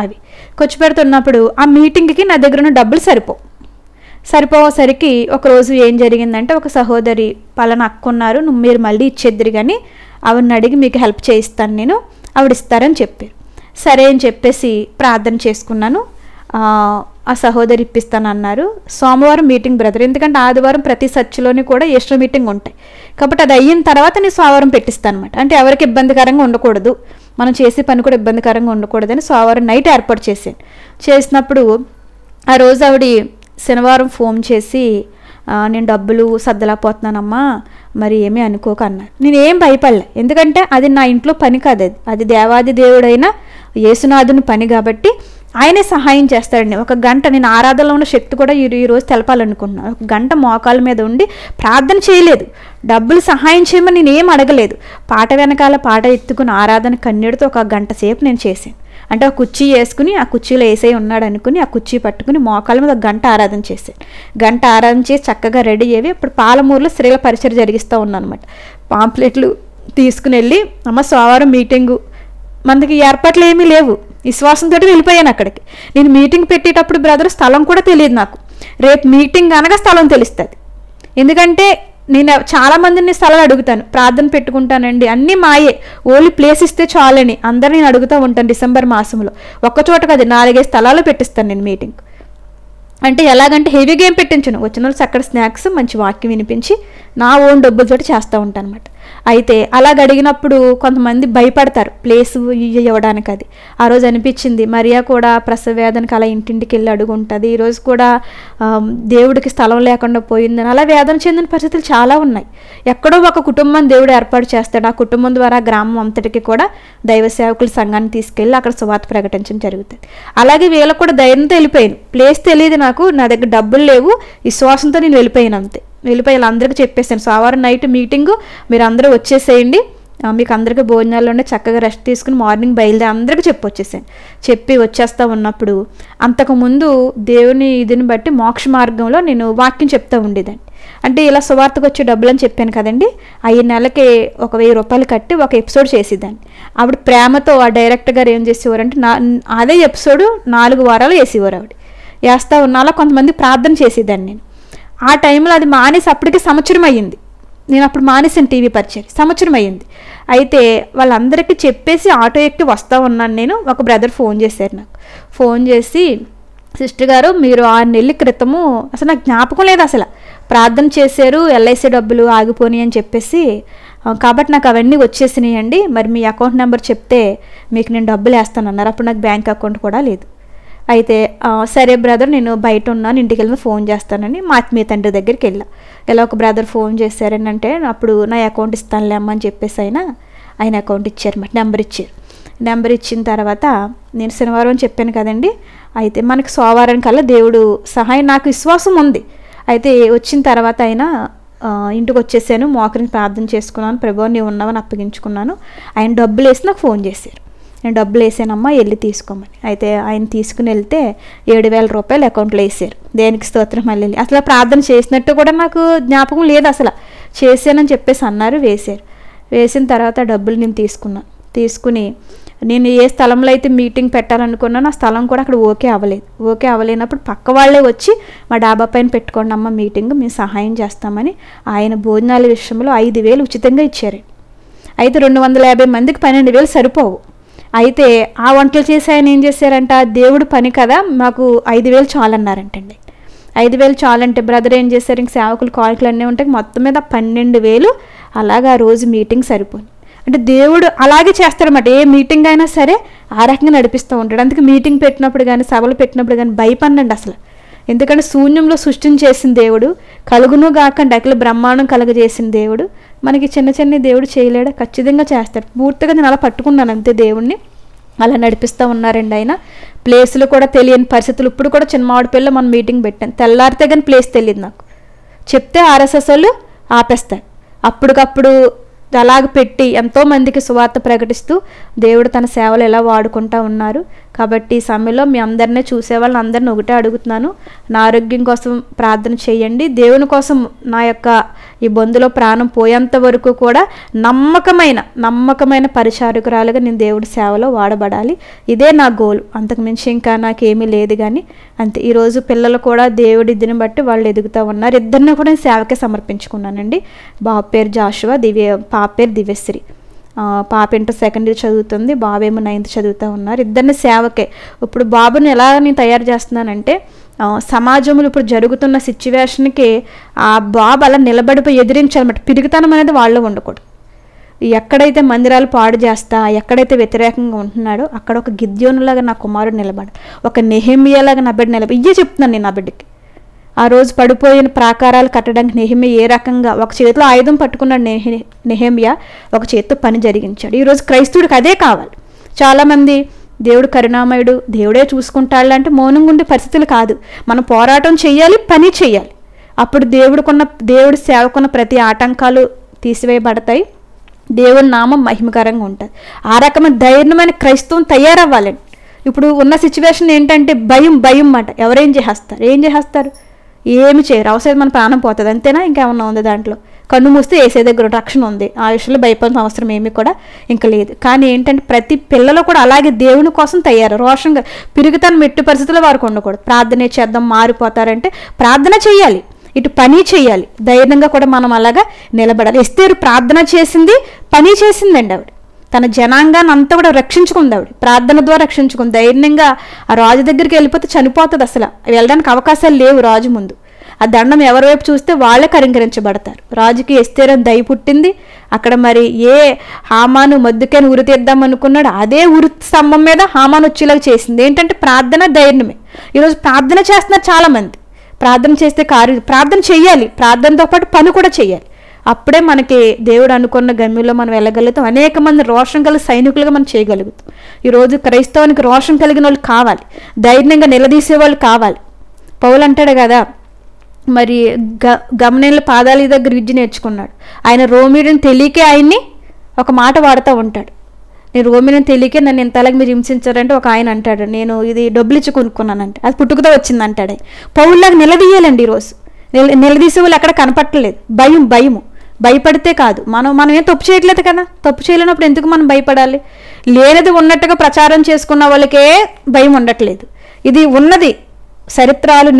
అవి ఖర్చు పెడుతున్నప్పుడు ఆ మీటింగ్కి నా దగ్గర ఉన్న డబ్బులు సరిపోయేసరికి ఒకరోజు ఏం జరిగిందంటే, ఒక సహోదరి పలానా అక్కున్నారు, మీరు మళ్ళీ ఇచ్చేద్దరు కానీ ఆవిడని అడిగి మీకు హెల్ప్ చేయిస్తాను నేను, ఆవిడ ఇస్తారని చెప్పారు. సరే అని చెప్పేసి ప్రార్థన చేసుకున్నాను. ఆ సహోదరి ఇప్పిస్తాను అన్నారు. సోమవారం మీటింగ్ బ్రదర్, ఎందుకంటే ఆదివారం ప్రతి చర్చిలోని కూడా ఈస్టర్ మీటింగ్ ఉంటాయి కాబట్టి అది అయిన తర్వాత నేను సోమవారం పెట్టిస్తాను అనమాట. అంటే ఎవరికి ఇబ్బందికరంగా ఉండకూడదు, మనం చేసే పని కూడా ఇబ్బందికరంగా ఉండకూడదని సోమవారం నైట్ ఏర్పాటు చేసినప్పుడు ఆ రోజు ఆవిడ శనివారం ఫోన్ చేసి, నేను డబ్బులు సర్దలేకపోతున్నానమ్మా, మరి ఏమీ అనుకోక అన్నారు. నేను ఏం భయపడలే, ఎందుకంటే అది నా ఇంట్లో పని కాదు, అది దేవాది దేవుడైన యేసునాథుని పని కాబట్టి ఆయనే సహాయం చేస్తాడండి. ఒక గంట నేను ఆరాధనలో ఉన్న శక్తి కూడా ఈరోజు తెలపాలనుకుంటున్నాను. ఒక గంట మోకాల మీద ఉండి ప్రార్థన చేయలేదు, డబ్బులు సహాయం చేయమని నేను ఏం అడగలేదు. పాట వెనకాల పాట ఎత్తుకుని ఆరాధన కన్నీడితో ఒక గంట సేపు నేను చేశాను. అంటే ఒక కుర్చీ వేసుకుని ఆ కుర్చీలో వేసే ఉన్నాడు అనుకుని ఆ కుర్చీ పట్టుకుని మోకాల మీద ఒక గంట ఆరాధన చేశాను. గంట ఆరాధన చేసి చక్కగా రెడీ అయ్యి ఇప్పుడు పాలమూరులో స్త్రీల పరిచయం జరిగిస్తూ ఉన్నాను అనమాట. పాంప్లెట్లు తీసుకుని వెళ్ళి, అమ్మ సోమవారం మీటింగు, మనకి ఏర్పాట్లు ఏమీ లేవు, విశ్వాసంతో వెళ్ళిపోయాను అక్కడికి. నేను మీటింగ్ పెట్టేటప్పుడు బ్రదర్ స్థలం కూడా తెలియదు నాకు, రేపు మీటింగ్ అనగా స్థలం తెలుస్తుంది. ఎందుకంటే నేను చాలామందిని స్థలాలు అడుగుతాను, ప్రార్థన పెట్టుకుంటానండి, అన్నీ మాయే, ఓన్లీ ప్లేస్ ఇస్తే చాలని అందరు నేను అడుగుతూ ఉంటాను. డిసెంబర్ మాసంలో ఒక్కచోట కాదు 4-5 స్థలాలు పెట్టిస్తాను నేను మీటింగ్. అంటే ఎలాగంటే హెవీ గేమ్ పెట్టించను, వచ్చిన వాళ్ళు చక్కటి స్నాక్స్ మంచి వాక్యం వినిపించి నా ఓన్ డబ్బులతోటి చేస్తూ ఉంటాను అనమాట. అయితే అలాగ అడిగినప్పుడు కొంతమంది భయపడతారు ప్లేసు ఇవ్వడానికి. అది ఆ రోజు అనిపించింది, మరియా కూడా ప్రసవ వేదనకి అలా ఇంటింటికి వెళ్ళి అడుగుంటుంది, ఈరోజు కూడా దేవుడికి స్థలం లేకుండా పోయిందని అలా వేదన చెందిన పరిస్థితులు చాలా ఉన్నాయి. ఎక్కడో ఒక కుటుంబం దేవుడు ఏర్పాటు చేస్తాడు, ఆ కుటుంబం ద్వారా గ్రామం అంతటికి కూడా దైవ సేవకుల సంఘాన్ని తీసుకెళ్ళి అక్కడ సువార్త ప్రకటించడం జరుగుతుంది. అలాగే వీళ్ళకు కూడా ధైర్యంతో వెళ్ళిపోయాను, ప్లేస్ తెలియదు నాకు, నా దగ్గర డబ్బులు లేవు, విశ్వాసంతో నేను వెళ్ళిపోయాను అంతే. వెళ్ళిపోయి అందరికీ చెప్పేసాను, సోమవారం నైట్ మీటింగు మీరు అందరూ వచ్చేసేయండి, మీకు అందరికీ భోజనాలు ఉండే, చక్కగా రెస్ట్ తీసుకుని మార్నింగ్ బయలుదేరి అందరికీ వచ్చేసాను. చెప్పి వచ్చేస్తూ ఉన్నప్పుడు అంతకుముందు దేవుని ఇదిని బట్టి మోక్ష మార్గంలో నేను వాక్యం చెప్తూ ఉండేదాన్ని. అంటే ఇలా సువార్తకు వచ్చే డబ్బులు అని చెప్పాను కదండి, 5 నెలలకి 1,000 రూపాయలు కట్టి ఒక ఎపిసోడ్ చేసేదాన్ని. ఆవిడ ప్రేమతో ఆ డైరెక్టర్ గారు ఏం చేసేవారంటే అదే ఎపిసోడ్ 4 వారాలు వేసేవారు. ఆవిడ వేస్తూ ఉన్న అలా కొంతమంది ప్రార్థన చేసేదాన్ని నేను. ఆ టైంలో అది మానేసి అప్పటికి సంవత్సరం అయ్యింది, నేను అప్పుడు మానేసాను టీవీ పరిచయం, సంవత్సరం అయ్యింది. అయితే వాళ్ళందరికీ చెప్పేసి ఆటో ఎక్కి వస్తూ ఉన్నాను నేను. ఒక బ్రదర్ ఫోన్ చేశారు నాకు, ఫోన్ చేసి సిస్టర్ గారు మీరు 6 నెలల క్రితము, అసలు నాకు జ్ఞాపకం లేదు, అసలు ప్రార్థన చేశారు ఎల్ఐసి డబ్బులు ఆగిపోయి అని చెప్పేసి, కాబట్టి నాకు అవన్నీ వచ్చేసినాయండి, మరి మీ అకౌంట్ నెంబర్ చెప్తే మీకు నేను డబ్బులు వేస్తాను అన్నారు. అప్పుడు నాకు బ్యాంక్ అకౌంట్ కూడా లేదు. అయితే సరే బ్రదర్ నేను బయట ఉన్నాను, ఇంటికి వెళ్ళి ఫోన్ చేస్తానని మా ఆత్మీయ తండ్రి దగ్గరికి ఇలా ఒక బ్రదర్ ఫోన్ చేశారని అంటే అప్పుడు నా అకౌంట్ ఇస్తానులే అమ్మ అని చెప్పేసి ఆయన అకౌంట్ ఇచ్చారన్నమాట, నెంబర్ ఇచ్చిన తర్వాత నేను శనివారం చెప్పాను కదండి. అయితే మనకి సోమవారం కల్లా దేవుడు సహాయం, నాకు విశ్వాసం ఉంది. అయితే వచ్చిన తర్వాత ఇంటికి వచ్చేసాను, మోకరిని ప్రార్థన చేసుకున్నాను, ప్రభువా నీవు ఉన్నావని అప్పగించుకున్నాను. ఆయన డబ్బులు వేసి నాకు ఫోన్ చేశారు, నేను డబ్బులు వేసానమ్మా వెళ్ళి తీసుకోమని. అయితే ఆయన తీసుకుని వెళ్తే 7,000 రూపాయలు అకౌంట్లో వేసారు. దేనికి స్తోత్రం మళ్ళీ. అసలు ప్రార్థన చేసినట్టు కూడా నాకు జ్ఞాపకం లేదు, అసలు చేశానని చెప్పేసి అన్నారు, వేసిన తర్వాత డబ్బులు నేను తీసుకుని నేను ఏ స్థలంలో అయితే మీటింగ్ పెట్టాలనుకున్నానో ఆ స్థలం కూడా అక్కడ ఓకే అవ్వలేనప్పుడు పక్క వాళ్ళే వచ్చి మా డాబా పైన పెట్టుకోండి అమ్మ మీటింగ్, మేము సహాయం చేస్తామని ఆయన భోజనాల విషయంలో 5,000 ఉచితంగా ఇచ్చారు. అయితే 250 మందికి 12,000 సరిపోవు. అయితే ఆ వంటలు చేసి ఆయన ఏం చేశారంట, దేవుడు పని కదా మాకు 5,000 చాలన్నారంటండి. 5,000 చాలంటే బ్రదర్ ఏం చేశారు, ఇంక సేవకులు కానుకలు అన్నీ ఉంటాయి, మొత్తం మీద 12,000 అలాగా రోజు మీటింగ్ సరిపోయింది. అంటే దేవుడు అలాగే చేస్తాడన్నమాట, ఏ మీటింగ్ అయినా సరే ఆ రకంగా నడిపిస్తూ ఉంటాడు. అందుకే మీటింగ్ పెట్టినప్పుడు కానీ సభలు పెట్టినప్పుడు కానీ భయపడండి అసలు, ఎందుకంటే శూన్యంలో సృష్టిని చేసిన దేవుడు, కలుగును గాక అఖిల బ్రహ్మాండం కలుగజేసిన దేవుడు, మనకి చిన్న చిన్న దేవుడు చేయలేడా? ఖచ్చితంగా చేస్తాడు. పూర్తిగా నేను అలా పట్టుకున్నాను అంతే దేవుణ్ణి. అలా నడిపిస్తూ ఉన్నారండి ఆయన. ప్లేసులు కూడా తెలియని పరిస్థితులు. ఇప్పుడు కూడా చిన్నమాడిపల్లిలో మనం మీటింగ్ పెట్టాను. తెల్లారితే కానీ ప్లేస్ తెలియదు నాకు. చెప్తే ఆర్ఎస్ఎస్ వాళ్ళు ఆపేస్తారు. అప్పటికప్పుడు అలాగ పెట్టి ఎంతోమందికి సువార్త ప్రకటిస్తూ దేవుడు తన సేవలు ఎలా వాడుకుంటూ ఉన్నారు. కాబట్టి ఈ సమయంలో మీ అందరినీ చూసేవాళ్ళని అందరిని ఒకటే అడుగుతున్నాను, నా ఆరోగ్యం కోసం ప్రార్థన చేయండి. దేవుని కోసం నా యొక్క ఈ బొందులో ప్రాణం పోయేంత వరకు కూడా నమ్మకమైన పరిచారకురాలుగా నేను దేవుడి సేవలో వాడబడాలి. ఇదే నా గోల్. అంతకుమించి ఇంకా నాకేమీ లేదు. కానీ అంతే. ఈరోజు పిల్లలు కూడా దేవుడి దీన్ని బట్టి వాళ్ళు ఎదుగుతూ ఉన్నారు. ఇద్దరిని కూడా నేను సేవకే సమర్పించుకున్నానండి. బాబు పేరు జాషువా, పాప పేరు దివ్యశ్రీ. పాప ఇంటర్ సెకండ్ ఇయర్ చదువుతుంది, బాబేమో 9th చదువుతూ ఉన్నారు. ఇద్దరిని సేవకే. ఇప్పుడు బాబుని ఎలా నేను తయారు చేస్తున్నానంటే, సమాజంలో ఇప్పుడు జరుగుతున్న సిచ్యువేషన్కి ఆ బాబు అలా నిలబడిపోయి ఎదిరించాలన్నమాట. పిరిగితనం అనేది వాళ్ళలో ఉండకూడదు. ఎక్కడైతే మందిరాలు పాడు చేస్తా, ఎక్కడైతే వ్యతిరేకంగా ఉంటున్నాడో అక్కడ ఒక గిద్యోనులాగా నా కుమారుడు నిలబడ, ఒక నెహెమియాలాగా నా బిడ్డ నిలబడి. ఇవే చెప్తున్నాను నేను నా బిడ్డకి. ఆ రోజు పడిపోయిన ప్రాకారాలు కట్టడానికి నెహెమియా ఏ రకంగా ఒక చేతిలో ఆయుధం పట్టుకున్నాడు నెహెమియా, ఒక చేతితో పని జరిగించాడు. ఈరోజు క్రైస్తవుడికి అదే కావాలి. చాలామంది దేవుడు కరుణామయుడు, దేవుడే చూసుకుంటాడు అంటే మౌనంగా ఉండే పరిస్థితులు కాదు. మనం పోరాటం చేయాలి, పని చేయాలి. అప్పుడు దేవుడి సేవకున్న ప్రతి ఆటంకాలు తీసివేయబడతాయి. దేవుడి నామం మహిమకరంగా ఉంటుంది. ఆ రకమైన ధైర్యమైన క్రైస్తవం తయారవ్వాలండి. ఇప్పుడు ఉన్న సిచ్యువేషన్ ఏంటంటే భయం మాట. ఏం చేస్తారు? ఏమి చేయరు. అవసరం మన ప్రాణం పోతుంది అంతేనా? ఇంకేమన్నా ఉంది దాంట్లో? కన్ను మూస్తే వేసే దగ్గర రక్షణ ఉంది. ఆ విషయంలో భయపడిన అవసరం ఏమీ కూడా ఇంకా లేదు. కానీ ఏంటంటే ప్రతి పిల్లలు కూడా అలాగే దేవుని కోసం తయారు. రోషంగా పిరుగుతాను మెట్టు పరిస్థితుల్లో వారికి ఉండకూడదు. ప్రార్థనే చేద్దాం మారిపోతారంటే ప్రార్థన చేయాలి, ఇటు పని చేయాలి. ధైర్యంగా కూడా మనం అలాగా నిలబడాలి. ఎస్తేరు ప్రార్థన చేసింది, పని చేసిందండి ఆవిడ. తన జనాంగాన్ని అంతా కూడా రక్షించుకుంది ఆవిడ. ప్రార్థన ద్వారా రక్షించుకుంది. ధైర్యంగా ఆ రాజు దగ్గరికి వెళ్ళిపోతే చనిపోతుంది. అసలు వెళ్ళడానికి అవకాశాలు లేవు రాజు ముందు. ఆ దండం ఎవరి వైపు చూస్తే వాళ్ళే కరింకరించబడతారు. రాజుకి ఎస్తేరని దయ పుట్టింది. అక్కడ మరి ఏ హామాను మద్దుకని ఉరి తీద్దాం అనుకున్నాడు, అదే ఉరి స్తంభం మీద హామాను వచ్చేలాగా చేసింది. ఏంటంటే ప్రార్థన, ధైర్యమే. ఈరోజు ప్రార్థన చేస్తున్నారు చాలామంది. ప్రార్థన చేస్తే ప్రార్థన చేయాలి, ప్రార్థనతో పాటు పని కూడా చేయాలి. అప్పుడే మనకి దేవుడు అనుకున్న గమ్యంలో మనం వెళ్ళగలుగుతాం. అనేక మంది రోషం కలిగి సైనికులుగా మనం చేయగలుగుతాం. ఈరోజు క్రైస్తవానికి రోషం కలిగిన వాళ్ళు కావాలి, ధైర్యంగా నిలదీసే వాళ్ళు కావాలి. పౌలు అంటాడు కదా, మరి గమనేళ్ళ పాదాల దగ్గర విద్య నేర్చుకున్నాడు. ఆయన రోమిడిని తెలియకే ఆయన్ని ఒక మాట వాడుతూ ఉంటాడు. నేను రోమిడిని తెలియకే నన్ను ఇంతలాగా మీరు హింసించారంటే ఒక ఆయన అంటాడు, నేను ఇది డబ్బులు ఇచ్చి కొనుక్కున్నానంటే అది పుట్టుకతో వచ్చింది అంటాడు. పౌల్లాగా నిలదీయాలండి. ఈరోజు నిలదీసే వాళ్ళు ఎక్కడ కనపట్టలేదు. భయము. భయపడితే కాదు. మనం ఏం తప్పు చేయట్లేదు కదా. తప్పు చేయలేనప్పుడు ఎందుకు మనం భయపడాలి? లేనిది ఉన్నట్టుగా ప్రచారం చేసుకున్న వాళ్ళకే భయం ఉండట్లేదు. ఇది ఉన్నది, చరిత్రలు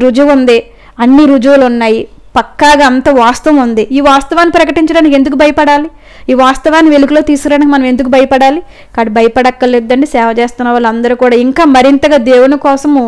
రుజువు ఉంది, అన్ని రుజువులు ఉన్నాయి, పక్కాగా అంత వాస్తవం ఉంది. ఈ వాస్తవాన్ని ప్రకటించడానికి ఎందుకు భయపడాలి? ఈ వాస్తవాన్ని వెలుగులో తీసుకురావడానికి మనం ఎందుకు భయపడాలి? కాబట్టి భయపడక్కర్లేదండి. సేవ చేస్తున్న వాళ్ళందరూ కూడా ఇంకా మరింతగా దేవుని కోసము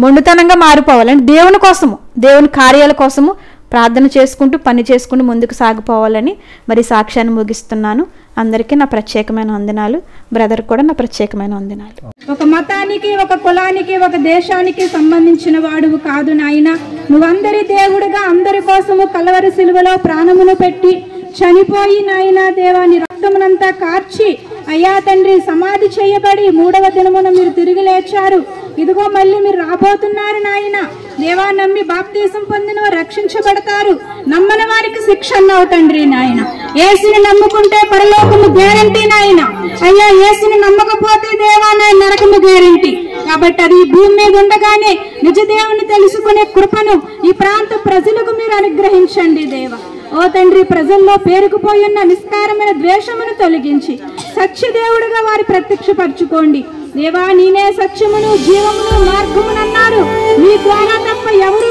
మొండితనంగా మారిపోవాలండి. దేవుని కోసము, దేవుని కార్యాల కోసము ప్రార్థన చేసుకుంటూ పని చేసుకుంటూ ముందుకు సాగిపోవాలని మరి సాక్ష్యాన్ని ముగిస్తున్నాను. అందరికీ నా ప్రత్యేకమైన వందనాలు. బ్రదర్ కూడా నా ప్రత్యేకమైన వందనాలు. ఒక మతానికి, ఒక కులానికి, ఒక దేశానికి సంబంధించిన వాడువు కాదు నాయన. నువ్వందరి దేవుడుగా అందరి కోసము కలవరి సిలువలో ప్రాణమును పెట్టి చనిపోయి నాయన దేవాని రక్తమునంతా కార్చి అయ్యా తండ్రి సమాధి చేయబడి 3వ దినమున మీరు తిరిగి లేచారు. ఇదిగో మళ్ళీ మీరు రాబోతున్నారు నాయన. దేవా నమ్మి బాప్తీసం పొందిన రక్షించబడతారు, నమ్మని వారికి శిక్ష అన్నావు తండ్రి నాయన. యేసుని నమ్ముకుంటే పరలోకము గ్యారంటీ నాయన. అయ్యా యేసుని నమ్మకపోతే దేవా నాయన నరకము గ్యారంటీ. కాబట్టి అది భూమి మీద ఉండగానే నిజ దేవుని తెలుసుకునే కృపను ఈ ప్రాంత ప్రజలకు మీరు అనుగ్రహించండి దేవా. ఓ తండ్రి, ప్రజల్లో పేరుకుపోయిన నిస్కారమైన ద్వేషమును తొలగించి సత్యదేవుడుగా వారి ప్రత్యక్షపరచుకోండి దేవా. నేనే సత్యమును జీవమును మార్గమునన్నారు, మీ ద్వారా తప్ప ఎవరు